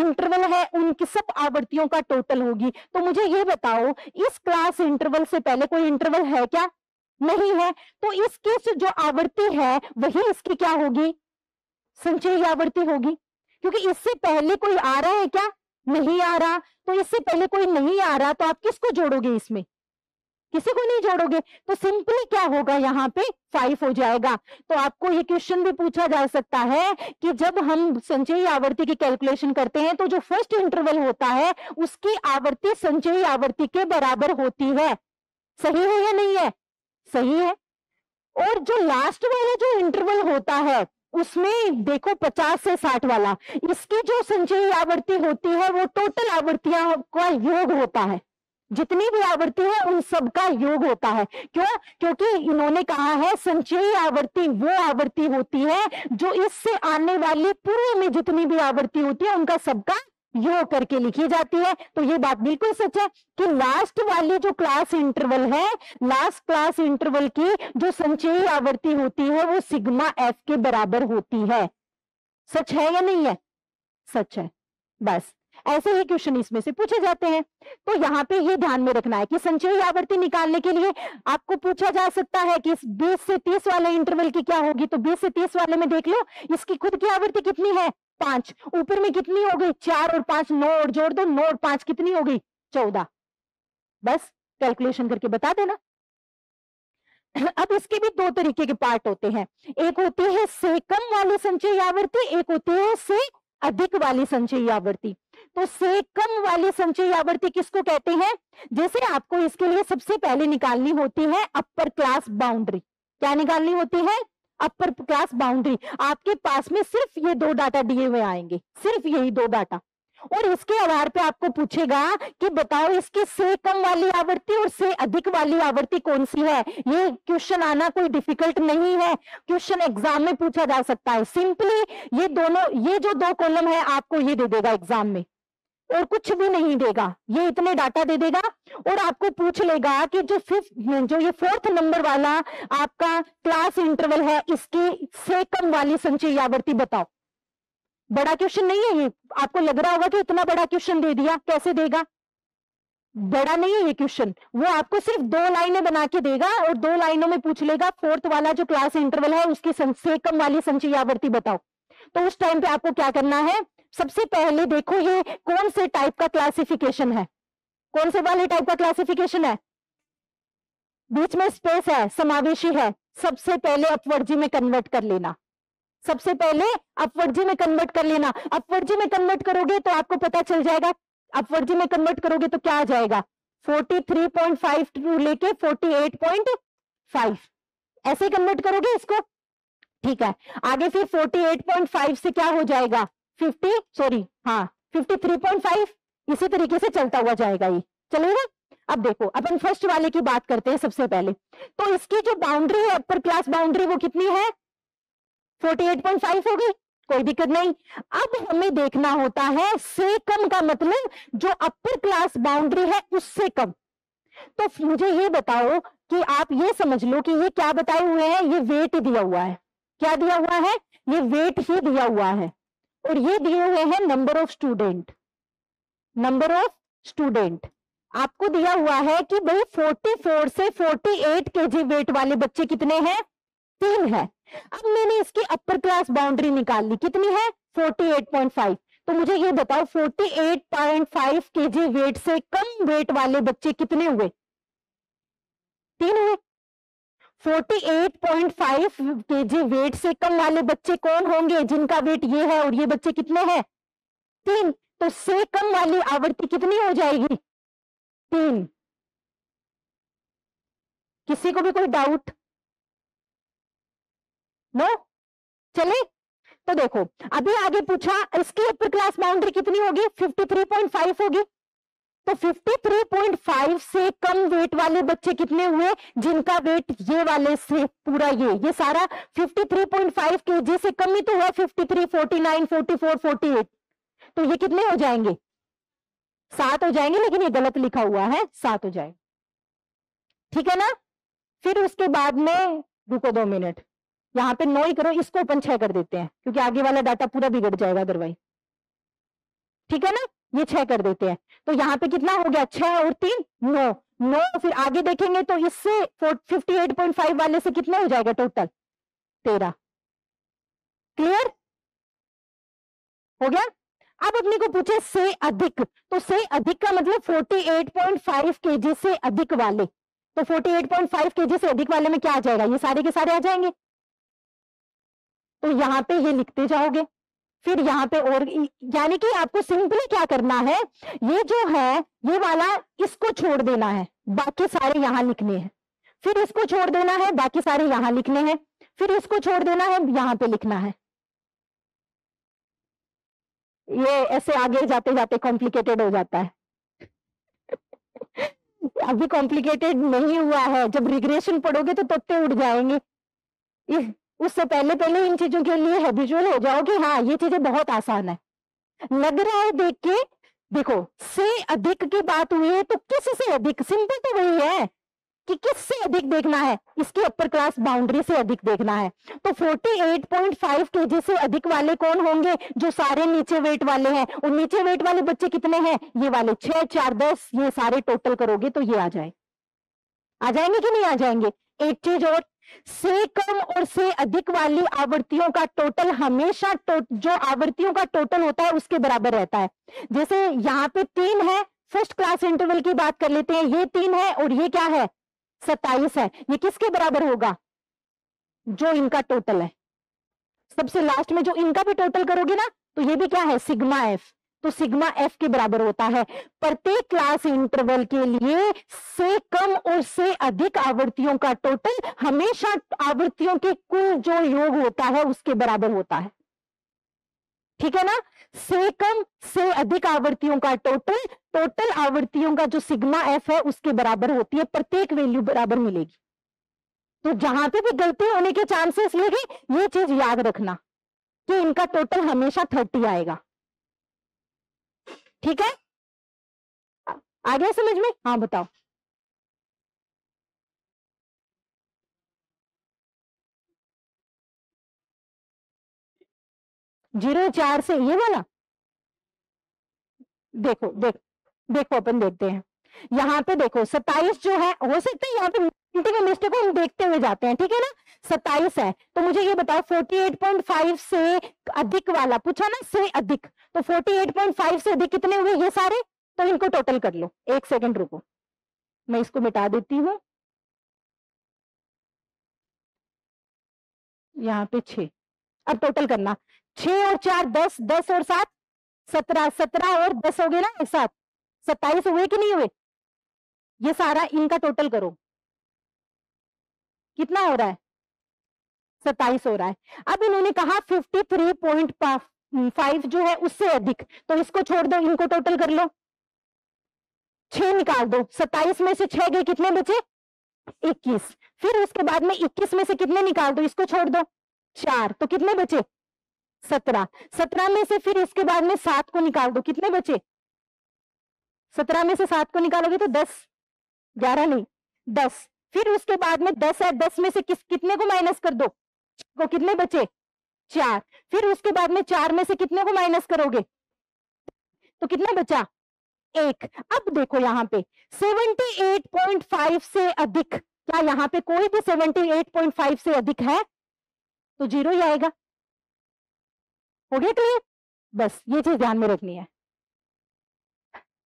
इंटरवल है उनकी सब आवर्तियों का टोटल होगी। तो मुझे ये बताओ इस क्लास इंटरवल से पहले कोई इंटरवल है क्या? नहीं है। तो इसकी जो आवर्ती है वही इसकी क्या होगी? संचयी आवर्ती होगी। क्योंकि इससे पहले कोई आ रहा है क्या? नहीं आ रहा। तो इससे पहले कोई नहीं आ रहा तो आप किसको जोड़ोगे? इसमें किसी को नहीं जोड़ोगे। तो सिंपली क्या होगा? यहाँ पे 5 हो जाएगा। तो आपको ये क्वेश्चन भी पूछा जा सकता है कि जब हम संचयी आवर्ती की कैलकुलेशन करते हैं तो जो फर्स्ट इंटरवल होता है उसकी आवर्ती संचयी आवर्ती के बराबर होती है। सही है या नहीं है? सही है। और जो लास्ट वाला जो इंटरवल होता है उसमें देखो 50 से 60 वाला, इसकी जो संचयी आवर्ती होती है वो टोटल आवर्तियों का योग होता है। जितनी भी आवर्ती है उन सबका योग होता है। क्यों? क्योंकि इन्होंने कहा है संचयी आवर्ती वो आवर्ती होती है जो इससे आने वाली पूर्व में जितनी भी आवर्ती होती है उनका सबका योग करके लिखी जाती है। तो ये बात बिल्कुल सच है कि लास्ट वाली जो क्लास इंटरवल है, लास्ट क्लास इंटरवल की जो संचयी आवर्ती होती है वो सिग्मा एफ के बराबर होती है। सच है या नहीं है? सच है। बस ऐसे ही क्वेश्चन इसमें से पूछे जाते हैं। तो यहाँ पे ये ध्यान में रखना है कि संचयी आवर्ती निकालने के लिए आपको पूछा जा सकता है कि इस 20 से 30 वाले इंटरवल की क्या होगी। तो 20 से 30 वाले में देख लो इसकी खुद की आवर्ती कितनी है? 5। ऊपर में कितनी हो गई? 4 और 5, 9 और जोड़ दो, 9 और 5 कितनी हो गई? 14। बस कैलकुलेशन करके बता देना। अब इसके भी दो तरीके के पार्ट होते हैं। एक होती है से कम वाली संचयी आवर्ती, एक होती है से अधिक वाली संचयी आवर्ती। तो से कम वाली संचयी आवर्ती किसको कहते हैं? जैसे आपको इसके लिए सबसे पहले निकालनी होती है अपर क्लास बाउंड्री। क्या निकालनी होती है? Upper class boundary. आपके पास में सिर्फ ये 2 डाटा दिए हुए आएंगे, सिर्फ यही 2 डाटा, और इसके आधार पे आपको पूछेगा कि बताओ इसकी से कम वाली आवर्ती और से अधिक वाली आवर्ती कौन सी है। ये क्वेश्चन आना कोई डिफिकल्ट नहीं है, क्वेश्चन एग्जाम में पूछा जा सकता है। सिंपली ये दोनों, ये जो 2 कॉलम है आपको ये दे देगा एग्जाम में, और कुछ भी नहीं देगा, ये इतने डाटा दे देगा और आपको पूछ लेगा कि जो ये 4th नंबर वाला आपका क्लास इंटरवल है इसकी से कम वाली संचयी आवर्ती बताओ। बड़ा क्वेश्चन नहीं है ये। आपको लग रहा होगा कि इतना बड़ा क्वेश्चन दे दिया, कैसे देगा? बड़ा नहीं है ये क्वेश्चन। वो आपको सिर्फ 2 लाइनें बना के देगा और 2 लाइनों में पूछ लेगा 4th वाला जो क्लास इंटरवल है उसकी से कम वाली संचयी आवर्ती बताओ। तो उस टाइम पे आपको क्या करना है? सबसे पहले देखो ये कौन से टाइप का क्लासिफिकेशन है, कौन से वाले टाइप का क्लासिफिकेशन है? बीच में स्पेस है, समावेशी है। सबसे पहले अपवर्जी में कन्वर्ट कर लेना, सबसे पहले अपवर्जी में कन्वर्ट कर लेना। अपवर्जी में कन्वर्ट करोगे तो आपको पता चल जाएगा, अपवर्जी में कन्वर्ट करोगे तो क्या आ जाएगा? 43.5 टू लेके 48.5, ऐसे कन्वर्ट करोगे इसको। ठीक है, आगे फिर 48.5 से क्या हो जाएगा? 53.5, इसी तरीके से चलता हुआ जाएगा ये। चलेगा? अब देखो अपन फर्स्ट वाले की बात करते हैं सबसे पहले। तो इसकी जो बाउंड्री है अपर क्लास बाउंड्री वो कितनी है? 48.5 हो गई, कोई दिक्कत नहीं। अब हमें देखना होता है से कम का मतलब जो अपर क्लास बाउंड्री है उससे कम। तो मुझे ये बताओ कि आप ये समझ लो कि ये क्या बताए हुए हैं, ये वेट दिया हुआ है। क्या दिया हुआ है? ये वेट ही दिया हुआ है, और ये दिए हुए हैं number of student. Number of student आपको दिया हुआ है कि भाई 44 से 48 केजी वेट वाले बच्चे कितने हैं? 3 है। अब मैंने इसकी अपर क्लास बाउंड्री निकाल ली, कितनी है? 48.5। तो मुझे ये बताओ 48.5 केजी वेट से कम वेट वाले बच्चे कितने हुए? 3 हुए। 48.5 केजी वेट से कम वाले बच्चे कौन होंगे? जिनका वेट ये है, और ये बच्चे कितने हैं? 3। तो से कम वाली आवर्ती कितनी हो जाएगी? 3। किसी को भी कोई डाउट? नो? चले? तो देखो अभी आगे पूछा इसकी अपर क्लास बाउंड्री कितनी होगी, 53.5 होगी। तो 53.5 से कम वेट वाले बच्चे कितने हुए, जिनका वेट ये वाले से पूरा ये सारा 53.5 केजी से कम ही तो हुआ, 53, 49, 44, 48। तो ये कितने हो जाएंगे, 7 हो जाएंगे, लेकिन ये गलत लिखा हुआ है, 7 हो जाएंगे, ठीक है ना। फिर उसके बाद में रुको 2 मिनट, यहां पे 9 ही करो, इसको अपन 6 कर देते हैं क्योंकि आगे वाला डाटा पूरा बिगड़ जाएगा अदरवाइज, ठीक है ना। ये 6 कर देते हैं, तो यहाँ पे कितना हो गया, 6 और 3 9 9। फिर आगे देखेंगे तो इससे 58.5 वाले से कितना हो जाएगा टोटल, 13। क्लियर हो गया। अब अपने को पूछे से अधिक, तो से अधिक का मतलब 48.5 केजी से अधिक वाले, तो 48.5 केजी से अधिक वाले में क्या आ जाएगा, ये सारे के सारे आ जाएंगे। तो यहां पे ये लिखते जाओगे, फिर यहाँ पे और, यानी कि आपको सिंपली क्या करना है, ये जो है ये वाला इसको छोड़ देना है, बाकी सारे यहां लिखने हैं, फिर इसको छोड़ देना है, बाकी सारे यहां लिखने हैं, फिर इसको छोड़ देना है, यहां पे लिखना है। ये ऐसे आगे जाते जाते कॉम्प्लिकेटेड हो जाता है। अभी कॉम्प्लिकेटेड नहीं हुआ है, जब रिग्रेशन पढ़ोगे तो तत्ते उड़ जाएंगे। उससे पहले पहले इन चीजों के लिए हैबिचुअल हो जाओ कि हाँ ये चीजें बहुत आसान है। लग रहा है देख के, देखो से अधिक की बात हुई है तो किस से अधिक, सिंपल तो वही है कि किससे अधिक देखना है, इसकी अपर क्लास बाउंड्री से अधिक देखना है। तो 48.5 केजी से अधिक वाले कौन होंगे, जो सारे नीचे वेट वाले हैं। और नीचे वेट वाले बच्चे कितने हैं, ये वाले 6, 4, 10, ये सारे टोटल करोगे तो ये आ जाएंगे कि नहीं आ जाएंगे। एक चीज और, से कम और से अधिक वाली आवृत्तियों का टोटल हमेशा जो आवृत्तियों का टोटल होता है उसके बराबर रहता है। जैसे यहाँ पे 3 है, फर्स्ट क्लास इंटरवल की बात कर लेते हैं, ये 3 है और ये क्या है 27 है, ये किसके बराबर होगा, जो इनका टोटल है। सबसे लास्ट में जो इनका भी टोटल करोगे ना तो ये भी क्या है, सिग्मा एफ, तो सिग्मा एफ के बराबर होता है। प्रत्येक क्लास इंटरवल के लिए से कम और से अधिक आवृत्तियों का टोटल हमेशा आवृत्तियों के कुल जो योग होता है उसके बराबर होता है, ठीक है ना। से कम से अधिक आवृत्तियों का टोटल आवृत्तियों का जो सिग्मा एफ है उसके बराबर होती है, प्रत्येक वैल्यू बराबर मिलेगी। तो जहां पे भी गलती होने के चांसेस लगे ये चीज याद रखना कि इनका टोटल हमेशा 30 आएगा, ठीक है। आ गया समझ में, हाँ बताओ। जीरो 4 से ये वाला देखो अपन देखते हैं। यहाँ पे देखो 27 जो है, हो सकता है यहाँ पे मिस्टेक को हम देखते हुए जाते हैं, ठीक है ना। 27 है तो मुझे ये बताओ 48.5 से अधिक वाला पूछा ना, से अधिक, तो 48.5 से अधिक कितने हुए ये सारे, तो इनको टोटल कर लो। 1 सेकंड रुको, मैं इसको मिटा देती हूँ। यहाँ पे 6, अब टोटल करना, 6 और 4 10, 10 और 7 17, 17 और 10 हो गए ना एक साथ, 27 हुए कि नहीं हुए। ये सारा इनका टोटल करो, कितना हो रहा है, 27 हो रहा है। अब इन्होंने कहा 53.5 जो है उससे अधिक, तो इसको छोड़ दो, इनको टोटल कर लो, 6 निकाल दो, 27 में से 6 गए, कितने बचे 21। फिर उसके बाद में 21 में से कितने निकाल दो, इसको छोड़ दो 4, तो कितने बचे 17। 17 में से फिर इसके बाद में 7 को निकाल दो, कितने बचे, 17 में से 7 को निकालोगे तो 10, 11 नहीं 10। फिर उसके बाद में 10 है, 10 में से कितने को माइनस कर दो, को कितने बचे 4। फिर उसके बाद में 4 में से कितने को माइनस करोगे, तो कितना बचा 1। अब देखो यहाँ पे 78.5 से अधिक, क्या यहाँ पे कोई भी 78.5 से अधिक है, तो 0 ही आएगा। हो गया क्लियर, बस ये चीज ध्यान में रखनी है।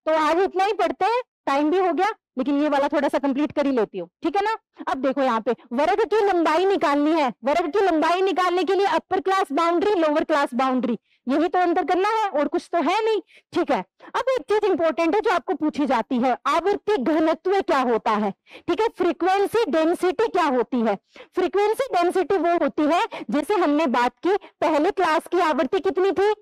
तो आज इतना ही पढ़ते हैं, टाइम भी हो गया, लेकिन ये वाला थोड़ा सा कंप्लीट कर ही लेती हूँ, ठीक है ना। अब देखो यहाँ पे वर्ग की लंबाई निकालनी है, वर्ग की लंबाई निकालने के लिए upper class boundary lower class boundary, यही तो अंतर करना है और कुछ तो है नहीं, ठीक है। अब एक चीज इंपॉर्टेंट है जो आपको पूछी जाती है, आवर्ती घनत्व क्या होता है, ठीक है। फ्रीक्वेंसी डेंसिटी क्या होती है, फ्रीक्वेंसी डेंसिटी वो होती है, जैसे हमने बात की पहले क्लास की आवृत्ति कितनी थी,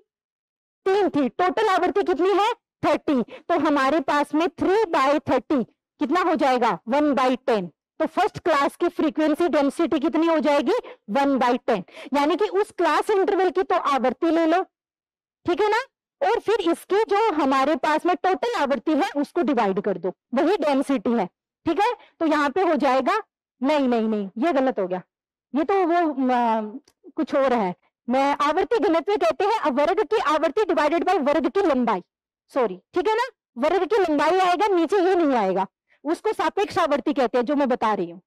3 थी, टोटल आवृत्ति कितनी है 30, तो हमारे पास में 3/30 कितना हो जाएगा 1/10, तो फर्स्ट क्लास की फ्रीक्वेंसी डेंसिटी कितनी हो जाएगी 1/10, यानी कि उस क्लास इंटरवल की तो आवृत्ति ले लो, ठीक है ना, और फिर इसकी जो हमारे पास में टोटल आवृत्ति है उसको डिवाइड कर दो, वही डेंसिटी है, ठीक है। तो यहाँ पे हो जाएगा, नहीं नहीं नहीं ये गलत हो गया, ये तो वो कुछ और है, मैं आवर्ती घनत्व कहते हैं वर्ग की आवृत्ति डिवाइडेड बाय वर्ग की लंबाई, सॉरी, ठीक है ना, वर्ग की लंबाई आएगा, नीचे ये नहीं आएगा, उसको सापेक्ष आवृत्ति कहते हैं जो मैं बता रही हूँ,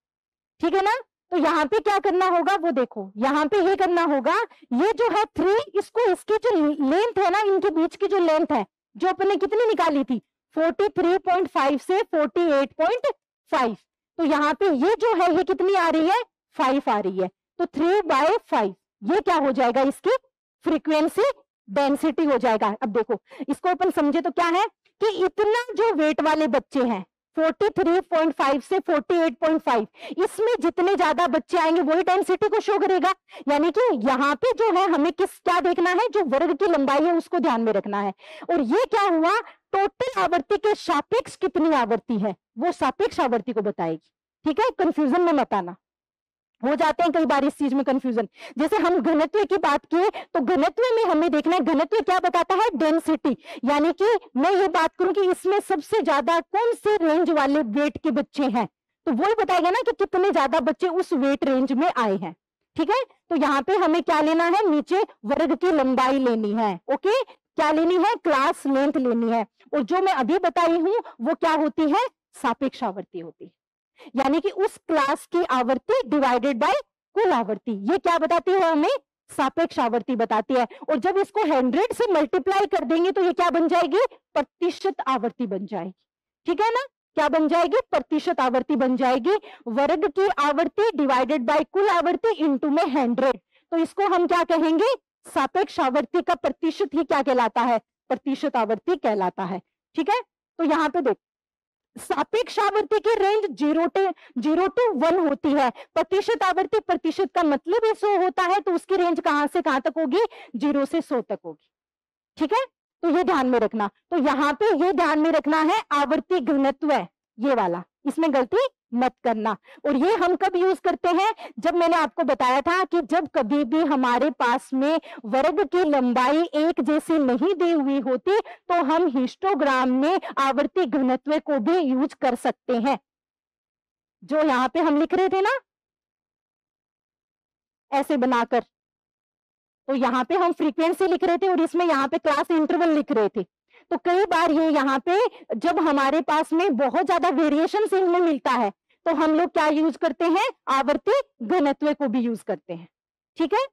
ठीक है ना। तो यहाँ पे क्या करना होगा वो देखो, यहाँ पे ये करना होगा, ये जो है 3, इसको इसकी जो लेंथ है ना, इनके बीच की जो लेंथ है जो अपने कितनी निकाली थी 43.5 से 48.5, तो यहाँ पे ये जो है ये कितनी आ रही है 5 आ रही है, तो 3/5 ये क्या हो जाएगा इसकी फ्रीक्वेंसी डेंसिटी हो जाएगा। अब देखो इसको अपन समझे तो क्या है कि इतना जो वेट वाले बच्चे हैं 43.5 से 48.5, इसमें जितने ज्यादा बच्चे आएंगे वही डेंसिटी को शो करेगा, यानी कि यहाँ पे जो है हमें क्या देखना है, जो वर्ग की लंबाई है उसको ध्यान में रखना है, और ये क्या हुआ टोटल आवृत्ति के सापेक्ष कितनी आवृत्ति है वो सापेक्ष आवृत्ति को बताएगी, ठीक है। कंफ्यूजन में मत आना, हो जाते हैं कई बार इस चीज में कंफ्यूजन। जैसे हम घनत्व की बात किए तो घनत्व में हमें देखना है घनत्व क्या बताता है डेंसिटी, यानी कि मैं ये बात करूं कि इसमें सबसे ज्यादा कौन से रेंज वाले वेट के बच्चे हैं, तो वो ही बताएगा ना कि कितने ज्यादा बच्चे उस वेट रेंज में आए हैं, ठीक है। तो यहाँ पे हमें क्या लेना है, नीचे वर्ग की लंबाई लेनी है, ओके, क्या लेनी है क्लास लेंथ लेनी है, और जो मैं अभी बताई हूं वो क्या होती है सापेक्ष आवृत्ति होती है, यानी कि उस क्लास की आवृत्ति डिवाइडेड बाय कुल आवृत्ति, ये क्या बताती है हमें सापेक्ष आवृत्ति बताती है, और जब इसको 100 से मल्टीप्लाई कर देंगे तो ये क्या बन जाएगी प्रतिशत आवृत्ति बन जाएगी, ठीक है ना, क्या बन जाएगी प्रतिशत आवृत्ति बन जाएगी, वर्ग की आवृत्ति डिवाइडेड बाय कुल आवृत्ति इनटू में 100, तो इसको हम क्या कहेंगे सापेक्ष आवृत्ति का प्रतिशत ही क्या कहलाता है प्रतिशत आवृत्ति कहलाता है, ठीक है। तो यहाँ पे देखो सापेक्ष आवृत्ति की रेंज 0 to 1 होती है, प्रतिशत आवृत्ति प्रतिशत का मतलब 100 होता है, तो उसकी रेंज कहां से कहां तक होगी 0 से 100 तक होगी, ठीक है। तो ये ध्यान में रखना, तो यहाँ पे ये ध्यान में रखना है आवर्ती घनत्व है ये वाला, इसमें गलती मत करना। और ये हम कब यूज करते हैं, जब मैंने आपको बताया था कि जब कभी भी हमारे पास में वर्ग की लंबाई एक जैसी नहीं दी हुई होती तो हम हिस्टोग्राम में आवर्ती घनत्व को भी यूज कर सकते हैं, जो यहाँ पे हम लिख रहे थे ना ऐसे बनाकर, तो यहाँ पे हम फ्रीक्वेंसी लिख रहे थे और इसमें यहाँ पे क्लास इंटरवल लिख रहे थे। तो कई बार ये यहाँ पे जब हमारे पास में बहुत ज्यादा वेरिएशन इनमें मिलता है तो हम लोग क्या यूज करते हैं आवर्ती घनत्व को भी यूज करते हैं, ठीक है।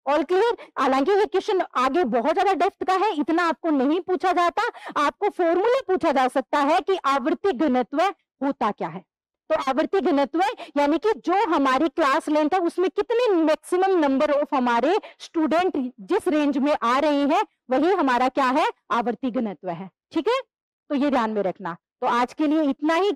All clear. हालांकि ये क्वेश्चन आगे बहुत ज्यादा डेप्थ का है, इतना आपको नहीं पूछा जाता, आपको फॉर्मूला पूछा जा सकता है कि आवर्ती घनत्व होता क्या है। तो आवर्ती घनत्व यानी कि जो हमारी क्लास लेंथ है उसमें कितने मैक्सिमम नंबर ऑफ हमारे स्टूडेंट जिस रेंज में आ रहे हैं वही हमारा क्या है आवर्ती घनत्व है, ठीक है। तो ये ध्यान में रखना। तो आज के लिए इतना ही।